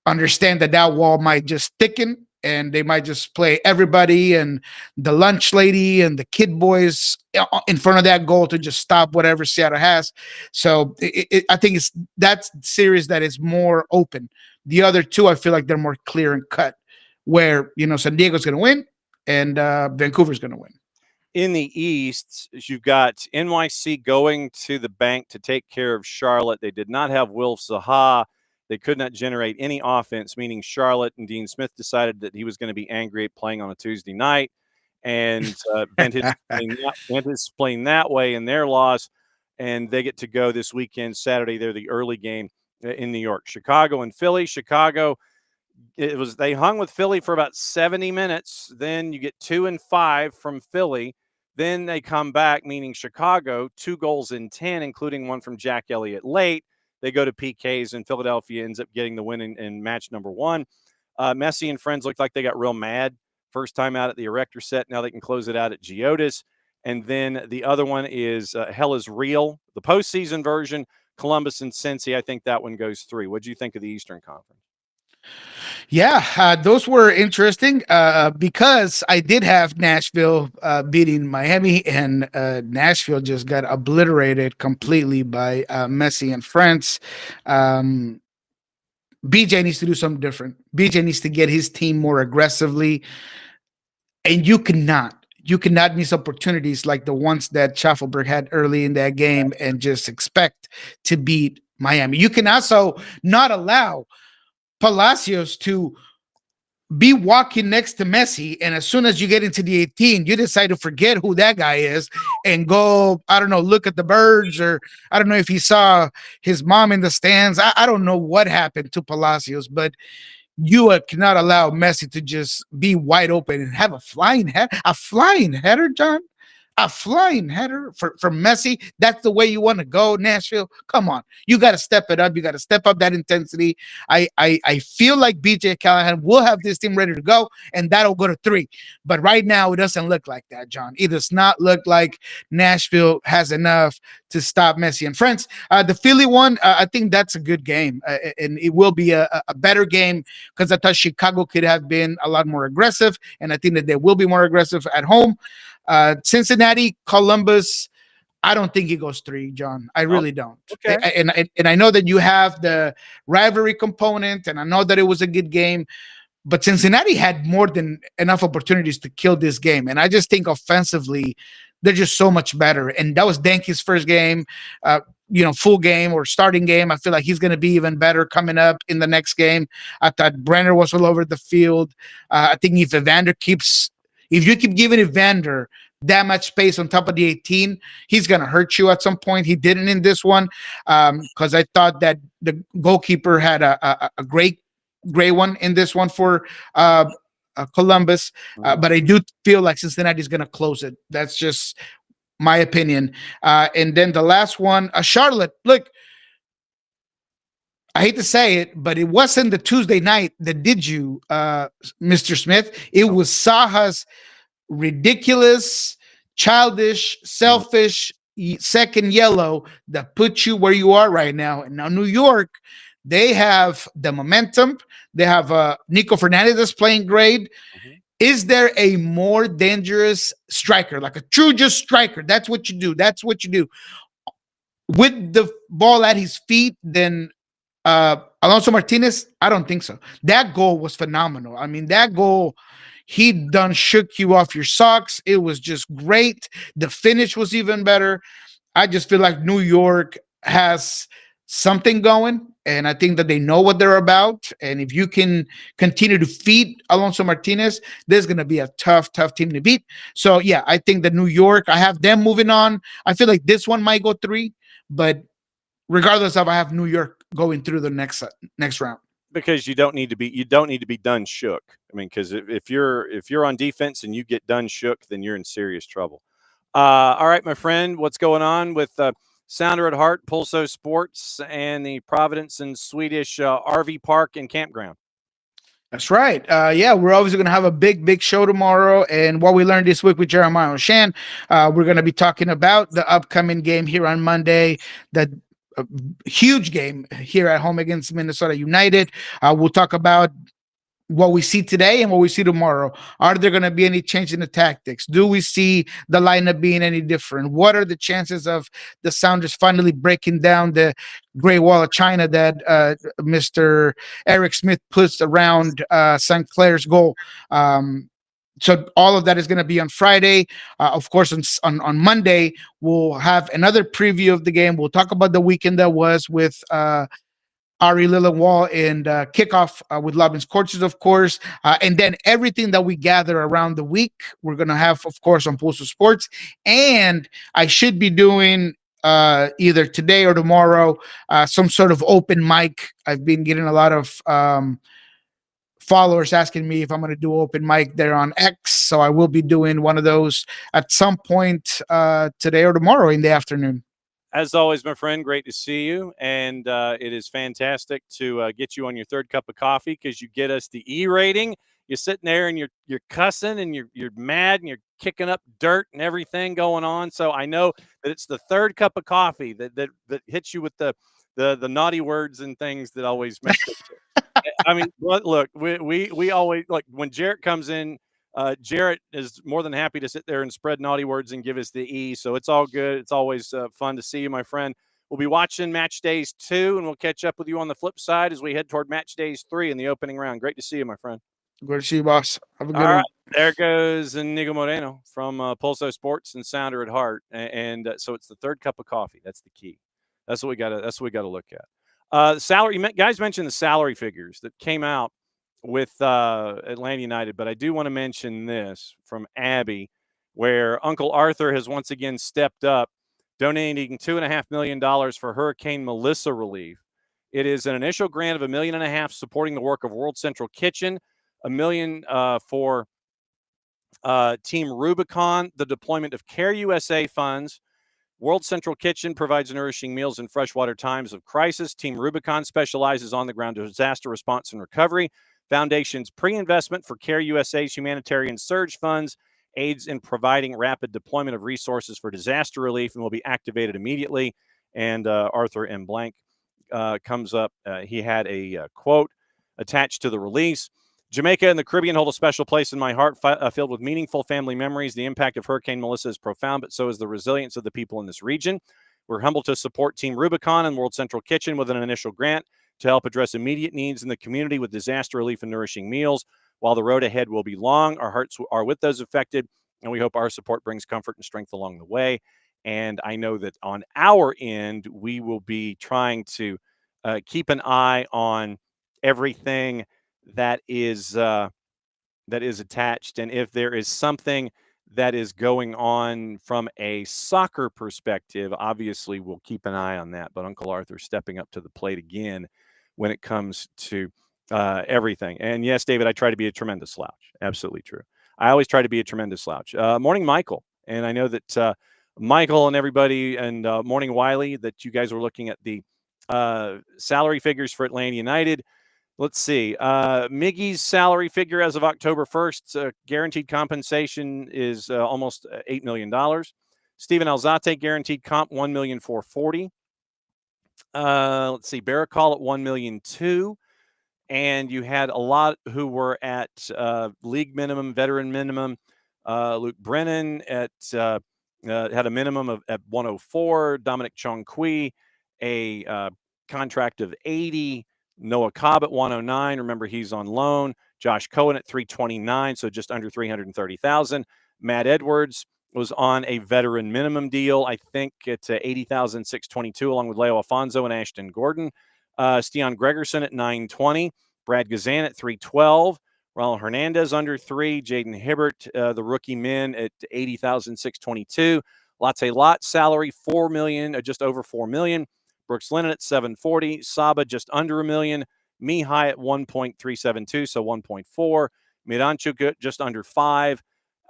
understand that that wall might just thicken, and they might just play everybody and the lunch lady and the kid boys in front of that goal to just stop whatever Seattle has. So I think it's that series that is more open. The other two, I feel like they're more clear and cut, where, San Diego's going to win and Vancouver's going to win. In the East, you've got NYC going to the bank to take care of Charlotte. They did not have Will Zaha. They could not generate any offense, meaning Charlotte and Dean Smith decided that he was going to be angry at playing on a Tuesday night, and bent his plane that way in their loss. And they get to go this weekend, Saturday. They're the early game in New York. Chicago and Philly. Chicago, they hung with Philly for about 70 minutes. Then you get 2 and 5 from Philly. Then they come back, meaning Chicago, 2 goals in 10, including one from Jack Elliott late. They go to PKs, and Philadelphia ends up getting the win in match number 1. Messi and friends looked like they got real mad. First time out at the Erector set. Now they can close it out at Geodis. And then the other one is Hell is Real, the postseason version. Columbus and Cincy, I think that one goes 3. What do you think of the Eastern Conference? Yeah, those were interesting because I did have Nashville beating Miami, and Nashville just got obliterated completely by Messi and France. BJ needs to do something different. BJ needs to get his team more aggressively, and you cannot miss opportunities like the ones that Schaffelberg had early in that game and just expect to beat Miami. You can also not allow Palacios to be walking next to Messi, and as soon as you get into the 18, you decide to forget who that guy is and go, I don't know, look at the birds, or I don't know if he saw his mom in the stands. I don't know what happened to Palacios, but you cannot allow Messi to just be wide open and have a flying header, John. A flying header for Messi. That's the way you want to go, Nashville. Come on, you got to step it up. You got to step up that intensity. I feel like BJ Callahan will have this team ready to go, and that'll go to 3. But right now, it doesn't look like that, John. It does not look like Nashville has enough to stop Messi and France. The Philly one, I think that's a good game, and it will be a better game because I thought Chicago could have been a lot more aggressive, and I think that they will be more aggressive at home. Cincinnati, Columbus, I don't think it goes 3, John. I really don't. Okay. And I know that you have the rivalry component, and I know that it was a good game, but Cincinnati had more than enough opportunities to kill this game. And I just think offensively, they're just so much better. And that was Danke's first game, full game or starting game. I feel like he's going to be even better coming up in the next game. I thought Brenner was all over the field. I think if you keep giving Evander that much space on top of the 18, he's going to hurt you at some point. He didn't in this one because I thought that the goalkeeper had a great one in this one for Columbus. But I do feel like Cincinnati is going to close it. That's just my opinion. And then the last one, Charlotte. Look, I hate to say it, but it wasn't the Tuesday night that did you, Mr. Smith. It was Saha's ridiculous, childish, selfish second yellow that put you where you are right now. And now New York, they have the momentum. They have Nico Fernandez that's playing great. Mm-hmm. Is there a more dangerous striker, like a true just striker? That's what you do. That's what you do. With the ball at his feet than Alonso Martinez? I don't think so. That goal was phenomenal. I mean, that goal, he done shook you off your socks. It was just great. The finish was even better. I just feel like New York has something going, and I think that they know what they're about. And if you can continue to feed Alonso Martinez, there's going to be a tough team to beat. So, yeah, I think that New York, I have them moving on. I feel like this one might go 3, but regardless of, I have New York going through the next round. Because you don't need to be done shook. I mean, because if you're on defense and you get done shook, then you're in serious trouble. All right, my friend, what's going on with Sounder at Heart, Pulso Sports, and the Providence and Swedish RV Park and Campground? That's right. Yeah, we're obviously going to have a big show tomorrow. And what we learned this week with Jeremiah O'Shan, we're going to be talking about the upcoming game here on Monday, a huge game here at home against Minnesota United. We'll talk about what we see today and what we see tomorrow. Are there going to be any change in the tactics? Do we see the lineup being any different? What are the chances of the Sounders finally breaking down the Great Wall of China that Mr. Eric Smith puts around St. Clair's goal? So all of that is going to be on Friday. Of course, on Monday, we'll have another preview of the game. We'll talk about the weekend that was with Ari Lillenwall and kickoff with Lobbins Courses, of course. And then everything that we gather around the week, we're going to have, of course, on Pulso Sports. And I should be doing either today or tomorrow some sort of open mic. I've been getting a lot of followers asking me if I'm going to do open mic there on X. So I will be doing one of those at some point today or tomorrow in the afternoon. As always, my friend, great to see you. And it is fantastic to get you on your third cup of coffee because you get us the E rating. you're sitting there and you're cussing and you're mad and you're kicking up dirt and everything going on. So I know that it's the third cup of coffee that hits you with the naughty words and things that always make it. I mean, look, we always, like, when Jarrett comes in, Jarrett is more than happy to sit there and spread naughty words and give us the E. So it's all good. It's always fun to see you, my friend. We'll be watching match days 2, and we'll catch up with you on the flip side as we head toward match days 3 in the opening round. Great to see you, my friend. Good to see you, boss. Have a good All one. right, there goes Niko Moreno from Pulso Sports and Sounder at Heart, and so it's the third cup of coffee. That's the key. That's what we got to look at. Salary guys mentioned the salary figures that came out with Atlanta United, but I do want to mention this from Abby, where Uncle Arthur has once again stepped up, donating $2.5 million for Hurricane Melissa relief. It is an initial grant of $1.5 million supporting the work of World Central Kitchen, $1 million for Team Rubicon, the deployment of Care USA funds. World Central Kitchen provides nourishing meals in freshwater times of crisis. Team Rubicon specializes on the ground disaster response and recovery. Foundation's pre-investment for Care USA's humanitarian surge funds aids in providing rapid deployment of resources for disaster relief and will be activated immediately. And Arthur M. Blank comes up. He had a quote attached to the release. Jamaica and the Caribbean hold a special place in my heart, filled with meaningful family memories. The impact of Hurricane Melissa is profound, but so is the resilience of the people in this region. We're humbled to support Team Rubicon and World Central Kitchen with an initial grant to help address immediate needs in the community with disaster relief and nourishing meals. While the road ahead will be long, our hearts are with those affected, and we hope our support brings comfort and strength along the way. And I know that on our end, we will be trying to keep an eye on everything that is attached, and if there is something that is going on from a soccer perspective, obviously we'll keep an eye on that. But Uncle Arthur stepping up to the plate again when it comes to everything. And yes, David, I try to be a tremendous slouch. Absolutely true. I always try to be a tremendous slouch. Morning, Michael. And I know that Michael and everybody, and morning, Wiley, that you guys were looking at the salary figures for Atlanta United. Let's see. Miggy's salary figure as of October 1st, guaranteed compensation is almost $8 million. Steven Alzate, guaranteed comp, $1,440,000. Let's see. Baracall at $1,200,000. And you had a lot who were at league minimum, veteran minimum. Luke Brennan had a minimum of at $104,000. Dominic Chongqui, a contract of $80,000. Noah Cobb at $109,000. Remember, he's on loan. Josh Cohen at $329,000, so just under $330,000. Matt Edwards was on a veteran minimum deal. I think it's $80,622, along with Leo Alfonso and Ashton Gordon. Stian Gregerson at $920,000. Brad Gazan at $312,000. Ronald Hernandez under $3,000. Jaden Hibbert, the rookie men, at $80,622. Latte Lott salary $4 million, just over $4 million. Brooks Lennon at $740,000. Saba just under $1 million. Mihai at $1.372, so $1.4. Miranchuk just under $5.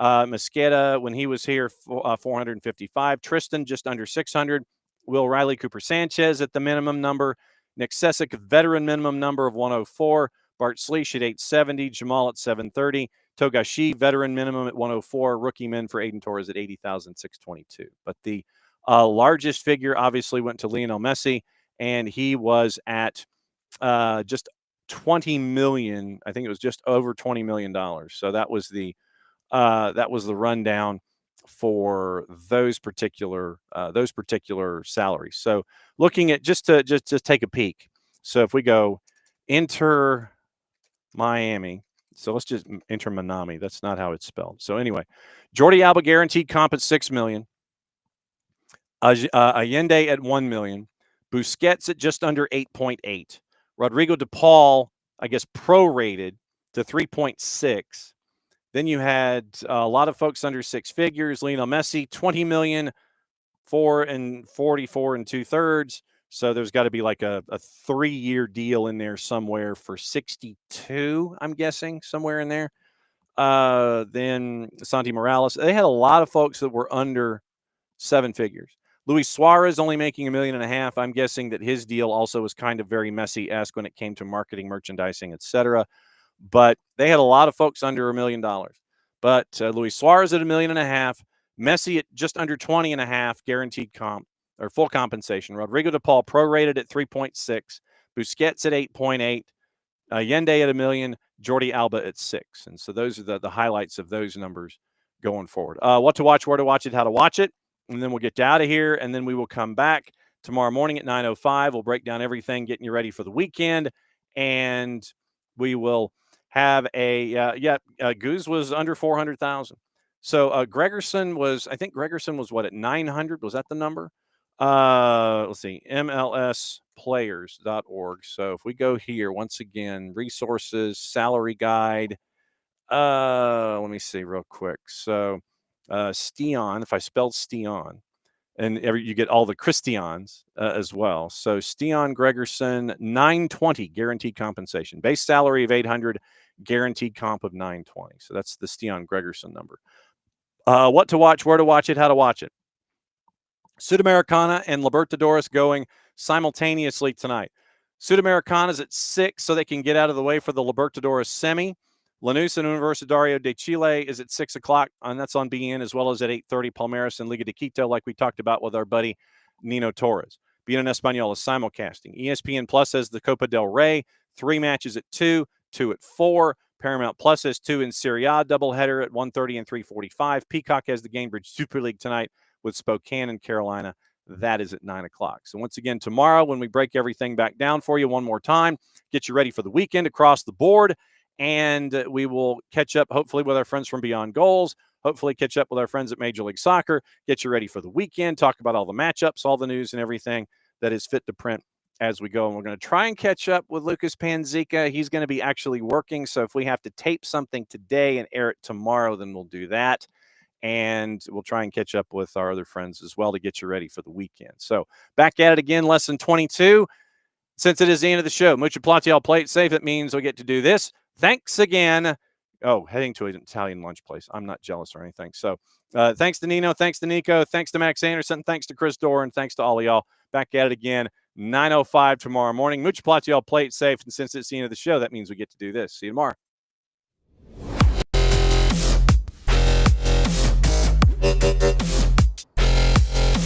Mosqueda, when he was here, $455,000. Tristan just under $600,000. Will Riley Cooper Sanchez at the minimum number. Nick Sessick, veteran minimum number of $104,000. Bart Sleesh at $870,000. Jamal at $730,000. Togashi, veteran minimum at $104,000. Rookie men for Aiden Torres at $80,622. But the largest figure obviously went to Lionel Messi, and he was at just $20 million. I think it was just over $20 million. So that was the rundown for those particular salaries. So looking at just take a peek. So if we go Inter Miami, so let's just enter Minami. That's not how it's spelled. So anyway, Jordi Alba guaranteed comp at $6 million. Allende at $1 million. Busquets at just under 8.8. Rodrigo de Paul, I guess, prorated to 3.6. Then you had a lot of folks under six figures. Lionel Messi, $20 million, 4 and 44 and 2/3. So there's got to be like a 3-year deal in there somewhere for 62, I'm guessing, somewhere in there. Then Santi Morales. They had a lot of folks that were under 7 figures. Luis Suarez only making $1.5 million. I'm guessing that his deal also was kind of very Messi-esque when it came to marketing, merchandising, etc. but they had a lot of folks under $1 million. But Luis Suarez at $1.5 million, Messi at just under 20.5 guaranteed comp or full compensation. Rodrigo de Paul prorated at 3.6, Busquets at 8.8, Allende at $1 million, Jordi Alba at 6. And so those are the highlights of those numbers going forward. What to watch, where to watch it, how to watch it. And then we'll get out of here, and then we will come back tomorrow morning at 9:05. We'll break down everything, getting you ready for the weekend, and we will have Goose was under 400,000. So Gregerson was what, at 900? Was that the number? Let's see, MLSplayers.org. So if we go here once again, resources, salary guide. Let me see real quick. So Stian, if I spelled Stian, and you get all the Christians as well. So Stian Gregerson, 920 guaranteed compensation, base salary of 800, guaranteed comp of 920. So that's the Stian Gregerson number. What to watch, where to watch it, how to watch it. Sudamericana and Libertadores going simultaneously tonight. Sudamericana's at 6, so they can get out of the way for the Libertadores semi. Lanús and Universitario de Chile is at 6 o'clock, and that's on BN, as well as at 8:30, Palmeiras and Liga de Quito, like we talked about with our buddy Nino Torres. BN Español is simulcasting. ESPN Plus has the Copa del Rey, 3 matches at 2, 2 at 4. Paramount Plus has 2 in Serie A, doubleheader at 1:30 and 3:45. Peacock has the Gamebridge Super League tonight with Spokane and Carolina. That is at 9 o'clock. So once again, tomorrow when we break everything back down for you one more time, get you ready for the weekend across the board, and we will catch up hopefully with our friends from Beyond Goals, hopefully catch up with our friends at Major League Soccer, get you ready for the weekend, talk about all the matchups, all the news and everything that is fit to print as we go. And we're going to try and catch up with Lucas Panzica. He's going to be actually working, so if we have to tape something today and air it tomorrow, then we'll do that. And we'll try and catch up with our other friends as well to get you ready for the weekend. So back at it again, lesson 22. Since it is the end of the show, Mucha Platiel, play it safe. It means we get to do this. Thanks again. Oh, heading to an Italian lunch place. I'm not jealous or anything. So thanks to Nino. Thanks to Niko. Thanks to Max Anderson. Thanks to Chris Doran. Thanks to all of y'all. Back at it again, 9:05 tomorrow morning. Mucha Platiel, play it safe. And since it's the end of the show, that means we get to do this. See you tomorrow. Thank you.